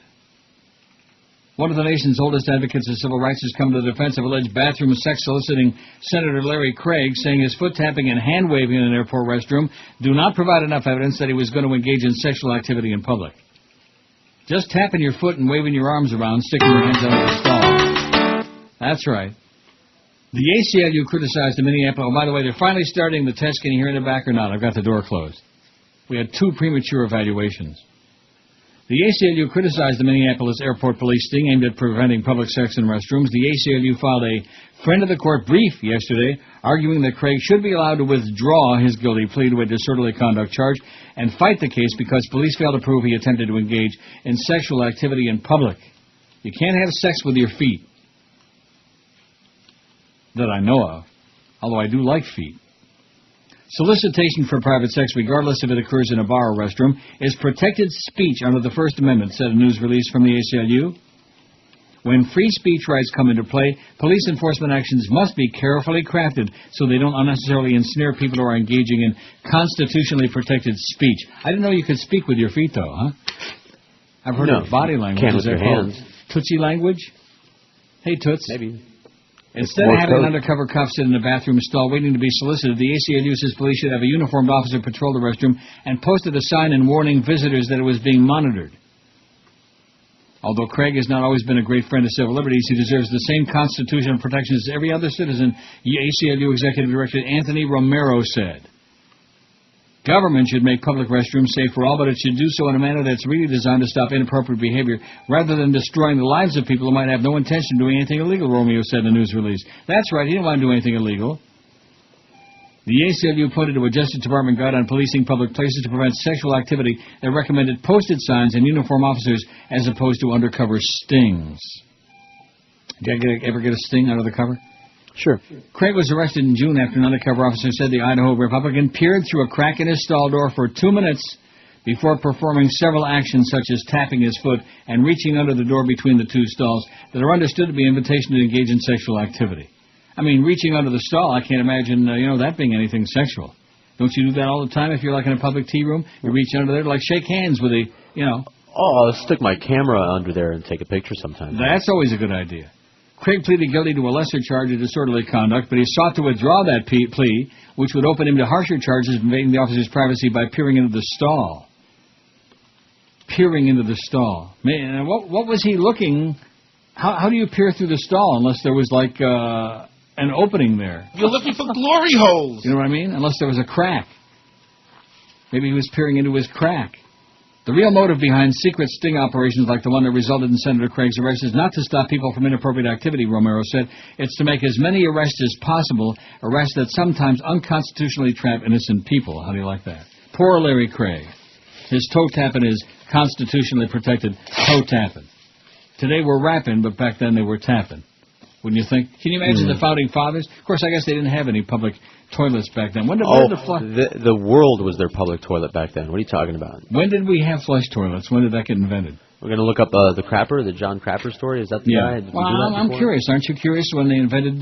One of the nation's oldest advocates of civil rights has come to the defense of alleged bathroom sex soliciting Senator Larry Craig, saying his foot tapping and hand waving in an airport restroom do not provide enough evidence that he was going to engage in sexual activity in public. Just tapping your foot and waving your arms around, sticking your hands out of the stall. That's right. The ACLU criticized the Minneapolis. Oh, by the way, they're finally starting the test. Can you hear in the back or not? I've got the door closed. We had 2 premature evaluations. The ACLU criticized the Minneapolis airport police sting aimed at preventing public sex in restrooms. The ACLU filed a friend of the court brief yesterday, arguing that Craig should be allowed to withdraw his guilty plea to a disorderly conduct charge and fight the case because police failed to prove he attempted to engage in sexual activity in public. You can't have sex with your feet. That I know of, although I do like feet. Solicitation for private sex, regardless if it occurs in a bar or restroom, is protected speech under the First Amendment, said a news release from the ACLU. When free speech rights come into play, police enforcement actions must be carefully crafted so they don't unnecessarily ensnare people who are engaging in constitutionally protected speech. I didn't know you could speak with your feet, though, huh? I've heard of body language. Can't with your hands. Tootsie language? Hey, Toots. Maybe. Instead of having an undercover cop sit in the bathroom stall waiting to be solicited, the ACLU says police should have a uniformed officer patrol the restroom and posted a sign and warning visitors that it was being monitored. Although Craig has not always been a great friend of civil liberties, he deserves the same constitutional protections as every other citizen, the ACLU Executive Director Anthony Romero said. Government should make public restrooms safe for all, but it should do so in a manner that's really designed to stop inappropriate behavior rather than destroying the lives of people who might have no intention of doing anything illegal, Romeo said in a news release. That's right, he didn't want to do anything illegal. The The ACLU pointed to a Justice Department guide on policing public places to prevent sexual activity that recommended posted signs and uniform officers as opposed to undercover stings. Did you ever get a sting out of the cover? Sure. Craig was arrested in June after an undercover officer said the Idaho Republican peered through a crack in his stall door for 2 minutes before performing several actions such as tapping his foot and reaching under the door between the two stalls that are understood to be an invitation to engage in sexual activity. I mean, reaching under the stall, I can't imagine, that being anything sexual. Don't you do that all the time if you're like in a public tea room? You reach under there to like shake hands with Oh, I'll stick my camera under there and take a picture sometime. That's always a good idea. Craig pleaded guilty to a lesser charge of disorderly conduct, but he sought to withdraw that plea, which would open him to harsher charges of invading the officer's privacy by peering into the stall. Peering into the stall. Man, what was he looking? How do you peer through the stall unless there was like an opening there? You're looking for glory holes. You know what I mean? Unless there was a crack. Maybe he was peering into his crack. The real motive behind secret sting operations like the one that resulted in Senator Craig's arrest is not to stop people from inappropriate activity, Romero said. It's to make as many arrests as possible, arrests that sometimes unconstitutionally trap innocent people. How do you like that? Poor Larry Craig. His toe tapping is constitutionally protected toe tapping. Today we're rapping, but back then they were tapping. Wouldn't you think? Can you imagine the Founding Fathers? Of course, I guess they didn't have any public toilets back then. When did the world was their public toilet back then. What are you talking about? When did we have flush toilets? When did that get invented? We're going to look up the Crapper, the John Crapper story. Is that the guy? Well, I'm curious. Aren't you curious when they invented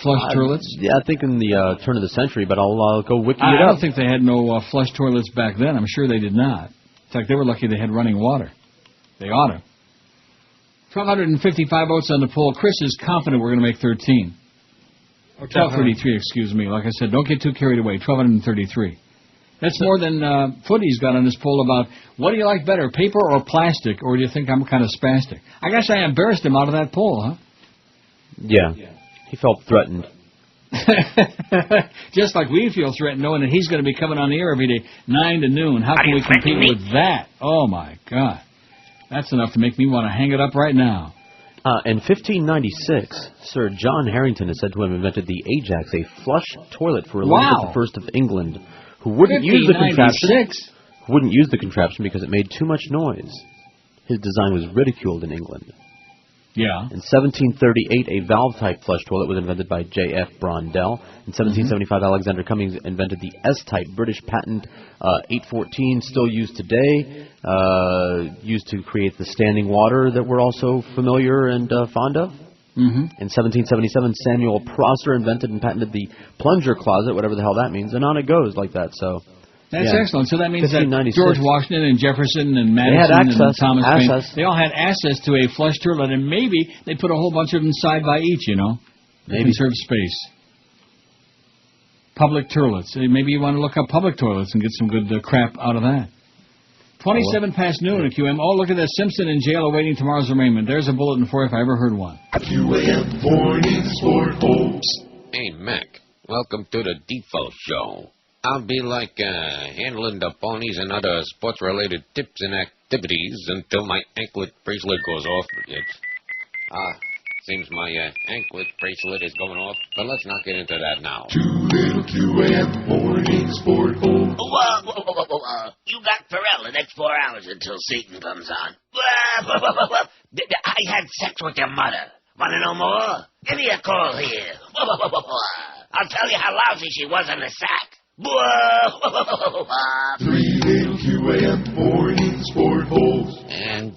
flush toilets? Yeah, I think in the turn of the century, but I'll go wiki it up. I don't think they had no flush toilets back then. I'm sure they did not. In fact, they were lucky they had running water. They ought to. 1,255 votes on the poll. Chris is confident we're going to make 13. 1,233, excuse me. Like I said, don't get too carried away. 1,233. That's more than Footy's got on his poll about what do you like better, paper or plastic, or do you think I'm kind of spastic? I guess I embarrassed him out of that poll, huh? Yeah. He felt threatened. Just like we feel threatened knowing that he's going to be coming on the air every day, 9 to noon. How can we compete with that? Oh, my God. That's enough to make me want to hang it up right now. In 1596, Sir John Harrington is said to have invented the Ajax, a flush toilet for Elizabeth I of England, who wouldn't use the contraption. Wouldn't use the contraption because it made too much noise. His design was ridiculed in England. Yeah. In 1738, a valve-type flush toilet was invented by J.F. Brondell. In 1775, Alexander Cummings invented the S-type British patent 814, still used today, used to create the standing water that we're also familiar and fond of. In 1777, Samuel Prosser invented and patented the plunger closet, whatever the hell that means, and on it goes like that. So that's excellent. So that means that George Washington and Jefferson and Madison and Thomas Paine, they all had access to a flush toilet, and maybe they put a whole bunch of them side by each, Maybe. Conserve space. Public toilets. Maybe you want to look up public toilets and get some good crap out of that. 27 past noon at QM. Oh, look at that. Simpson in jail awaiting tomorrow's arraignment. There's a bulletin for you if I ever heard one. QM Morning Sport Hopes. Hey, Mac. Welcome to the Default Show. I'll be handling the ponies and other sports-related tips and activities until my anklet bracelet goes off. Seems my anklet bracelet is going off, but let's not get into that now. Too little QM Morning Sport Hopes. Whoa. You got Pharrell the next 4 hours until Satan comes on. I had sex with your mother. Want to know more? Give me a call here. I'll tell you how lousy she was on the sack. 3 little QM Morning Sport Hopes. And,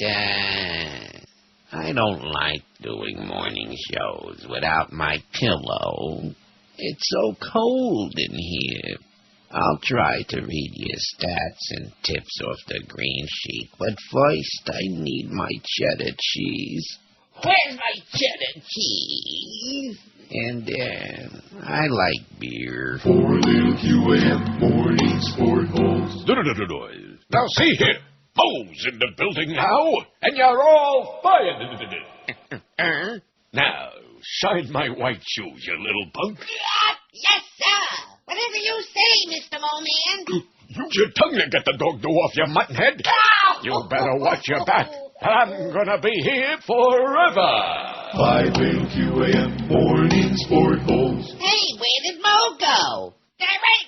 I don't like doing morning shows without my pillow. It's so cold in here. I'll try to read your stats and tips off the green sheet, but first I need my cheddar cheese. Where's my cheddar cheese? And, I like beer. 4 little QM Morning Sport Hopes. Now see here. Bo's in the building now, and you're all fired. Now, shine my white shoes, you little punk. Yes, sir. Whatever you say, Mr. Moleman. Use your tongue to get the dog do off your mutton head. You better watch your back. I'm gonna be here forever. 5 little QM Morning Sport Hopes. Hey, where did Mo go? They're right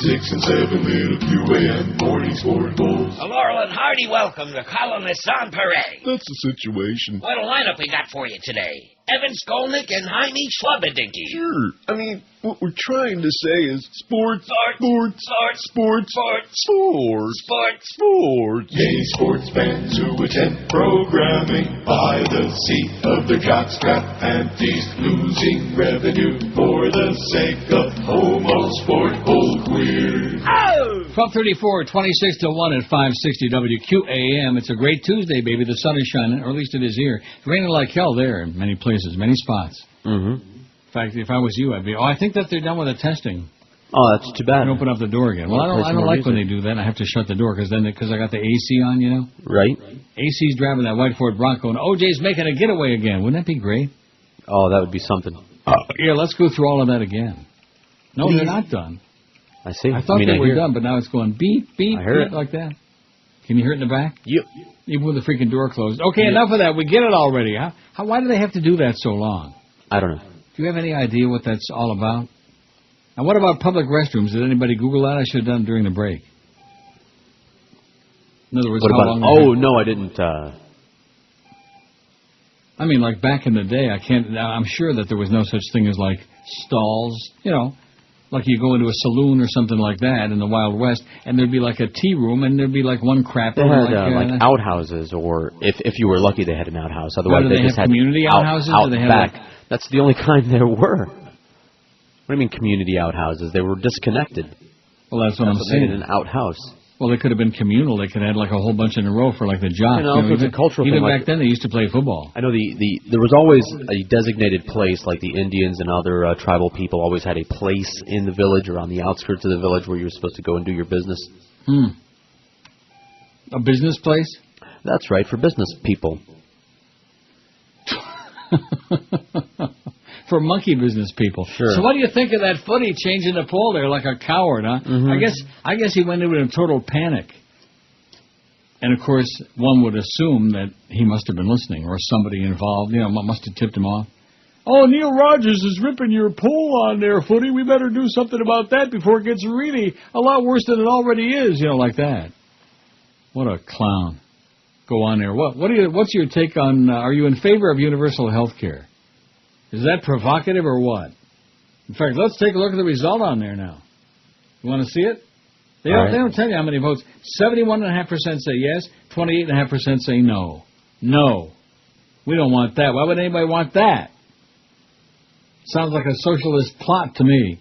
6 and 7 little QAM morning sport bulls. A Laurel and hearty welcome to colonists on parade. That's the situation. What a lineup we got for you today. Evan Skolnick and Jaime Schwabedinky. Sure. I mean, what we're trying to say is sports, sports, Gay sports fans who attend programming by the seat of their jockstrap panties, losing revenue for the sake of homo sport bull queers. 12:34, 26 to 1 at 560 WQAM. It's a great Tuesday, baby. The sun is shining, or at least it is here. It's raining like hell there in many places, many spots. Mm-hmm. In fact, if I was you, I'd be. Oh, I think that they're done with the testing. Oh, that's too bad. And open up the door again. Well, I don't like when they do that. I have to shut the door because I got the AC on, you know. Right. AC's driving that white Ford Bronco, and OJ's making a getaway again. Wouldn't that be great? Oh, that would be something. Yeah, let's go through all of that again. No, they're not done. I see. I thought they were done, but now it's going beep, beep, beep it. like that. Can you hear it in the back? Yep. Even with the freaking door closed. Okay, enough of that. We get it already. Why do they have to do that so long? I don't know. Do you have any idea what that's all about? And what about public restrooms? Did anybody Google that? I should have done it during the break. In other words, what how about? long? Oh no, I didn't. I mean, like back in the day, I'm sure that there was no such thing as like stalls. You know, like you go into a saloon or something like that in the Wild West, and there'd be like a tea room, and there'd be like one crap. They had like outhouses, or if you were lucky, they had an outhouse. Otherwise, they just had community outhouses. Out they back. That's the only kind there were. What do you mean community outhouses? They were disconnected. Well, that's what I'm saying. An outhouse. Well, they could have been communal. They could have had like a whole bunch in a row for like the jocks. You know, it's a cultural even thing. Back then, they used to play football. I know there was always a designated place, like the Indians and other tribal people always had a place in the village or on the outskirts of the village where you were supposed to go and do your business. A business place? That's right, for business people. For monkey business people. Sure. So what do you think of that Footy changing the pole there like a coward, huh? Mm-hmm. I guess he went into a total panic. And, of course, one would assume that he must have been listening or somebody involved, must have tipped him off. Oh, Neil Rogers is ripping your pole on there, Footy. We better do something about that before it gets really a lot worse than it already is, like that. What a clown. Go on there. What's your take on, are you in favor of universal health care? Is that provocative or what? In fact, let's take a look at the result on there now. You want to see it? They don't tell you how many votes. 71.5% say yes, 28.5% say no. No. We don't want that. Why would anybody want that? Sounds like a socialist plot to me.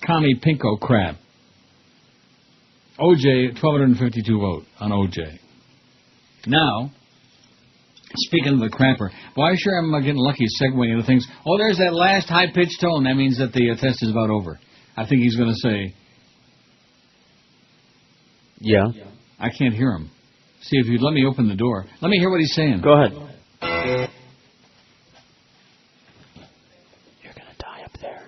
Commie pinko crap. OJ, 1,252 vote on OJ. Now, speaking of the crapper, boy, sure I'm getting lucky segueing into things. Oh, there's that last high-pitched tone. That means that the test is about over. I think he's going to say... Yeah. I can't hear him. See, if you'd let me open the door. Let me hear what he's saying. Go ahead. You're going to die up there.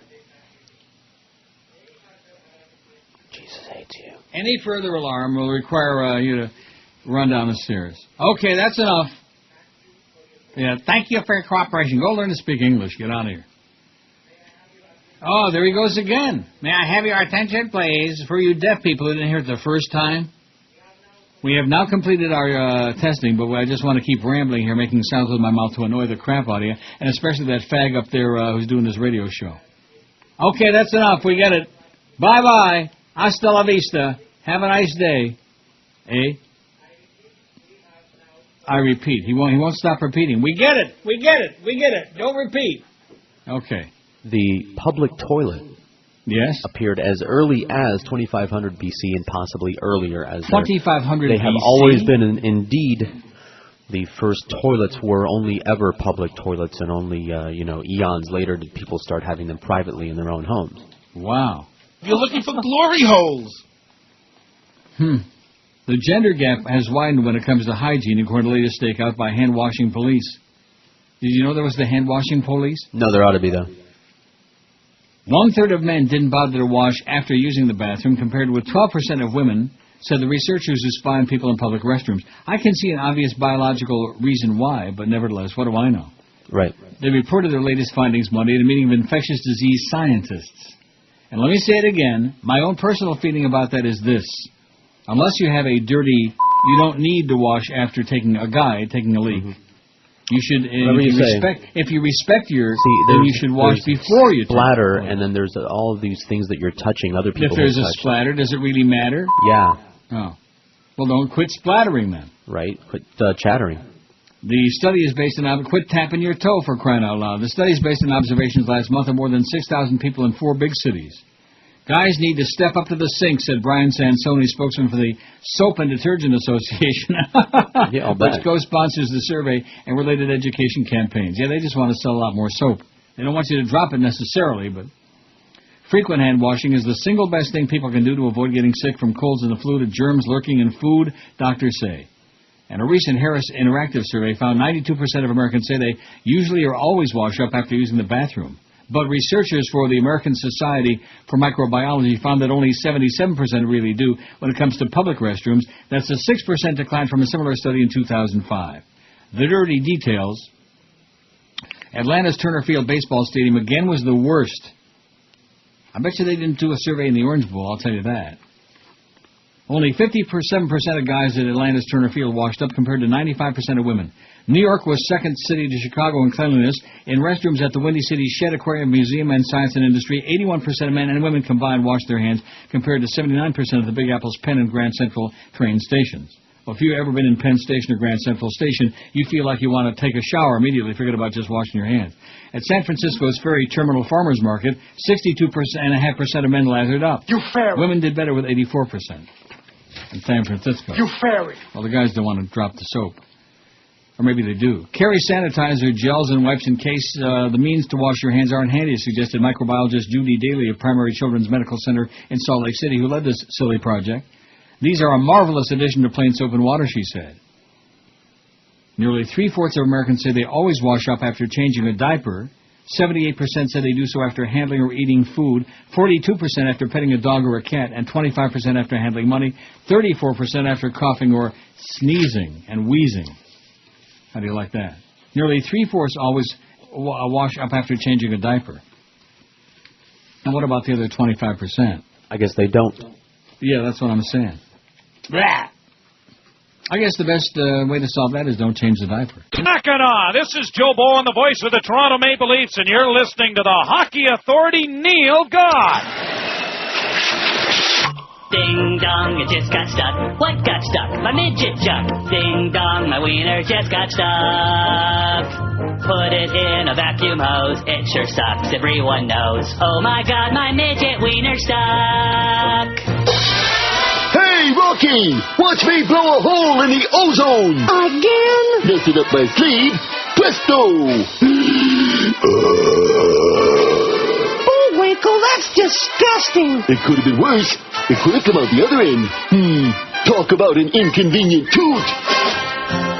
Jesus hates you. Any further alarm will require you to run down the stairs. Okay, that's enough. Yeah, thank you for your cooperation. Go learn to speak English. Get out of here. Oh, there he goes again. May I have your attention, please? For you deaf people who didn't hear it the first time, we have now completed our testing, but I just want to keep rambling here, making sounds with my mouth to annoy the crap out of you, and especially that fag up there who's doing this radio show. Okay, that's enough. We get it. Bye-bye. Hasta la vista. Have a nice day. Eh? I repeat. He won't stop repeating. We get it. We get it. We get it. Don't repeat. Okay. The public toilet appeared as early as 2500 BC and possibly earlier. As 2500 BC? They have always been, indeed, the first toilets were only ever public toilets, and only, eons later did people start having them privately in their own homes. Wow. You're looking for glory holes. The gender gap has widened when it comes to hygiene, according to the latest stakeout by hand-washing police. Did you know there was the hand-washing police? No, there ought to be, though. 1/3 of men didn't bother to wash after using the bathroom, compared with 12% of women, said the researchers who spy on people in public restrooms. I can see an obvious biological reason why, but nevertheless, what do I know? Right. They reported their latest findings Monday at a meeting of infectious disease scientists. And let me say it again, my own personal feeling about that is this. Unless you have a dirty, you don't need to wash after taking a leak. You should, if you respect then you should wash before you splatter, and then there's all of these things that you're touching, other people. If there's a splatter, does it really matter? Yeah. Oh. Well, don't quit splattering then. Right. Quit chattering. The study is based on... Quit tapping your toe, for crying out loud. The study is based on observations last month of more than 6,000 people in 4 big cities. Guys need to step up to the sink, said Brian Sansoni, spokesman for the Soap and Detergent Association, which co-sponsors the survey and related education campaigns. Yeah, they just want to sell a lot more soap. They don't want you to drop it necessarily, but frequent hand washing is the single best thing people can do to avoid getting sick from colds and the flu to germs lurking in food, doctors say. And a recent Harris Interactive survey found 92% of Americans say they usually or always wash up after using the bathroom. But researchers for the American Society for Microbiology found that only 77% really do when it comes to public restrooms. That's a 6% decline from a similar study in 2005. The dirty details. Atlanta's Turner Field Baseball Stadium again was the worst. I bet you they didn't do a survey in the Orange Bowl, I'll tell you that. Only 57% of guys at Atlanta's Turner Field washed up compared to 95% of women. New York was second city to Chicago in cleanliness. In restrooms at the Windy City Shed Aquarium Museum and Science and Industry, 81% of men and women combined washed their hands compared to 79% of the Big Apple's Penn and Grand Central train stations. Well, if you've ever been in Penn Station or Grand Central Station, you feel like you want to take a shower immediately, forget about just washing your hands. At San Francisco's Ferry Terminal Farmers Market, 62.5% of men lathered up. You fairy. Women did better with 84% in San Francisco. You fairy. Well, the guys don't want to drop the soap. Or maybe they do. Carry sanitizer, gels, and wipes in case the means to wash your hands aren't handy, suggested microbiologist Judy Daly of Primary Children's Medical Center in Salt Lake City, who led this silly project. These are a marvelous addition to plain soap and water, she said. Nearly 3/4 of Americans say they always wash up after changing a diaper. 78% said they do so after handling or eating food, 42% after petting a dog or a cat, and 25% after handling money, 34% after coughing or sneezing and wheezing. How do you like that? Nearly 3/4 always wash up after changing a diaper. And what about the other 25%? I guess they don't. Yeah, that's what I'm saying. Blah. I guess the best way to solve that is don't change the diaper. Mackinac, this is Joe Bowen, the voice of the Toronto Maple Leafs, and you're listening to the Hockey Authority, Neil God. Ding dong, it just got stuck. What got stuck? My midget juck. Ding dong, my wiener just got stuck. Put it in a vacuum hose, it sure sucks, everyone knows. Oh my god, my midget wiener stuck. Hey, Rocky! Watch me blow a hole in the ozone! Again? Mess it up my sleeve. Presto! Oh, Winkle, that's disgusting. It could have been worse. It could have come out the other end. Talk about an inconvenient toot. I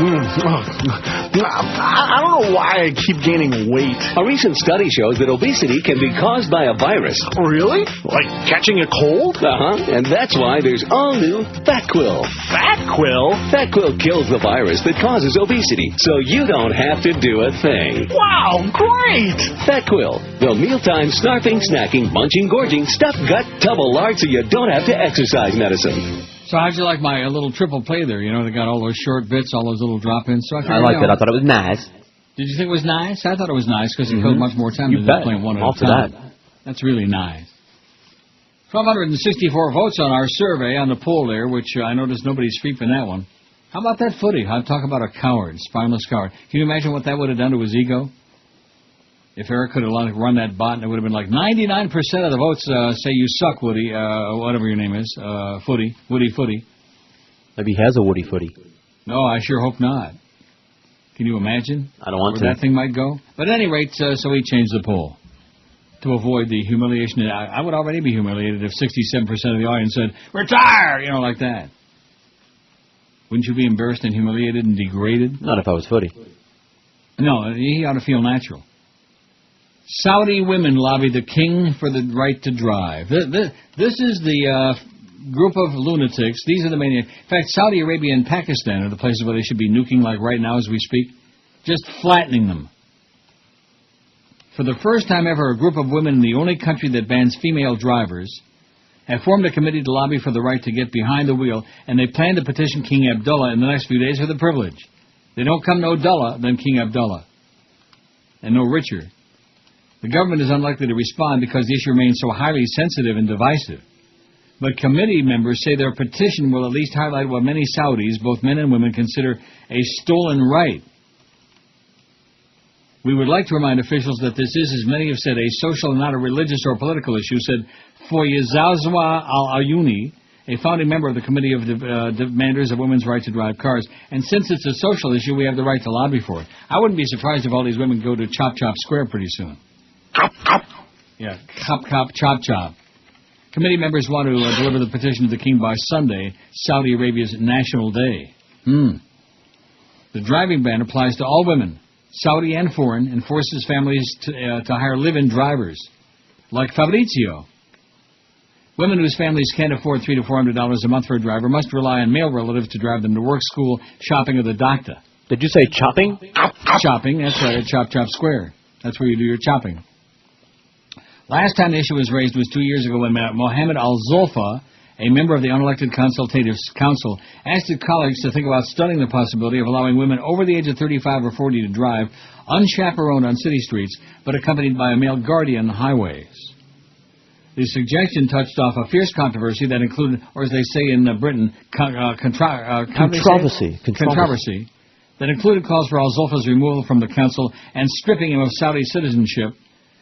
don't know why I keep gaining weight. A recent study shows that obesity can be caused by a virus. Really? Like catching a cold? And that's why there's all-new Fat Quill. Fat Quill? Fat Quill kills the virus that causes obesity, so you don't have to do a thing. Wow, great! Fat Quill. The mealtime snarfing, snacking, munching, gorging, stuffed gut, double lard so you don't have to exercise medicine. So how'd you like my little triple play there? You know, they got all those short bits, all those little drop-ins. So I liked it. I thought it was nice. Did you think it was nice? I thought it was nice because it killed much more time than just playing one at a time. That's really nice. 1,264 votes on our survey on the poll there, which I noticed nobody's freaking that one. How about that Footy? I'd talk about a coward, spineless coward. Can you imagine what that would have done to his ego? If Eric could have run that bot, and it would have been like 99% of the votes say you suck, Woody, whatever your name is, Footy, Woody Footy. Maybe he has a Woody Footy. No, I sure hope not. Can you imagine? I don't want where to. That thing might go? But at any rate, so he changed the poll to avoid the humiliation. I would already be humiliated if 67% of the audience said, retire, you know, like that. Wouldn't you be embarrassed and humiliated and degraded? Not if I was Footy. No, he ought to feel natural. Saudi women lobby the king for the right to drive. This is the group of lunatics. These are the maniacs. In fact, Saudi Arabia and Pakistan are the places where they should be nuking like right now as we speak. Just flattening them. For the first time ever, a group of women in the only country that bans female drivers have formed a committee to lobby for the right to get behind the wheel, and they plan to petition King Abdullah in the next few days for the privilege. They don't come no duller than King Abdullah, and no richer. The government is unlikely to respond because the issue remains so highly sensitive and divisive. But committee members say their petition will at least highlight what many Saudis, both men and women, consider a stolen right. We would like to remind officials that this is, as many have said, a social and not a religious or political issue, said Foyezazwa Al-Ayuni, a founding member of the Committee of Demanders of Women's Right to Drive Cars. And since it's a social issue, we have the right to lobby for it. I wouldn't be surprised if all these women go to Chop Chop Square pretty soon. Chop, chop. Yeah, Chop, Chop, Chop. Committee members want to deliver the petition to the king by Sunday, Saudi Arabia's National Day. The driving ban applies to all women, Saudi and foreign, and forces families to hire live-in drivers, like Fabrizio. Women whose families can't afford $300 to $400 a month for a driver must rely on male relatives to drive them to work, school, shopping, or the doctor. Did you say chopping? Shopping, that's right, at Chop Chop Square. That's where you do your chopping. Last time the issue was raised was 2 years ago when Mohammed Al-Zulfa, a member of the unelected Consultative Council, asked his colleagues to think about studying the possibility of allowing women over the age of 35 or 40 to drive unchaperoned on city streets, but accompanied by a male guardian on highways. The suggestion touched off a fierce controversy that included, or as they say in Britain, controversy. That included calls for Al-Zulfa's removal from the council and stripping him of Saudi citizenship,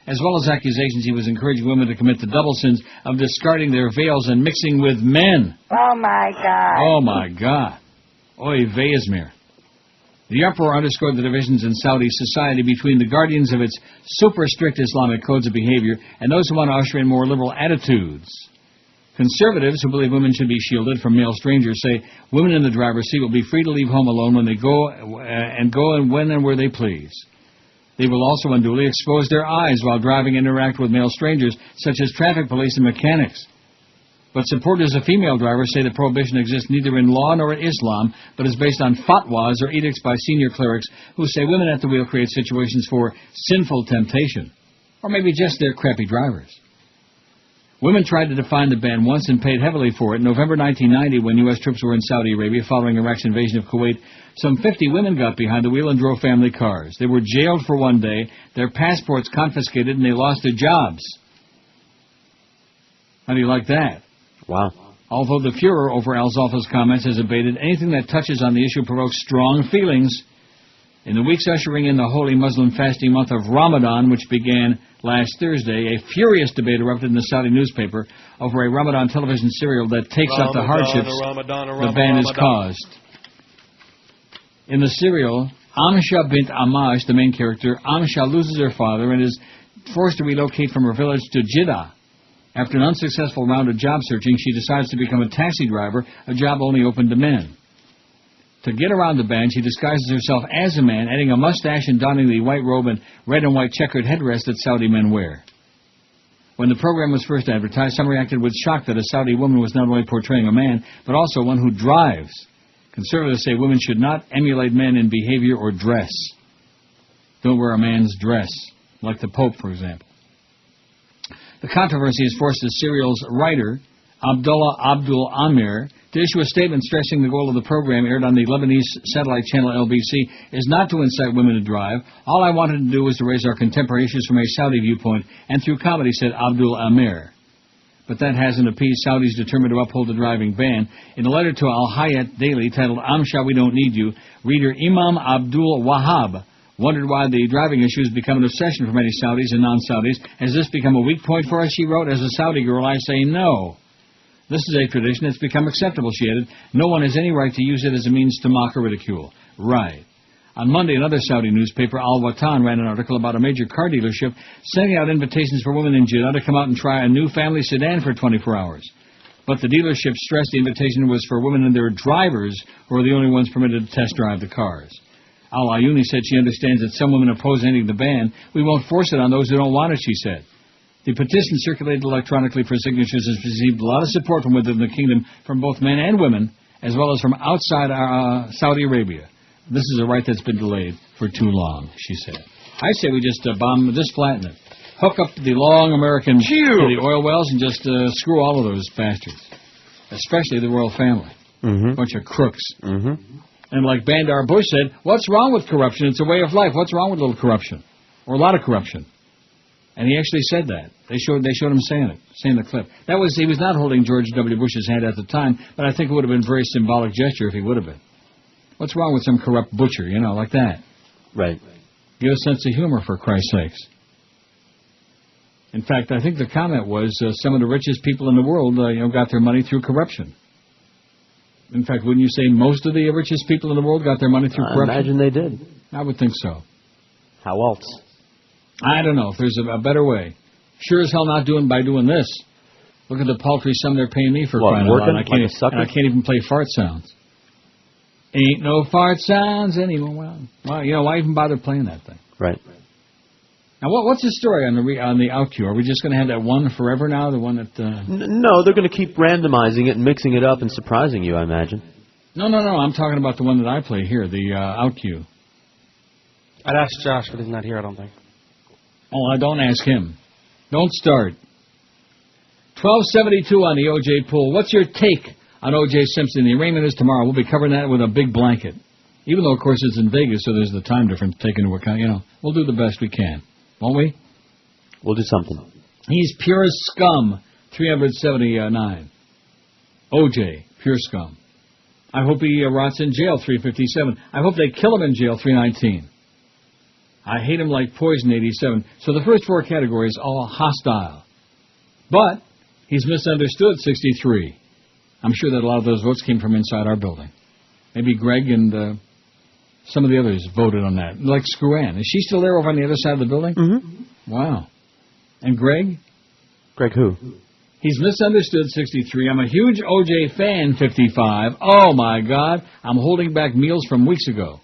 as well as accusations he was encouraging women to commit the double sins of discarding their veils and mixing with men. Oh, my God. Oh, my God. Oy vey. The uproar underscored the divisions in Saudi society between the guardians of its super-strict Islamic codes of behavior and those who want to usher in more liberal attitudes. Conservatives who believe women should be shielded from male strangers say women in the driver's seat will be free to leave home alone when they go and when and where they please. They will also unduly expose their eyes while driving and interact with male strangers, such as traffic police and mechanics. But supporters of female drivers say the prohibition exists neither in law nor in Islam, but is based on fatwas or edicts by senior clerics who say women at the wheel create situations for sinful temptation. Or maybe just they're crappy drivers. Women tried to define the ban once and paid heavily for it. In November 1990, when U.S. troops were in Saudi Arabia following Iraq's invasion of Kuwait, some 50 women got behind the wheel and drove family cars. They were jailed for one day, their passports confiscated, and they lost their jobs. How do you like that? Wow. Although the furor over Al-Zulfa's comments has abated, anything that touches on the issue provokes strong feelings. In the weeks ushering in the holy Muslim fasting month of Ramadan, which began last Thursday, a furious debate erupted in the Saudi newspaper over a Ramadan television serial that takes up the hardships the ban has caused. In the serial, Amsha bint Amash, the main character, Amsha loses her father and is forced to relocate from her village to Jeddah. After an unsuccessful round of job searching, she decides to become a taxi driver, a job only open to men. To get around the ban, she disguises herself as a man, adding a mustache and donning the white robe and red and white checkered headdress that Saudi men wear. When the program was first advertised, some reacted with shock that a Saudi woman was not only portraying a man, but also one who drives. Conservatives say women should not emulate men in behavior or dress. Don't wear a man's dress, like the Pope, for example. The controversy has forced the serial's writer, Abdullah Abdul Amir, to issue a statement stressing the goal of the program, aired on the Lebanese satellite channel LBC, is not to incite women to drive. All I wanted to do was to raise our contemporary issues from a Saudi viewpoint, and through comedy, said Abdul Amir. But that hasn't appeased Saudis determined to uphold the driving ban. In a letter to Al Hayat Daily titled, Amsha, We Don't Need You, reader Imam Abdul Wahab wondered why the driving issue has become an obsession for many Saudis and non-Saudis. Has this become a weak point for us, she wrote. As a Saudi girl, I say no. This is a tradition that's become acceptable, she added. No one has any right to use it as a means to mock or ridicule. Right. On Monday, another Saudi newspaper, Al Watan, ran an article about a major car dealership sending out invitations for women in Jeddah to come out and try a new family sedan for 24 hours. But the dealership stressed the invitation was for women and their drivers, who are the only ones permitted to test drive the cars. Al-Ayuni said she understands that some women oppose ending the ban. We won't force it on those who don't want it, she said. The petition circulated electronically for signatures has received a lot of support from within the kingdom from both men and women, as well as from outside Saudi Arabia. This is a right that's been delayed for too long, she said. I say we just flatten it. Hook up the long American to the oil wells and just screw all of those bastards, especially the royal family. Bunch of crooks. And like Bandar Bush said, what's wrong with corruption? It's a way of life. What's wrong with a little corruption? Or a lot of corruption? And he actually said that. They showed him saying the clip. He was not holding George W. Bush's hand at the time, but I think it would have been a very symbolic gesture if he would have been. What's wrong with some corrupt butcher, like that? Right. Give a sense of humor, for Christ's sakes. In fact, I think the comment was some of the richest people in the world, got their money through corruption. In fact, wouldn't you say most of the richest people in the world got their money through corruption? I imagine they did. I would think so. How else? I don't know if there's a better way. Sure as hell not by doing this. Look at the paltry sum they're paying me for crying out loud. And I can't even play fart sounds. Ain't no fart sounds anymore. Well, why even bother playing that thing? Right. Now, what's the story on the out cue? Are we just going to have that one forever now? The one that... No, they're going to keep randomizing it and mixing it up and surprising you, I imagine. No. I'm talking about the one that I play here, the out cue. I'd ask Josh, but he's not here, I don't think. Oh, I don't ask him. Don't start. 1272 on the O.J. pool. What's your take on O.J. Simpson? The arraignment is tomorrow. We'll be covering that with a big blanket. Even though, of course, it's in Vegas, so there's the time difference taken into account. We'll do the best we can. Won't we? We'll do something. He's pure scum. 379. O.J., pure scum. I hope he rots in jail. 357. I hope they kill him in jail. 319. I hate him like poison. 87. So the first four categories all hostile. But he's misunderstood. 63. I'm sure that a lot of those votes came from inside our building. Maybe Greg and some of the others voted on that. Like Screwan. Is she still there over on the other side of the building? Wow. And Greg? Greg who? He's misunderstood. 63. I'm a huge O.J. fan. 55. Oh, my God. I'm holding back meals from weeks ago.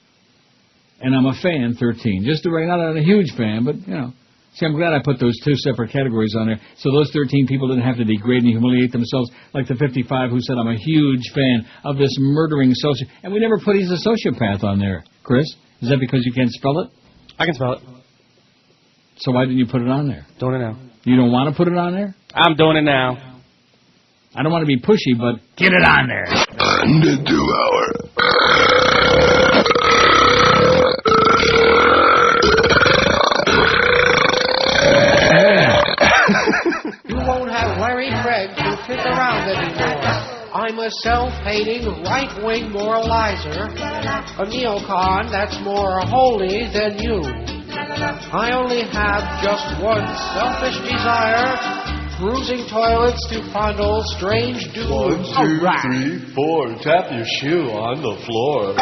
And I'm a fan. 13. Just not a huge fan, but, See, I'm glad I put those two separate categories on there, so those 13 people didn't have to degrade and humiliate themselves like the 55 who said, I'm a huge fan of this murdering sociopath. And we never put he's a sociopath on there. Chris, is that because you can't spell it? I can spell it. So why didn't you put it on there? Doing it now. You don't want to put it on there? I'm doing it now. I don't want to be pushy, but get it on there. Under 2 hours. You won't have Larry Craig to kick around anymore. I'm a self-hating, right-wing moralizer, a neocon that's more holy than you. I only have just one selfish desire, cruising toilets to fondle strange dudes. 1, 2, 3, 4, tap your shoe on the floor.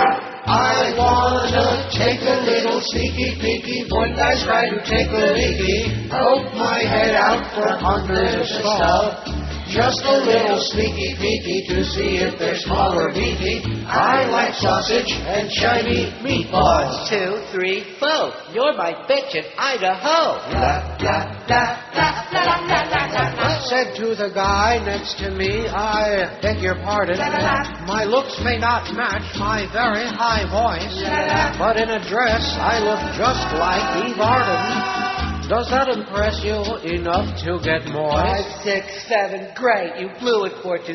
I wanna take a little sneaky peeky, one nice try to take a leaky, poke my head out from under the stall. Just a little sneaky peeky to see if they're small or beefy. I like sausage and shiny meatballs. 1, 2, 3, 4. You're my bitch in Idaho. La, la, la, la, la, la, la, la, la. Said to the guy next to me, I beg your pardon. My looks may not match my very high voice, but in a dress I look just like Eve Arden. Does that impress you enough to get moist? 5, 6, 7, great, you blew it for 2008.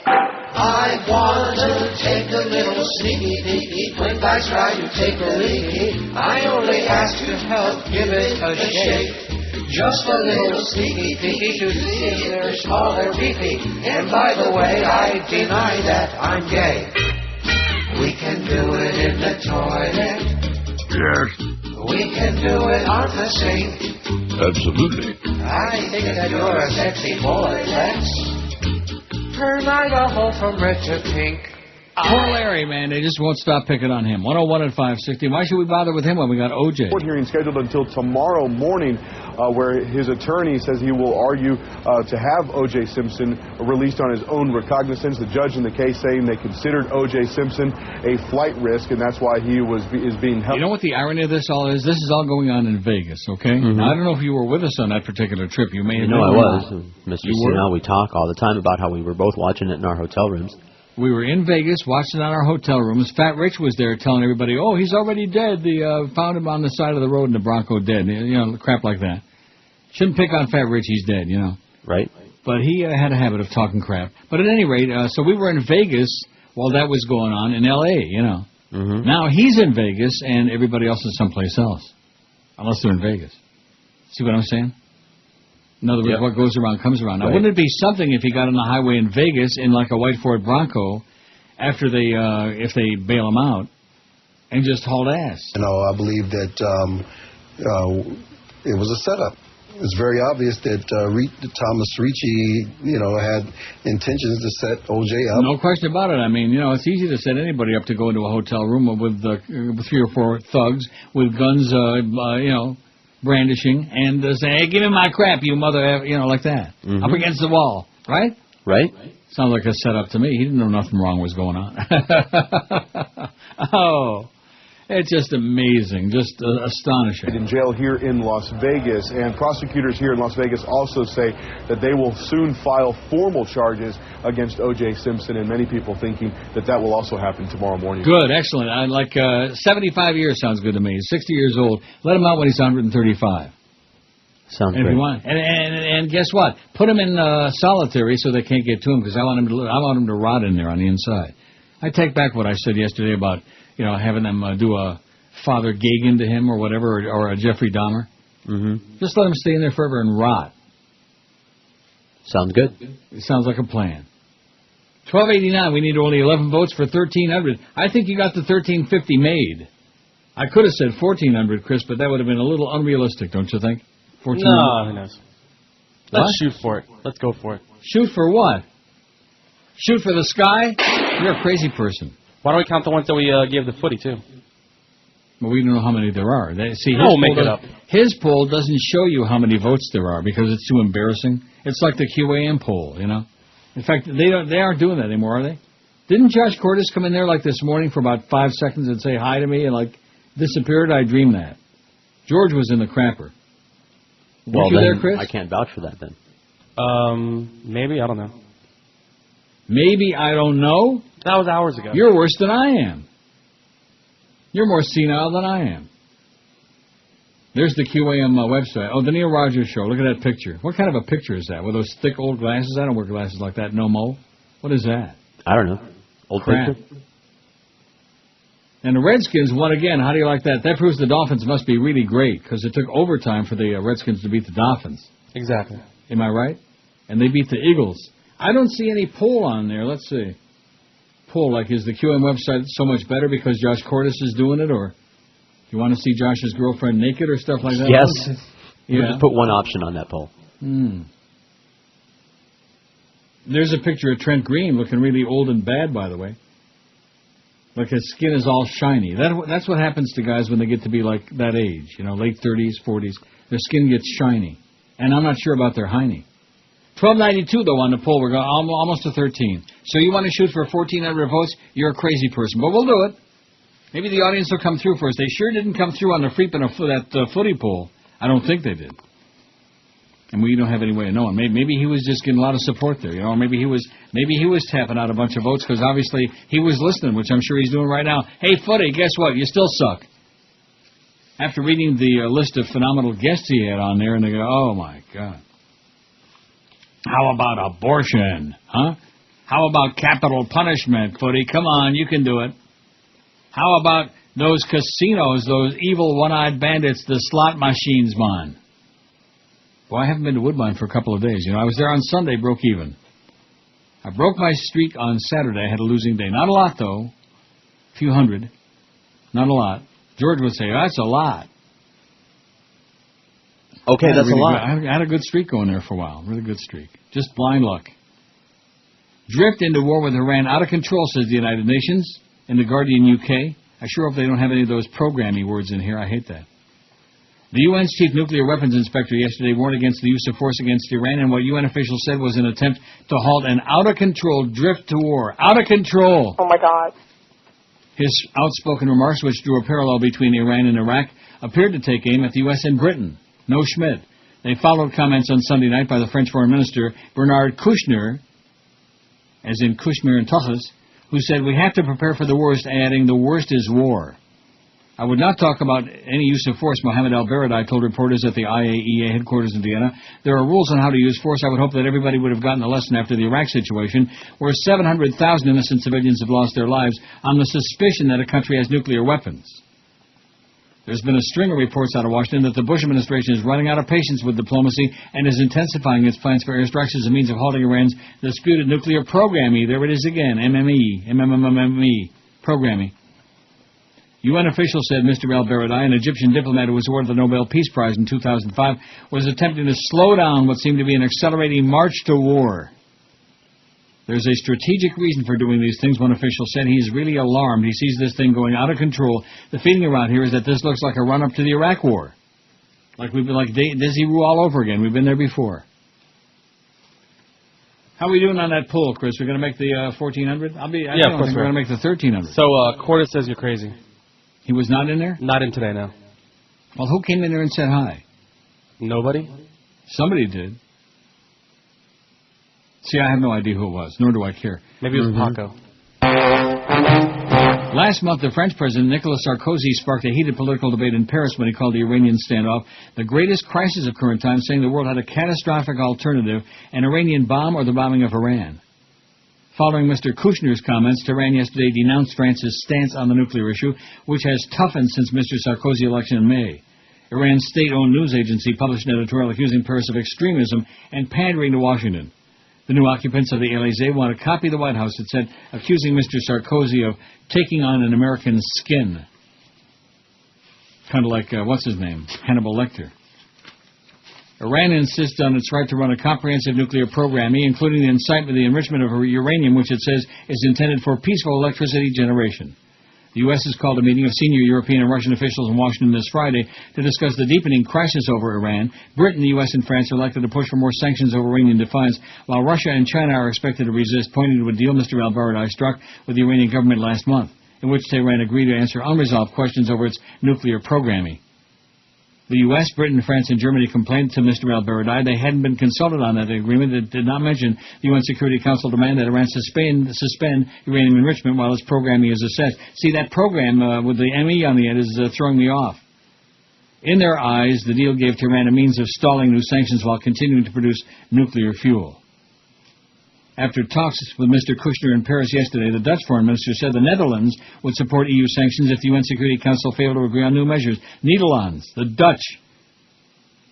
I want to take a little sneaky peeky when guys try to take a leaky. I only ask to help give it a shake. Just a little sneaky peeky to see if they're small or beefy. And by the way, I deny that I'm gay. We can do it in the toilet. Yes. We can do it on the sink. Absolutely. I think that you're a sexy boy. Let's turn Idaho from red to pink. Poor Larry, man, they just won't stop picking on him. 101 at 560. Why should we bother with him when we got O.J.? Court hearing scheduled until tomorrow morning, where his attorney says he will argue to have O.J. Simpson released on his own recognizance. The judge in the case saying they considered O.J. Simpson a flight risk, and that's why he is being held. You know what the irony of this all is? This is all going on in Vegas, okay? Now, I don't know if you were with us on that particular trip. You may have I was. Mr. Sinal, we talk all the time about how we were both watching it in our hotel rooms. We were in Vegas, watching on our hotel rooms. Fat Rich was there telling everybody, oh, he's already dead. They found him on the side of the road in the Bronco dead. You know, crap like that. Shouldn't pick on Fat Rich, he's dead, you know. Right. But he had a habit of talking crap. But at any rate, so we were in Vegas while that was going on in L.A., you know. Mm-hmm. Now he's in Vegas and everybody else is someplace else. Unless they're in Vegas. See what I'm saying? In other words, what goes around comes around. Now, wouldn't it be something if he got on the highway in Vegas in like a white Ford Bronco after they, if they bail him out, and just hauled ass? You know, I believe that it was a setup. It's very obvious that Thomas Ricci, you know, had intentions to set O.J. up. No question about it. I mean, you know, it's easy to set anybody up to go into a hotel room with 3 or 4 thugs with guns, you know, brandishing, and say, hey, give me my crap, you mother, you know, like that. Mm-hmm. Up against the wall, right? Right. Sounds like a setup to me. He didn't know nothing wrong was going on. Oh, it's just amazing, just astonishing. In jail here in Las Vegas, and prosecutors here in Las Vegas also say that they will soon file formal charges against O.J. Simpson, and many people thinking that that will also happen tomorrow morning. Good, excellent. I like 75 years sounds good to me. 60 years old. Let him out when he's 135. Sounds if great. You want. And guess what? Put him in solitary so they can't get to him, because I want him to rot in there on the inside. I take back what I said yesterday about, you know, having them do a Father Gagan to him or whatever, or a Jeffrey Dahmer. Mm-hmm. Just let him stay in there forever and rot. Sounds good. It sounds like a plan. 1289, we need only 11 votes for 1,300. I think you got the 1,350 made. I could have said 1,400, Chris, but that would have been a little unrealistic, don't you think? 1,400? No, who knows? Let's What? shoot for it. Let's go for it. Shoot for what? Shoot for the sky? You're a crazy person. Why don't we count the ones that we gave the footy, too? Well, we don't know how many there are. We'll make it up. His poll doesn't show you how many votes there are because it's too embarrassing. It's like the QAM poll, you know. In fact, they aren't doing that anymore, are they? Didn't Josh Cordes come in there like this morning for about 5 seconds and say hi to me and like disappeared? I dreamed that. George was in the crapper. Well, you then there, Chris? I can't vouch for that then. Maybe, I don't know. Maybe, I don't know? That was hours ago. You're worse than I am. You're more senile than I am. There's the QAM website. Oh, the Neil Rogers Show. Look at that picture. What kind of a picture is that? With those thick old glasses? I don't wear glasses like that. No mo. What is that? I don't know. Old crap. picture? And the Redskins won again. How do you like that? That proves the Dolphins must be really great because it took overtime for the Redskins to beat the Dolphins. Exactly. Am I right? And they beat the Eagles. I don't see any poll on there. Let's see. Poll, like, is the QM website so much better because Josh Cordes is doing it, or do you want to see Josh's girlfriend naked or stuff like that? Yes. You Yeah. just put one option on that poll. There's a picture of Trent Green looking really old and bad, by the way. Like his skin is all shiny. That's what happens to guys when they get to be like that age, you know, late 30s, 40s. Their skin gets shiny. And I'm not sure about their hiney. 1292, though, on the poll. We're going almost to 13. So you want to shoot for 1,400 votes? You're a crazy person. But we'll do it. Maybe the audience will come through for us. They sure didn't come through on the Freepin that footy poll. I don't think they did. And we don't have any way of knowing. Maybe he was just getting a lot of support there, you know. Or maybe he was tapping out a bunch of votes because obviously he was listening, which I'm sure he's doing right now. Hey, Footy, guess what? You still suck. After reading the list of phenomenal guests he had on there, and they go, oh, my God. How about abortion, huh? How about capital punishment, Footy? Come on, you can do it. How about those casinos, those evil one-eyed bandits, the slot machines, man? Well, I haven't been to Woodbine for a couple of days. You know, I was there on Sunday, broke even. I broke my streak on Saturday. I had a losing day. Not a lot, though. A few hundred. Not a lot. George would say, that's a lot. Okay, that's a lot. I had a good streak going there for a while. Really good streak. Just blind luck. Drift into war with Iran out of control, says the United Nations in the Guardian UK. I sure hope they don't have any of those programming words in here. I hate that. The UN's chief nuclear weapons inspector yesterday warned against the use of force against Iran, and what UN officials said was an attempt to halt an out-of-control drift to war. Out of control! Oh, my God. His outspoken remarks, which drew a parallel between Iran and Iraq, appeared to take aim at the U.S. and Britain. No Schmidt. They followed comments on Sunday night by the French Foreign Minister, Bernard Kouchner, as in Kashmir and Tuchus, who said, "We have to prepare for the worst," adding, "The worst is war." I would not talk about any use of force, Mohammed al-Baradei told reporters at the IAEA headquarters in Vienna. There are rules on how to use force. I would hope that everybody would have gotten a lesson after the Iraq situation, where 700,000 innocent civilians have lost their lives on the suspicion that a country has nuclear weapons. There's been a string of reports out of Washington that the Bush administration is running out of patience with diplomacy and is intensifying its plans for airstrikes as a means of halting Iran's disputed nuclear program. There it is again, MME, programming. UN officials said Mr. al-Baradei, an Egyptian diplomat who was awarded the Nobel Peace Prize in 2005, was attempting to slow down what seemed to be an accelerating march to war. There's a strategic reason for doing these things, one official said. He's really alarmed. He sees this thing going out of control. The feeling around here is that this looks like a run-up to the Iraq War. Like we've been like Desiru all over again. We've been there before. How are we doing on that poll, Chris? We're going to make the 1,400? I don't think we're going to make the 1,300. So, Cordes says you're crazy. He was not in there? Not in today, no. Well, who came in there and said hi? Nobody? Somebody did. See, I have no idea who it was, nor do I care. Maybe it was Paco. Last month, the French President Nicolas Sarkozy sparked a heated political debate in Paris when he called the Iranian standoff the greatest crisis of current times, saying the world had a catastrophic alternative, an Iranian bomb or the bombing of Iran. Following Mr. Kushner's comments, Tehran yesterday denounced France's stance on the nuclear issue, which has toughened since Mr. Sarkozy's election in May. Iran's state-owned news agency published an editorial accusing Paris of extremism and pandering to Washington. The new occupants of the Élysée want to copy the White House, it said, accusing Mr. Sarkozy of taking on an American skin. Kind of like, what's his name? Hannibal Lecter. Iran insists on its right to run a comprehensive nuclear program, including the incitement of the enrichment of uranium, which it says is intended for peaceful electricity generation. The U.S. has called a meeting of senior European and Russian officials in Washington this Friday to discuss the deepening crisis over Iran. Britain, the U.S., and France are likely to push for more sanctions over Iranian defiance, while Russia and China are expected to resist, pointing to a deal Mr. al-Baradei struck with the Iranian government last month, in which Tehran agreed to answer unresolved questions over its nuclear programming. The U.S., Britain, France, and Germany complained to Mr. al-Baradei they hadn't been consulted on that agreement. It did not mention the UN Security Council demand that Iran suspend uranium enrichment while its programming is assessed. See, that program with the ME on the end is throwing me off. In their eyes, the deal gave Tehran a means of stalling new sanctions while continuing to produce nuclear fuel. After talks with Mr. Kushner in Paris yesterday, the Dutch foreign minister said the Netherlands would support EU sanctions if the UN Security Council failed to agree on new measures. Nederlands, the Dutch.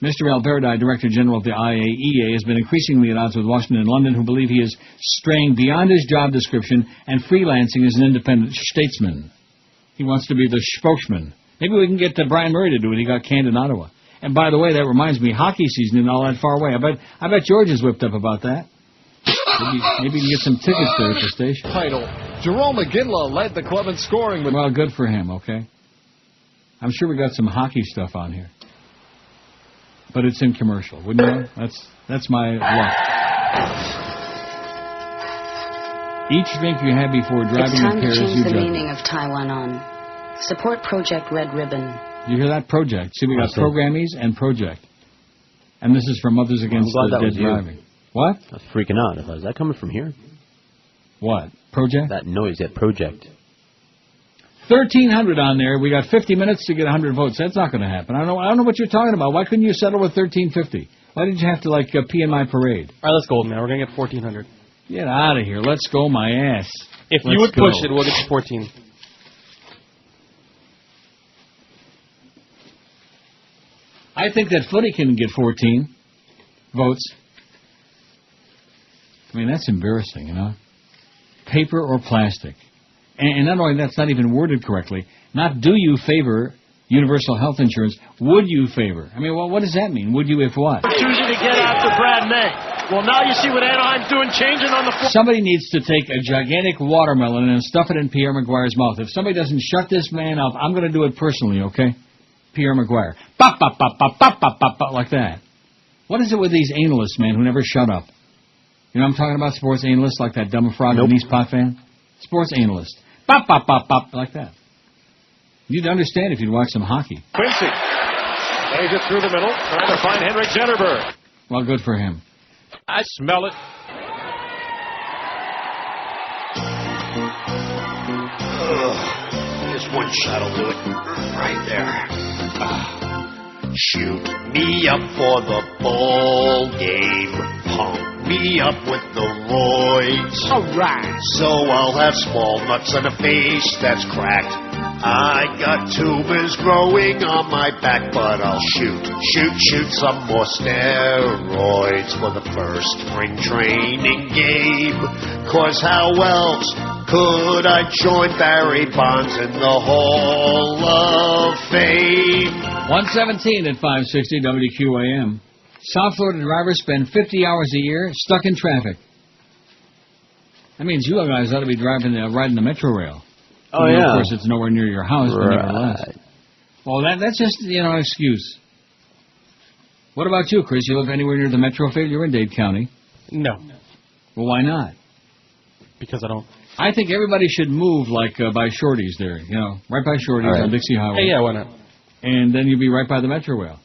Mr. al-Baradei, Director General of the IAEA, has been increasingly at odds with Washington and London, who believe he is straying beyond his job description and freelancing as an independent statesman. He wants to be the spokesman. Maybe we can get Brian Murray to do it. He got canned in Ottawa. And by the way, that reminds me, hockey season isn't all that far away. I bet George is whipped up about that. Maybe you can get some tickets there at the station. Title. Jerome McGinley led the club in scoring. Well, good for him, okay? I'm sure we got some hockey stuff on here. But it's in commercial, wouldn't you know? That's my luck. Each drink you have before driving in Paris, you judge. It's time to change the meaning of Taiwan on. Support Project Red Ribbon. You hear that? Project. See, we got Programmies and Project. And this is from Mothers Against Dead Driving. What? I was freaking out. Is that coming from here? What? Project? That noise, that Project. 1,300 on there. We got 50 minutes to get 100 votes. That's not going to happen. I don't know what you're talking about. Why couldn't you settle with 1,350? Why did you have to, pee in my parade? All right, let's go, man. We're going to get 1,400. Get out of here. Let's go, my ass. If you would push it, we'll get to 14. I think that Footy can get 14 votes. I mean, that's embarrassing, you know. Paper or plastic. And not only that's not even worded correctly. Not do you favor universal health insurance, would you favor? I mean, well, what does that mean? Would you if what? Choosing to get after Brad May. Well, now you see what Anaheim's doing, changing on the floor. Somebody needs to take a gigantic watermelon and stuff it in Pierre Maguire's mouth. If somebody doesn't shut this man up, I'm going to do it personally, okay? Pierre Maguire. Bop, bop, bop, bop, bop, bop, bop, bop, like that. What is it with these analysts, man, who never shut up? You know what I'm talking about? Sports analysts like that dumb frog and East Pot fan? Sports analyst. Bop, bop, bop, bop, like that. You'd understand if you'd watch some hockey. Quincy. Plays it through the middle, trying to find Henrik Zetterberg. Well, good for him. I smell it. Just one shot'll do it. Right there. Shoot me up for the ball game. Pump me up with the roids. Alright. So I'll have small nuts and a face that's cracked. I got tumors growing on my back, but I'll shoot some more steroids for the first spring training game. 'Cause how else could I join Barry Bonds in the Hall of Fame? 117 at 560 WQAM. South Florida drivers spend 50 hours a year stuck in traffic. That means you guys ought to be riding the Metro Rail. Oh, yeah. Of course, it's nowhere near your house, but nevertheless. Well, that's just, an excuse. What about you, Chris? You live anywhere near the Metro field? You're in Dade County. No. Well, why not? Because I don't. I think everybody should move, by Shorty's there, right by Shorty's on Dixie Highway. Hey, yeah, why not? And then you'll be right by the Metro Rail.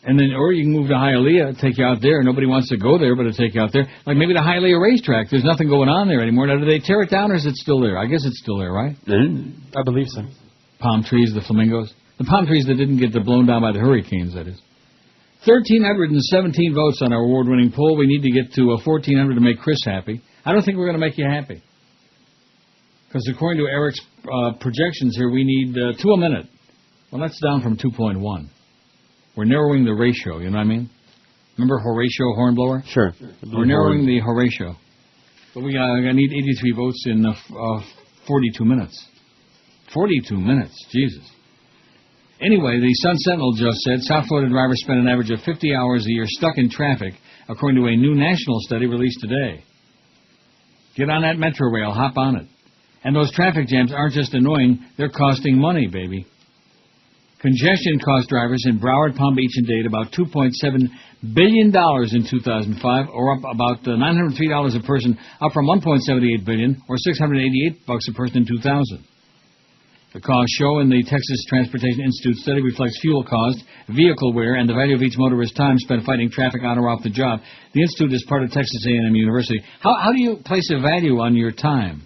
And then, or you can move to Hialeah, take you out there. Nobody wants to go there, but it'll take you out there. Like maybe the Hialeah racetrack. There's nothing going on there anymore. Now, do they tear it down, or is it still there? I guess it's still there, right? I believe so. Palm trees, the flamingos. The palm trees that didn't get blown down by the hurricanes, that is. 1,317 votes on our award-winning poll. We need to get to 1,400 to make Chris happy. I don't think we're going to make you happy. Because according to Eric's projections here, we need 2 a minute. Well, that's down from 2.1. We're narrowing the ratio, you know what I mean? Remember Horatio Hornblower? Sure. We're narrowing the Horatio. But I need 83 votes in 42 minutes. 42 minutes, Jesus. Anyway, the Sun-Sentinel just said South Florida drivers spend an average of 50 hours a year stuck in traffic, according to a new national study released today. Get on that Metro Rail, hop on it. And those traffic jams aren't just annoying, they're costing money, baby. Congestion cost drivers in Broward, Palm Beach, and Dade about $2.7 billion in 2005, or up about $903 a person, up from $1.78 billion, or $688 a person in 2000. The costs show in the Texas Transportation Institute study reflects fuel cost, vehicle wear, and the value of each motorist's time spent fighting traffic on or off the job. The institute is part of Texas A&M University. How do you place a value on your time?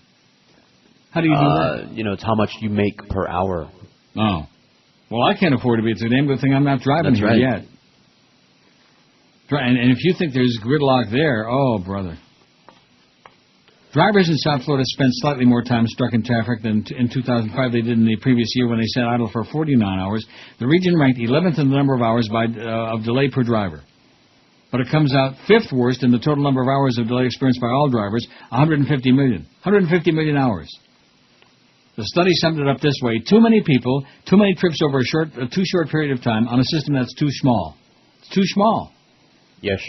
How do you do that? It's how much you make per hour. Oh. Well, I can't afford to be. It's a damn good thing I'm not driving here yet. And if you think there's gridlock there, oh, brother. Drivers in South Florida spent slightly more time stuck in traffic than in 2005 they did in the previous year when they sat idle for 49 hours. The region ranked 11th in the number of hours of delay per driver. But it comes out 5th worst in the total number of hours of delay experienced by all drivers, 150 million. 150 million hours. The study summed it up this way: too many people, too many trips over a too short period of time on a system that's too small. It's too small. Yes.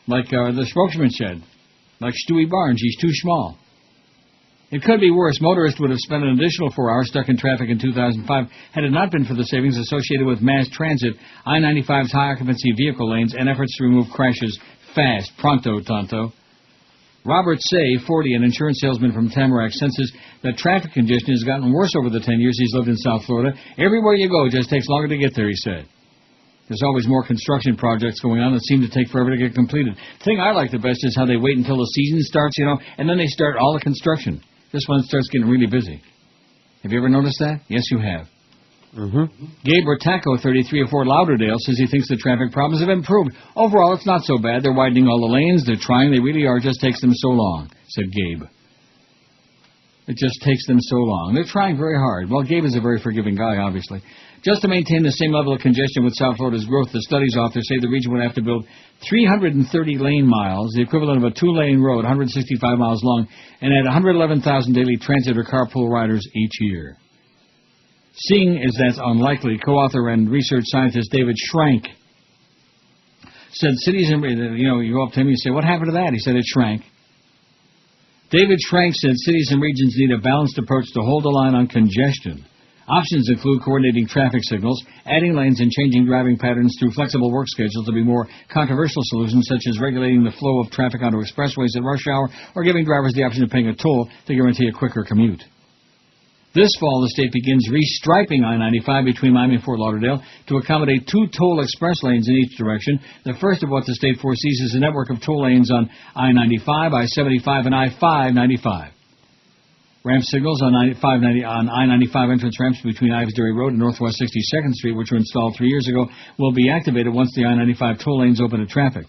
Like the spokesman said. Like Stewie Barnes, he's too small. It could be worse. Motorists would have spent an additional 4 hours stuck in traffic in 2005 had it not been for the savings associated with mass transit, I-95's high-occupancy vehicle lanes, and efforts to remove crashes fast. Pronto, tonto. Robert Say, 40, an insurance salesman from Tamarack, senses that traffic congestion has gotten worse over the 10 years he's lived in South Florida. Everywhere you go, it just takes longer to get there, he said. There's always more construction projects going on that seem to take forever to get completed. The thing I like the best is how they wait until the season starts, and then they start all the construction. This one starts getting really busy. Have you ever noticed that? Yes, you have. Mm-hmm. Gabe Bertacco, 33 of Fort Lauderdale, says he thinks the traffic problems have improved. Overall, it's not so bad. They're widening all the lanes. They're trying. They really are. It just takes them so long, said Gabe. It just takes them so long. They're trying very hard. Well, Gabe is a very forgiving guy, obviously. Just to maintain the same level of congestion with South Florida's growth, the study's authors say the region would have to build 330 lane miles, the equivalent of a 2-lane road, 165 miles long, and add 111,000 daily transit or carpool riders each year. Seeing as that's unlikely, co-author and research scientist David Schrank said cities and, you go up to him and you say, what happened to that? He said it shrank. David Schrank said cities and regions need a balanced approach to hold the line on congestion. Options include coordinating traffic signals, adding lanes, and changing driving patterns through flexible work schedules to be more controversial solutions, such as regulating the flow of traffic onto expressways at rush hour or giving drivers the option of paying a toll to guarantee a quicker commute. This fall, the state begins restriping I-95 between Miami and Fort Lauderdale to accommodate 2 toll express lanes in each direction. The first of what the state foresees is a network of toll lanes on I-95, I-75, and I-595. Ramp signals on I-95 entrance ramps between Ivesbury Road and Northwest 62nd Street, which were installed 3 years ago, will be activated once the I-95 toll lanes open to traffic.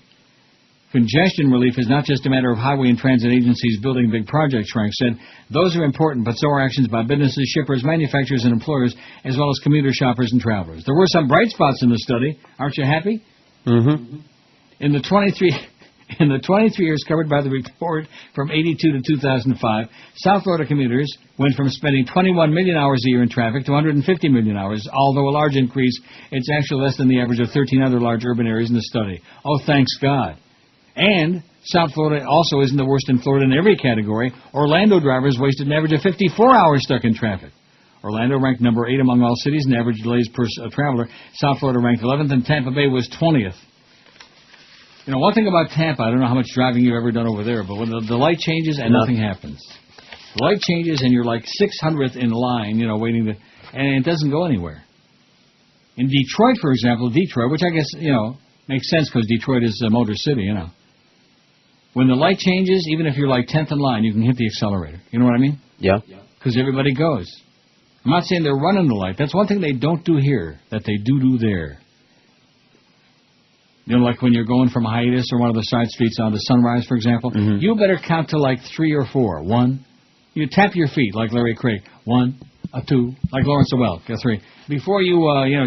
Congestion relief is not just a matter of highway and transit agencies building big projects, Frank said. Those are important, but so are actions by businesses, shippers, manufacturers, and employers, as well as commuter shoppers and travelers. There were some bright spots in the study. Aren't you happy? Mm-hmm. In the 23 years covered by the report from 82 to 2005, South Florida commuters went from spending 21 million hours a year in traffic to 150 million hours. Although a large increase, it's actually less than the average of 13 other large urban areas in the study. Oh, thanks God. And South Florida also isn't the worst in Florida in every category. Orlando drivers wasted an average of 54 hours stuck in traffic. Orlando ranked number 8 among all cities in average delays per traveler. South Florida ranked 11th, and Tampa Bay was 20th. You know, one thing about Tampa, I don't know how much driving you've ever done over there, but when the light changes and nothing happens. The light changes and you're like 600th in line, waiting to, and it doesn't go anywhere. In Detroit, for example, which I guess, makes sense because Detroit is a motor city, When the light changes, even if you're like 10th in line, you can hit the accelerator. You know what I mean? Yeah. Because everybody goes. I'm not saying they're running the light. That's one thing they don't do here that they do there. Like when you're going from Hiatus or one of the side streets onto Sunrise, for example, you better count to like 3 or 4. 1. You tap your feet like Larry Craig. 1, 2, like Lawrence Welk. 3. Before you,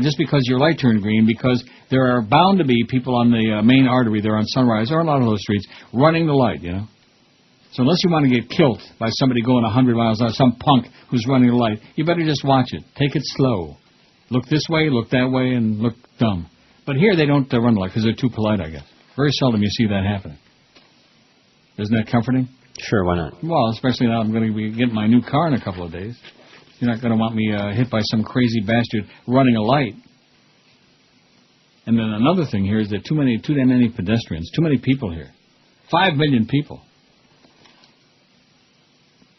just because your light turned green, because there are bound to be people on the main artery there on Sunrise or a lot of those streets running the light, So unless you want to get killed by somebody going 100 miles an hour, some punk who's running the light, you better just watch it. Take it slow. Look this way, look that way, and look dumb. But here they don't run the light because they're too polite, I guess. Very seldom you see that happening. Isn't that comforting? Sure, why not? Well, especially now I'm going to be getting my new car in a couple of days. You're not going to want me hit by some crazy bastard running a light. And then another thing here is that too damn many pedestrians, too many people here. 5 million people.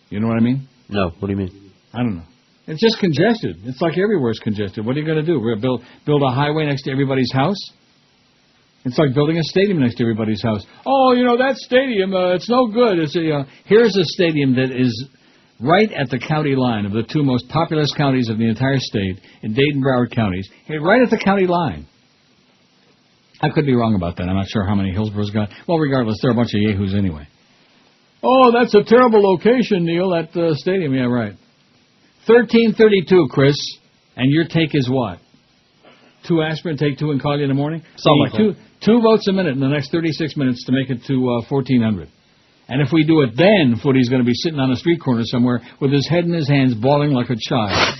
You know what I mean? No, what do you mean? I don't know. It's just congested. It's like everywhere is congested. What are you going to do? Build a highway next to everybody's house? It's like building a stadium next to everybody's house. Oh, that stadium, it's no good. Here's a stadium that is right at the county line of the 2 most populous counties of the entire state, in Dade and Broward counties. Hey, right at the county line. I could be wrong about that. I'm not sure how many Hillsborough's got. Well, regardless, they're a bunch of yahoos anyway. Oh, that's a terrible location, Neil, that stadium. Yeah, right. 1332, Chris, and your take is what? 2 aspirin, take 2 and call you in the morning? Something like that. 2 votes a minute in the next 36 minutes to make it to 1400. And if we do it then, Footy's going to be sitting on a street corner somewhere with his head in his hands, bawling like a child.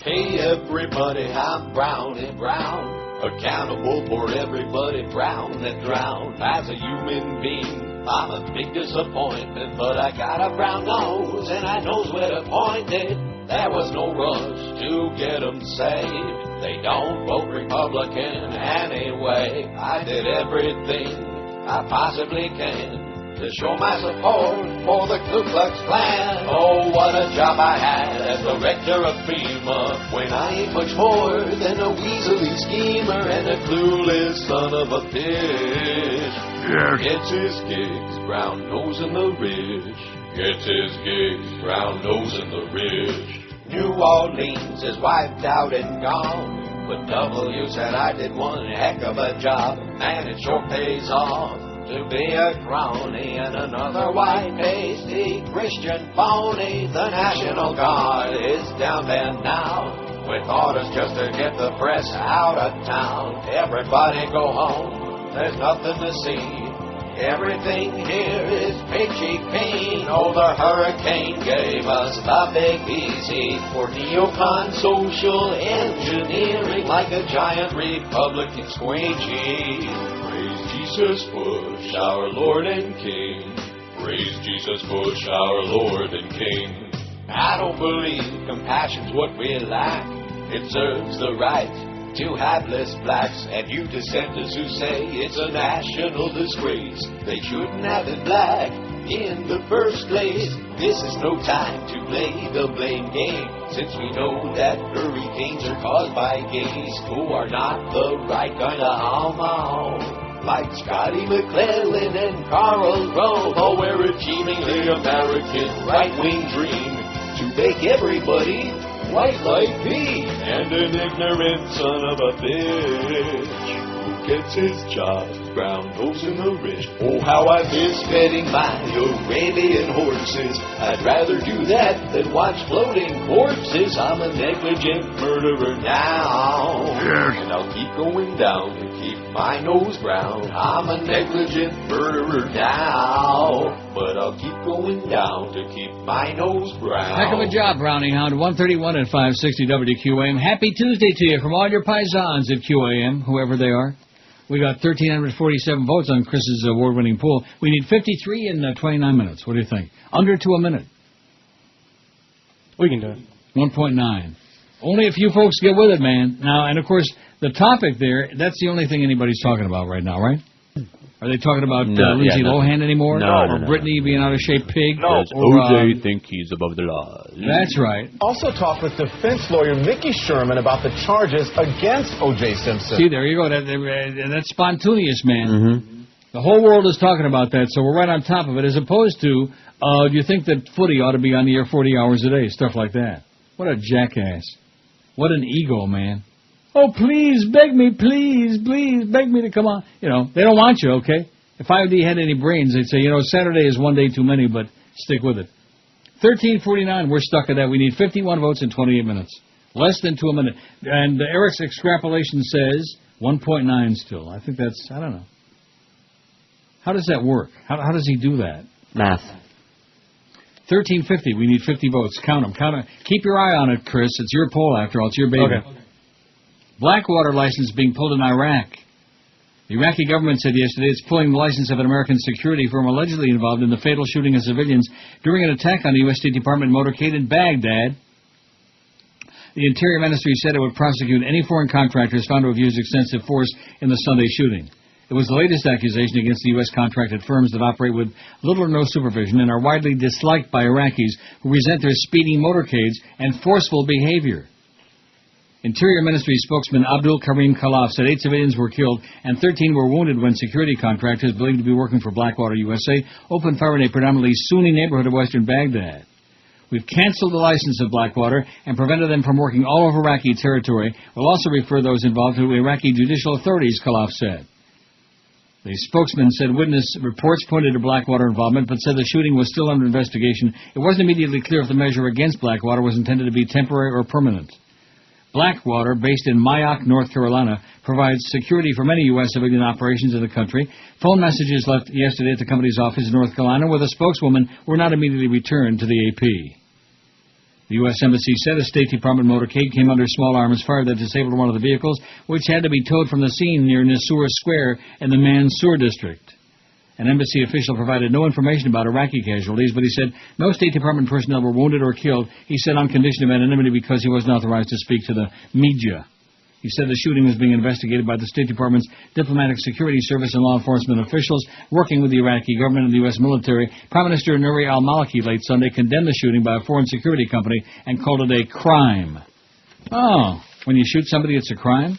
Hey everybody, I'm Brownie Brown, accountable for everybody drowned that drowned. As a human being, I'm a big disappointment, but I got a brown nose and I knows where to point it. There was no rush to get them saved. They don't vote Republican anyway. I did everything I possibly can to show my support for the Ku Klux Klan. Oh, what a job I had as the rector of FEMA, when I ain't much more than a weaselly schemer and a clueless son of a bitch. Yeah. Gets his kicks, brown nose in the ridge. Gets his kicks, brown nose in the ridge. New Orleans is wiped out and gone, but W said I did one heck of a job, and it sure pays off to be a crony and another white-pasty Christian phony. The National Guard is down there now, with orders just to get the press out of town. Everybody go home, there's nothing to see. Everything here is peachy keen. Oh, the hurricane gave us the big easy for neocon social engineering, like a giant Republican squeegee. Praise Jesus Bush, our Lord and King. Praise Jesus Bush, our Lord and King. I don't believe compassion's what we lack. It serves the right to hapless blacks, and you dissenters who say it's a national disgrace. They shouldn't have it black in the first place. This is no time to play the blame game, since we know that hurricanes are caused by gays who are not the right kind of homo. Like Scotty McClellan and Karl Rove, oh, we're achieving the American right-wing dream to make everybody white like me. And an ignorant son of a bitch who gets his job ground nose in the rich. Oh, how I miss petting my Arabian horses. I'd rather do that than watch floating corpses. I'm a negligent murderer now. And I'll keep going down to keep my nose brown. I'm a negligent murderer now, but I'll keep going down to keep my nose brown. Heck of a job, Brownie Hound. 131 at 560 WQAM. Happy Tuesday to you from all your paisans at QAM, whoever they are. We got 1,347 votes on Chris's award-winning poll. We need 53 in 29 minutes. What do you think? Under to a minute. We can do it. 1.9. Only a few folks get with it, man. Now, and of course, the topic there, that's the only thing anybody's talking about right now, right? Are they talking about Lindsay Lohan anymore? Or Britney being out of shape pig? No. Does OJ think he's above the law? That's right. Also talked with defense lawyer Mickey Sherman about the charges against O.J. Simpson. See, there you go. That's spontaneous, man. Mm-hmm. The whole world is talking about that, so we're right on top of it, as opposed to, do you think that Footy ought to be on the air 40 hours a day? Stuff like that. What a jackass. What an ego, man. Oh, please, beg me, please, beg me to come on. You know, they don't want you, okay? If IOD had any brains, they'd say, you know, Saturday is one day too many, but stick with it. 13:49, we're stuck at that. We need 51 votes in 28 minutes. Less than to a minute. And Eric's extrapolation says 1.9 still. I think that's, I don't know. How does that work? How does he do that? Math. 1350, we need 50 votes. Count them. Keep your eye on it, Chris. It's your poll, after all. It's your baby. Okay. Blackwater license being pulled in Iraq. The Iraqi government said yesterday it's pulling the license of an American security firm allegedly involved in the fatal shooting of civilians during an attack on the U.S. State Department motorcade in Baghdad. The Interior Ministry said it would prosecute any foreign contractors found to have used excessive force in the Sunday shooting. It was the latest accusation against the U.S. contracted firms that operate with little or no supervision and are widely disliked by Iraqis who resent their speeding motorcades and forceful behavior. Interior Ministry spokesman Abdul Karim Khalaf said 8 civilians were killed and 13 were wounded when security contractors believed to be working for Blackwater USA opened fire in a predominantly Sunni neighborhood of western Baghdad. We've canceled the license of Blackwater and prevented them from working all over Iraqi territory. We'll also refer those involved to Iraqi judicial authorities, Khalaf said. The spokesman said witness reports pointed to Blackwater involvement, but said the shooting was still under investigation. It wasn't immediately clear if the measure against Blackwater was intended to be temporary or permanent. Blackwater, based in Mayock, North Carolina, provides security for many U.S. civilian operations in the country. Phone messages left yesterday at the company's office in North Carolina with a spokeswoman were not immediately returned to the AP. The U.S. Embassy said a State Department motorcade came under small arms fire that disabled one of the vehicles, which had to be towed from the scene near Nisour Square in the Mansour district. An embassy official provided no information about Iraqi casualties, but he said no State Department personnel were wounded or killed. He said on condition of anonymity because he wasn't authorized to speak to the media. He said the shooting was being investigated by the State Department's Diplomatic Security Service and law enforcement officials working with the Iraqi government and the U.S. military. Prime Minister Nouri al-Maliki late Sunday condemned the shooting by a foreign security company and called it a crime. Oh, when you shoot somebody, it's a crime?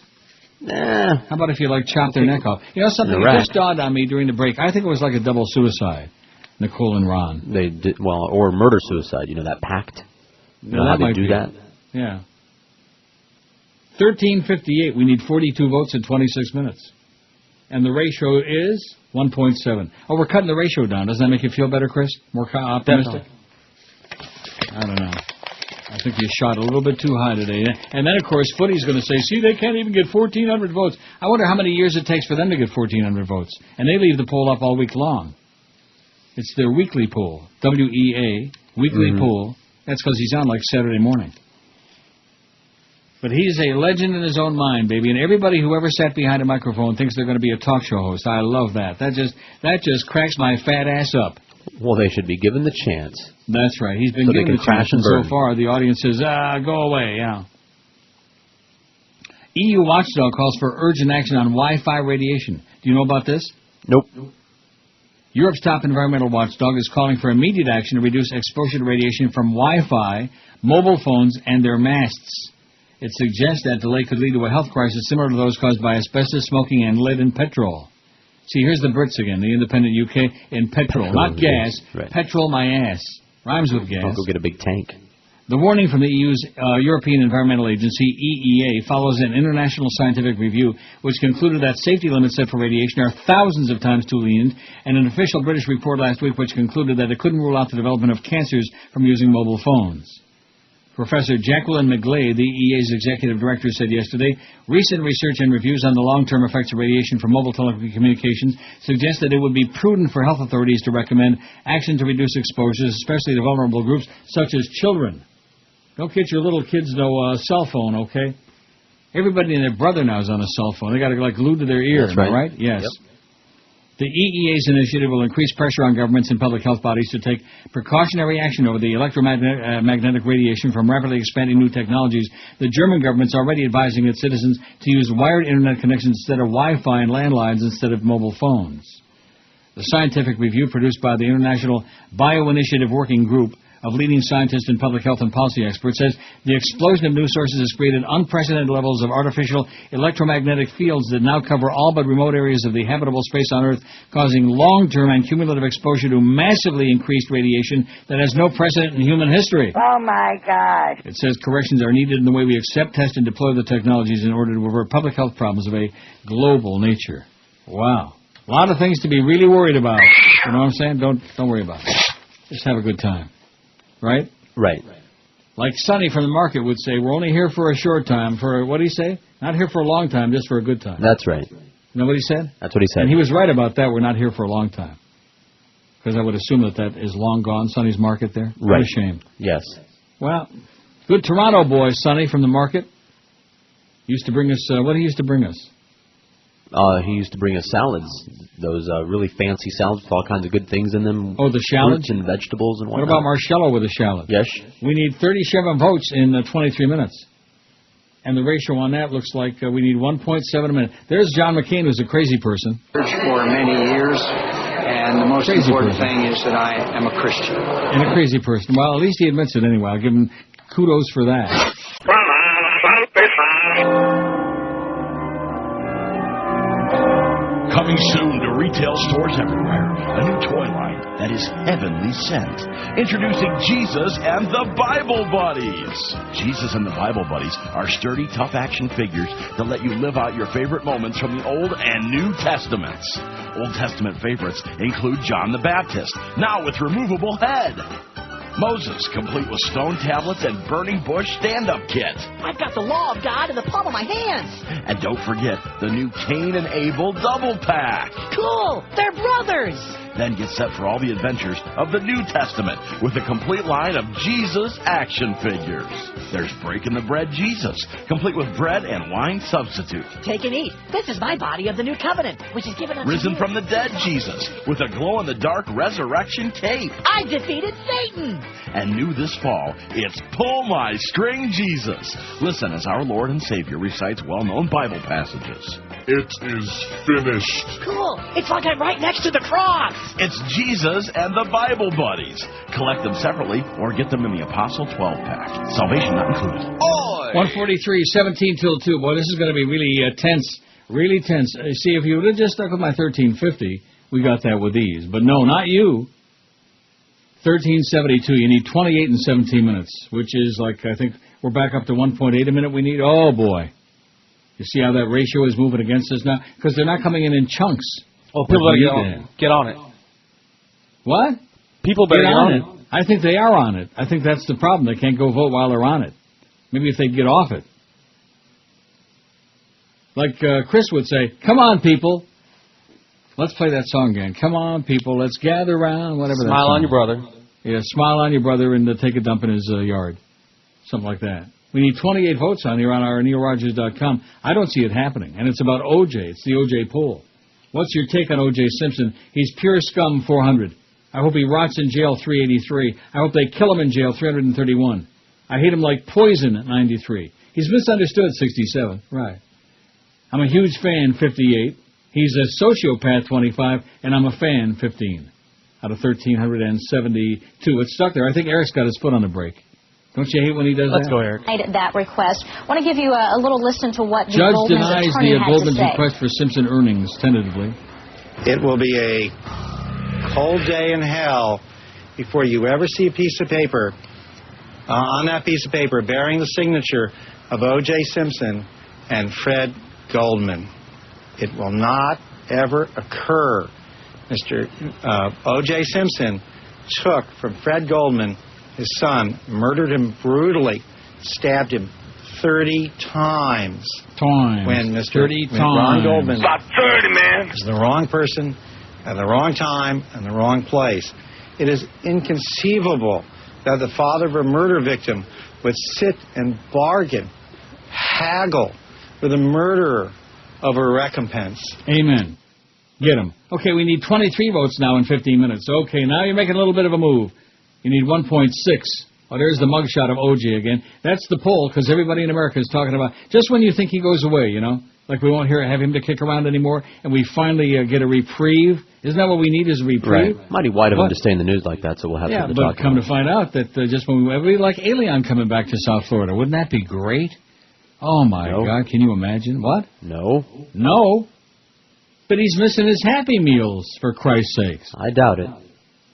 Nah. How about if you, chop their neck off? You know something? It just dawned on me during the break. I think it was like a double suicide, Nicole and Ron. They did, or murder-suicide. You know, that pact? You know how they do that? Yeah. 13:58. We need 42 votes in 26 minutes. And the ratio is 1.7. Oh, we're cutting the ratio down. Doesn't that make you feel better, Chris? More optimistic? Definitely. I don't know. I think you shot a little bit too high today. And then, of course, Footy's going to say, see, they can't even get 1,400 votes. I wonder how many years it takes for them to get 1,400 votes. And they leave the poll up all week long. It's their weekly poll. WEA, weekly poll. That's because he's on like Saturday morning. But he's a legend in his own mind, baby. And everybody who ever sat behind a microphone thinks they're going to be a talk show host. I love that. That just cracks my fat ass up. Well, they should be given the chance. That's right. He's been given the chance, and so far the audience says, go away, yeah. EU watchdog calls for urgent action on Wi-Fi radiation. Do you know about this? Nope. Europe's top environmental watchdog is calling for immediate action to reduce exposure to radiation from Wi-Fi, mobile phones, and their masts. It suggests that delay could lead to a health crisis similar to those caused by asbestos, smoking, and lead in petrol. See, here's the Brits again, the independent UK, in petrol. Not gas, right. Petrol my ass. Rhymes with gas. I'll go get a big tank. The warning from the EU's European Environmental Agency, EEA, follows an international scientific review which concluded that safety limits set for radiation are thousands of times too lenient, and an official British report last week which concluded that it couldn't rule out the development of cancers from using mobile phones. Professor Jacqueline McGlade, the EEA's executive director, said yesterday, recent research and reviews on the long-term effects of radiation from mobile telecommunications suggest that it would be prudent for health authorities to recommend action to reduce exposures, especially to vulnerable groups such as children. Don't get your little kids no cell phone, okay? Everybody and their brother now is on a cell phone. They got it like glued to their ear, That's right. right? Yes. Yep. The EEA's initiative will increase pressure on governments and public health bodies to take precautionary action over the electromagnetic radiation from rapidly expanding new technologies. The German government's already advising its citizens to use wired internet connections instead of Wi-Fi and landlines instead of mobile phones. The scientific review produced by the International Bioinitiative Working Group of leading scientists and public health and policy experts says the explosion of new sources has created unprecedented levels of artificial electromagnetic fields that now cover all but remote areas of the habitable space on Earth, causing long-term and cumulative exposure to massively increased radiation that has no precedent in human history. Oh, my God. It says corrections are needed in the way we accept, test, and deploy the technologies in order to avert public health problems of a global nature. Wow. A lot of things to be really worried about. You know what I'm saying? Don't worry about it. Just have a good time. Right? Right. Like Sonny from the market would say, we're only here for a short time. For, what did he say? Not here for a long time, just for a good time. That's right. You know what he said? That's what he said. And he was right about that. We're not here for a long time. Because I would assume that is long gone, Sonny's market there. Right. What a shame. Yes. Well, good Toronto boy, Sonny from the market. Used to bring us, what he used to bring us? He used to bring us salads, those really fancy salads with all kinds of good things in them. Oh, the shallots? Fruits and vegetables and What whatnot. about Marcello with a shallot? Yes. We need 37 votes in 23 minutes. And the ratio on that looks like we need 1.7 a minute. There's John McCain, who's a crazy person. For many years, and the most important thing is that I am a Christian. And a crazy person. Well, at least he admits it anyway. I'll give him kudos for that. Coming soon to retail stores everywhere, a new toy line that is heavenly sent. Introducing Jesus and the Bible Buddies. Jesus and the Bible Buddies are sturdy, tough action figures that let you live out your favorite moments from the Old and New Testaments. Old Testament favorites include John the Baptist, now with removable head. Moses, complete with stone tablets and burning bush stand-up kit. I've got the law of God in the palm of my hands. And don't forget the new Cain and Abel double pack. Cool, they're brothers. Then get set for all the adventures of the New Testament with a complete line of Jesus action figures. There's Breaking the Bread Jesus, complete with bread and wine substitute. Take and eat. This is my body of the new covenant, which is given unto Risen you. from the dead Jesus, with a glow-in-the-dark resurrection cape. I defeated Satan. And new this fall, it's Pull My String Jesus. Listen as our Lord and Savior recites well-known Bible passages. It is finished. Cool. It's like I'm right next to the cross. It's Jesus and the Bible Buddies. Collect them separately or get them in the Apostle 12-pack. Salvation not included. 143, 17 till 2. Boy, this is going to be really tense. Really tense. See, if you would have just stuck with my 1350, we got that with these. But no, not you. 1372. You need 28 and 17 minutes, which is like, I think we're back up to 1.8 a minute we need. Oh, boy. You see how that ratio is moving against us now? Because they're not coming in chunks. Oh, people better get on it. What? People better get on it. I think they are on it. I think that's the problem. They can't go vote while they're on it. Maybe if they get off it. Like Chris would say, come on, people. Let's play that song again. Come on, people. Let's gather around. Whatever. Smile on your brother. Yeah, smile on your brother and take a dump in his yard. Something like that. We need 28 votes on here on our NeilRogers.com. I don't see it happening. And it's about O.J. It's the O.J. poll. What's your take on O.J. Simpson? He's pure scum, 400. I hope he rots in jail, 383. I hope they kill him in jail, 331. I hate him like poison, 93. He's misunderstood, 67. Right. I'm a huge fan, 58. He's a sociopath, 25. And I'm a fan, 15. Out of 1,372. It's stuck there. I think Eric's got his foot on the brake. Don't you hate when he does that? Let's go, Eric. That request. I want to give you a little listen to what the Judge Goldman's denies attorney the had to Goldman's say. request for Simpson earnings, tentatively. It will be a cold day in hell before you ever see a piece of paper on that piece of paper bearing the signature of O.J. Simpson and Fred Goldman. It will not ever occur. Mr. O.J. Simpson took from Fred Goldman, his son, murdered him brutally, stabbed him 30 times. When Ron Goldman About 30, man. was the wrong person at the wrong time and the wrong place. It is inconceivable that the father of a murder victim would sit and bargain, haggle with a murderer over a recompense. Amen. Get him. Okay, we need 23 votes now in 15 minutes. Okay, now you're making a little bit of a move. You need 1.6. Oh, there's the mugshot of O.J. again. That's the poll, because everybody in America is talking about, just when you think he goes away, you know, like we won't have him to kick around anymore, and we finally get a reprieve. Isn't that what we need, is a reprieve? Right. Mighty white of him to stay in the news like that, so we'll have something to talk about. Yeah, but come to find out that just when we like Alien coming back to South Florida. Wouldn't that be great? Oh, my God, can you imagine? What? No. No? But he's missing his Happy Meals, for Christ's sakes. I doubt it.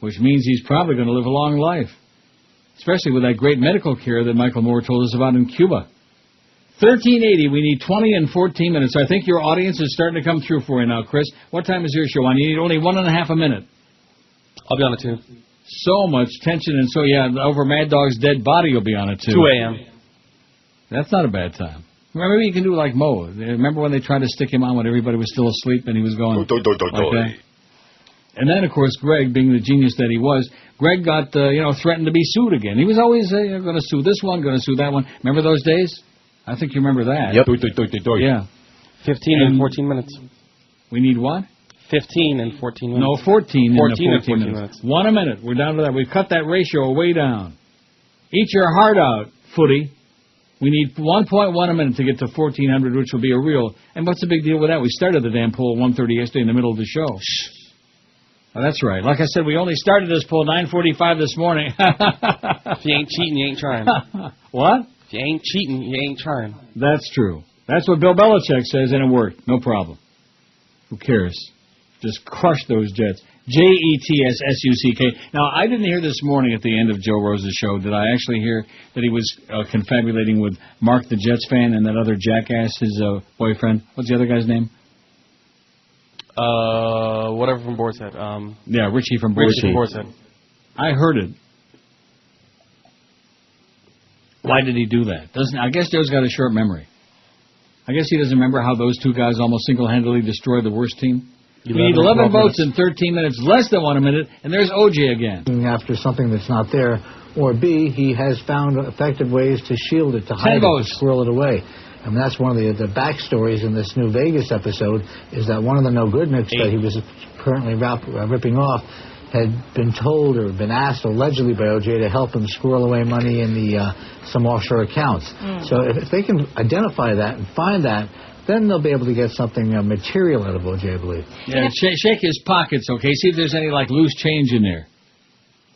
Which means he's probably going to live a long life. Especially with that great medical care that Michael Moore told us about in Cuba. 1380, we need 20 and 14 minutes. I think your audience is starting to come through for you now, Chris. What time is your show on? You need only 1.5 a minute. I'll be on it, too. So much tension, and so, yeah, over Mad Dog's dead body you'll be on it, too. 2 a.m. That's not a bad time. Maybe you can do like Mo. Remember when they tried to stick him on when everybody was still asleep and he was going like that? And then, of course, Greg, being the genius that he was, Greg got, threatened to be sued again. He was always going to sue this one, going to sue that one. Remember those days? I think you remember that. Yep. Yeah. 15 and 14 minutes. We need what? 15 and 14 minutes. No, 14 and 14 minutes. 1 a minute. We're down to that. We've cut that ratio way down. Eat your heart out, Footy. We need 1.1 a minute to get to 1,400, which will be a real... And what's the big deal with that? We started the damn poll at 1:30 yesterday in the middle of the show. Oh, that's right. Like I said, we only started this poll 9:45 this morning. If you ain't cheating, you ain't trying. What? If you ain't cheating, you ain't trying. That's true. That's what Bill Belichick says, and it worked. No problem. Who cares? Just crush those Jets. Jetsusuk. Now, I didn't hear this morning at the end of Joe Rose's show. Did I actually hear that he was confabulating with Mark the Jets fan and that other jackass, his boyfriend? What's the other guy's name? Whatever from Boar's Head. Yeah, Richie from Boar's Head. I heard it. Why did he do that? I guess Joe's got a short memory. I guess he doesn't remember how those two guys almost single-handedly destroyed the worst team. We need 11 votes in 13 minutes, less than 1 minute, and there's O.J. again. After something that's not there, or B, he has found effective ways to shield it, to hide it, to squirrel it away. I mean, that's one of the backstories in this New Vegas episode, is that one of the no-goodniks that he was currently ripping off had been told or been asked allegedly by O.J. to help him squirrel away money in some offshore accounts. So if they can identify that and find that, then they'll be able to get something material out of O.J., I believe. Yeah, shake his pockets, okay? See if there's any, loose change in there.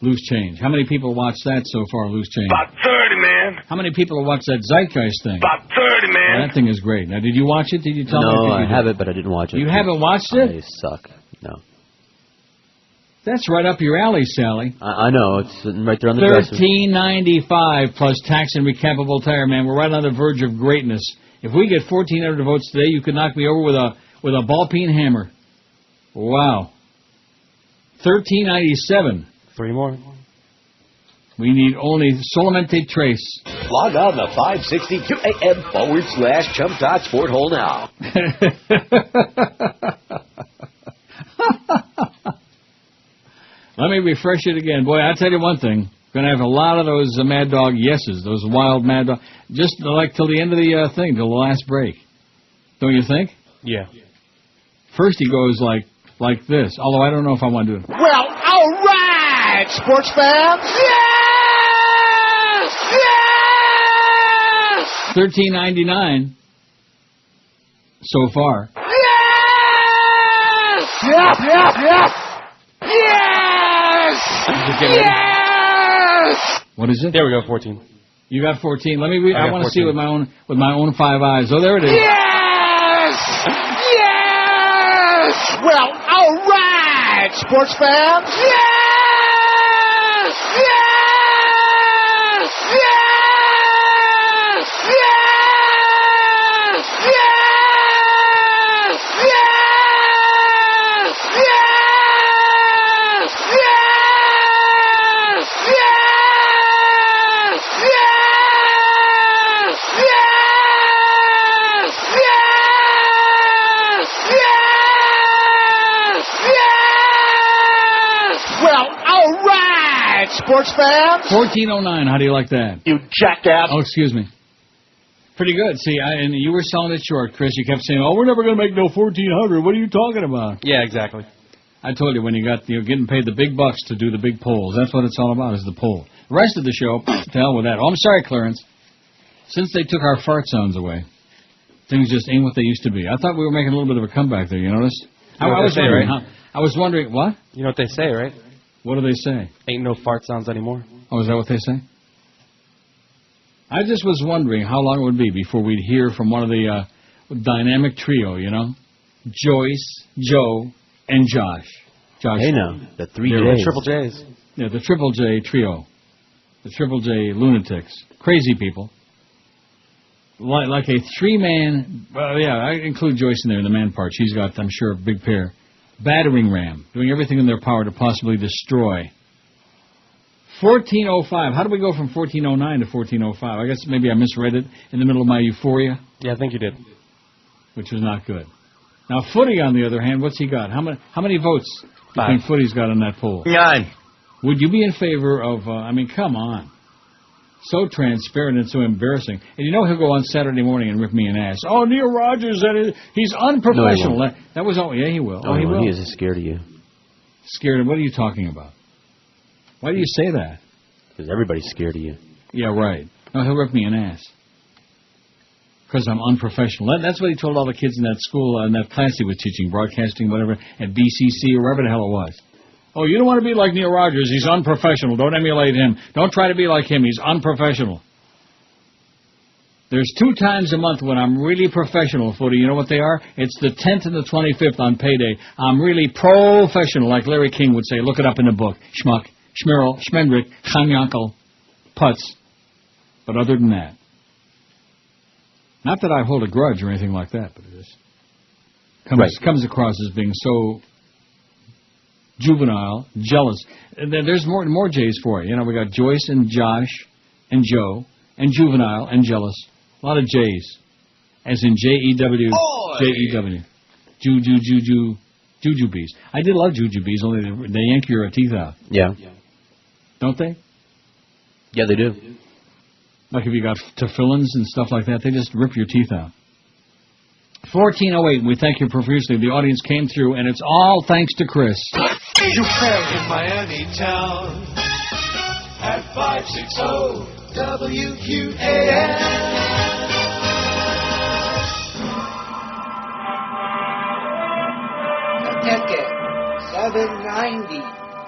Loose change. How many people watch that so far, loose change? About 30, man. How many people watch that Zeitgeist thing? About 30, man. Well, that thing is great. Now, did you watch it? Did you tell me? No, I have it, but I didn't watch it. You haven't watched it? I suck. No. That's right up your alley, Sally. I know. It's right there on the dresser. $13.95 plus tax and recapable tire, man. We're right on the verge of greatness. If we get 1,400 votes today, you could knock me over with a ball-peen hammer. Wow. $13.97. 3 more. We need only solamente tres. Log on to 560QAM/Chump.Sport Hole now. Let me refresh it again. Boy, I'll tell you one thing. Going to have a lot of those Mad Dog yeses, those wild Mad Dog, just like till the end of the thing, till the last break. Don't you think? Yeah. First he goes like this, although I don't know if I want to do it. Well, all right, sports fans. Yes! Yes! $13.99 so far. Yes! Yes! Yes! Yes! Yes! Yes! What is it? There we go, 14. You got 14. Let me. I want to see with my own 5 eyes. Oh, there it is. Yes! Yes! Well, all right, sports fans. Yes! Yes! Yes! sports fans? 1409. How do you like that? You jackass. Oh, excuse me. Pretty good. See, and you were selling it short, Chris. You kept saying, "Oh, we're never going to make no 1400. What are you talking about?" Yeah, exactly. I told you when you're getting paid the big bucks to do the big polls. That's what it's all about, is the poll. The rest of the show, to hell with that. Oh, I'm sorry, Clarence. Since they took our fart sounds away, things just ain't what they used to be. I thought we were making a little bit of a comeback there. You notice? You know I was wondering. Right? I was wondering what? You know what they say, right? What do they say? Ain't no fart sounds anymore. Oh, is that what they say? I just was wondering how long it would be before we'd hear from one of the dynamic trio, you know? Joyce, Joe, and Josh. Hey now, the three J's. The Triple J's. Yeah, the Triple J trio. The Triple J lunatics. Crazy people. Like a three-man... yeah, I include Joyce in there in the man part. She's got, I'm sure, a big pair. Battering ram. Doing everything in their power to possibly destroy. 1405. How do we go from 1409 to 1405? I guess maybe I misread it in the middle of my euphoria. Yeah, I think you did. Which was not good. Now, Footy, on the other hand, what's he got? How many votes do you think Footy's got on that poll? 9. Would you be in favor of, I mean, come on. So transparent and so embarrassing. And you know he'll go on Saturday morning and rip me an ass. Oh, Neil Rogers, he's unprofessional. No, he that was all. Yeah, he will. Oh, he will. He is scared of you. Scared of? What are you talking about? Why do you say that? Because everybody's scared of you. Yeah, right. No, he'll rip me an ass. Because I'm unprofessional. That's what he told all the kids in that school, in that class he was teaching, broadcasting, whatever, at BCC or wherever the hell it was. Oh, you don't want to be like Neil Rogers. He's unprofessional. Don't emulate him. Don't try to be like him. He's unprofessional. There's 2 times a month when I'm really professional, Footy. You know what they are? It's the 10th and the 25th on payday. I'm really professional, like Larry King would say. Look it up in the book. Schmuck, Schmirl, Schmendrick, Chanyankel, Putz. But other than that. Not that I hold a grudge or anything like that, but it just comes across as being so juvenile, jealous. And there's more J's for it. You know, we got Joyce and Josh and Joe and juvenile and jealous. A lot of J's. As in J-E-W, J-E-W. Jujubes. I did love jujubes, only they yank your teeth out. Yeah. Don't they? Yeah, they do. Like if you got tefillins and stuff like that, they just rip your teeth out. 1408, we thank you profusely. The audience came through, and it's all thanks to Chris. You fell in Miami town at 560 WQAM. The ticket 790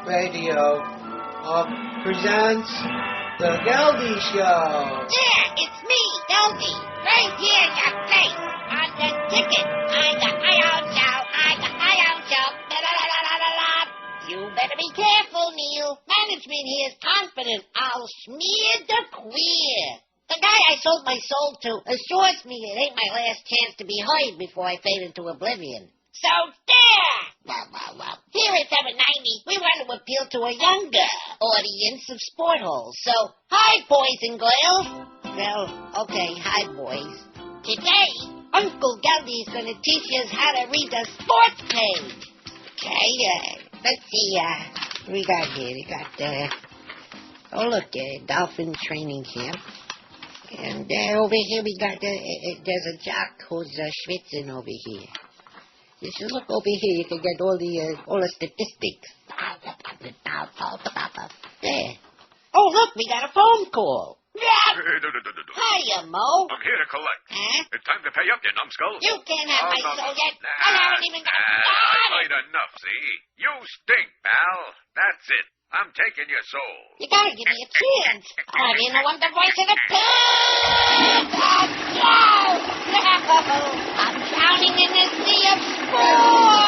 radio presents The Geldy Show. Yeah, it's me, Geldy. Right here in your face. On the ticket. I got my own show. You better be careful, Neil. Management here is confident I'll smear the queer. The guy I sold my soul to assures me it ain't my last chance to be heard before I fade into oblivion. So there! Well. Here at 790, we want to appeal to a younger audience of sport holes. So, hi, boys and girls. Well, okay, hi, boys. Today, Uncle Geldy's going to teach us how to read the sports page. Okay, let's see, what we got here? We got, Dolphin training camp. And over here we got, there's a jock who's schwitzing over here. You should look over here. You can get all the statistics. There. Oh, look, we got a phone call. Hiya, Mo. I'm here to collect. Huh? It's time to pay up, you numbskull. You can't have my soul yet. I haven't even got I've made enough, see? You stink, pal. That's it. I'm taking your soul. You gotta give me a chance. I mean, I'm the voice of the pig. I'm drowning in the sea of sport.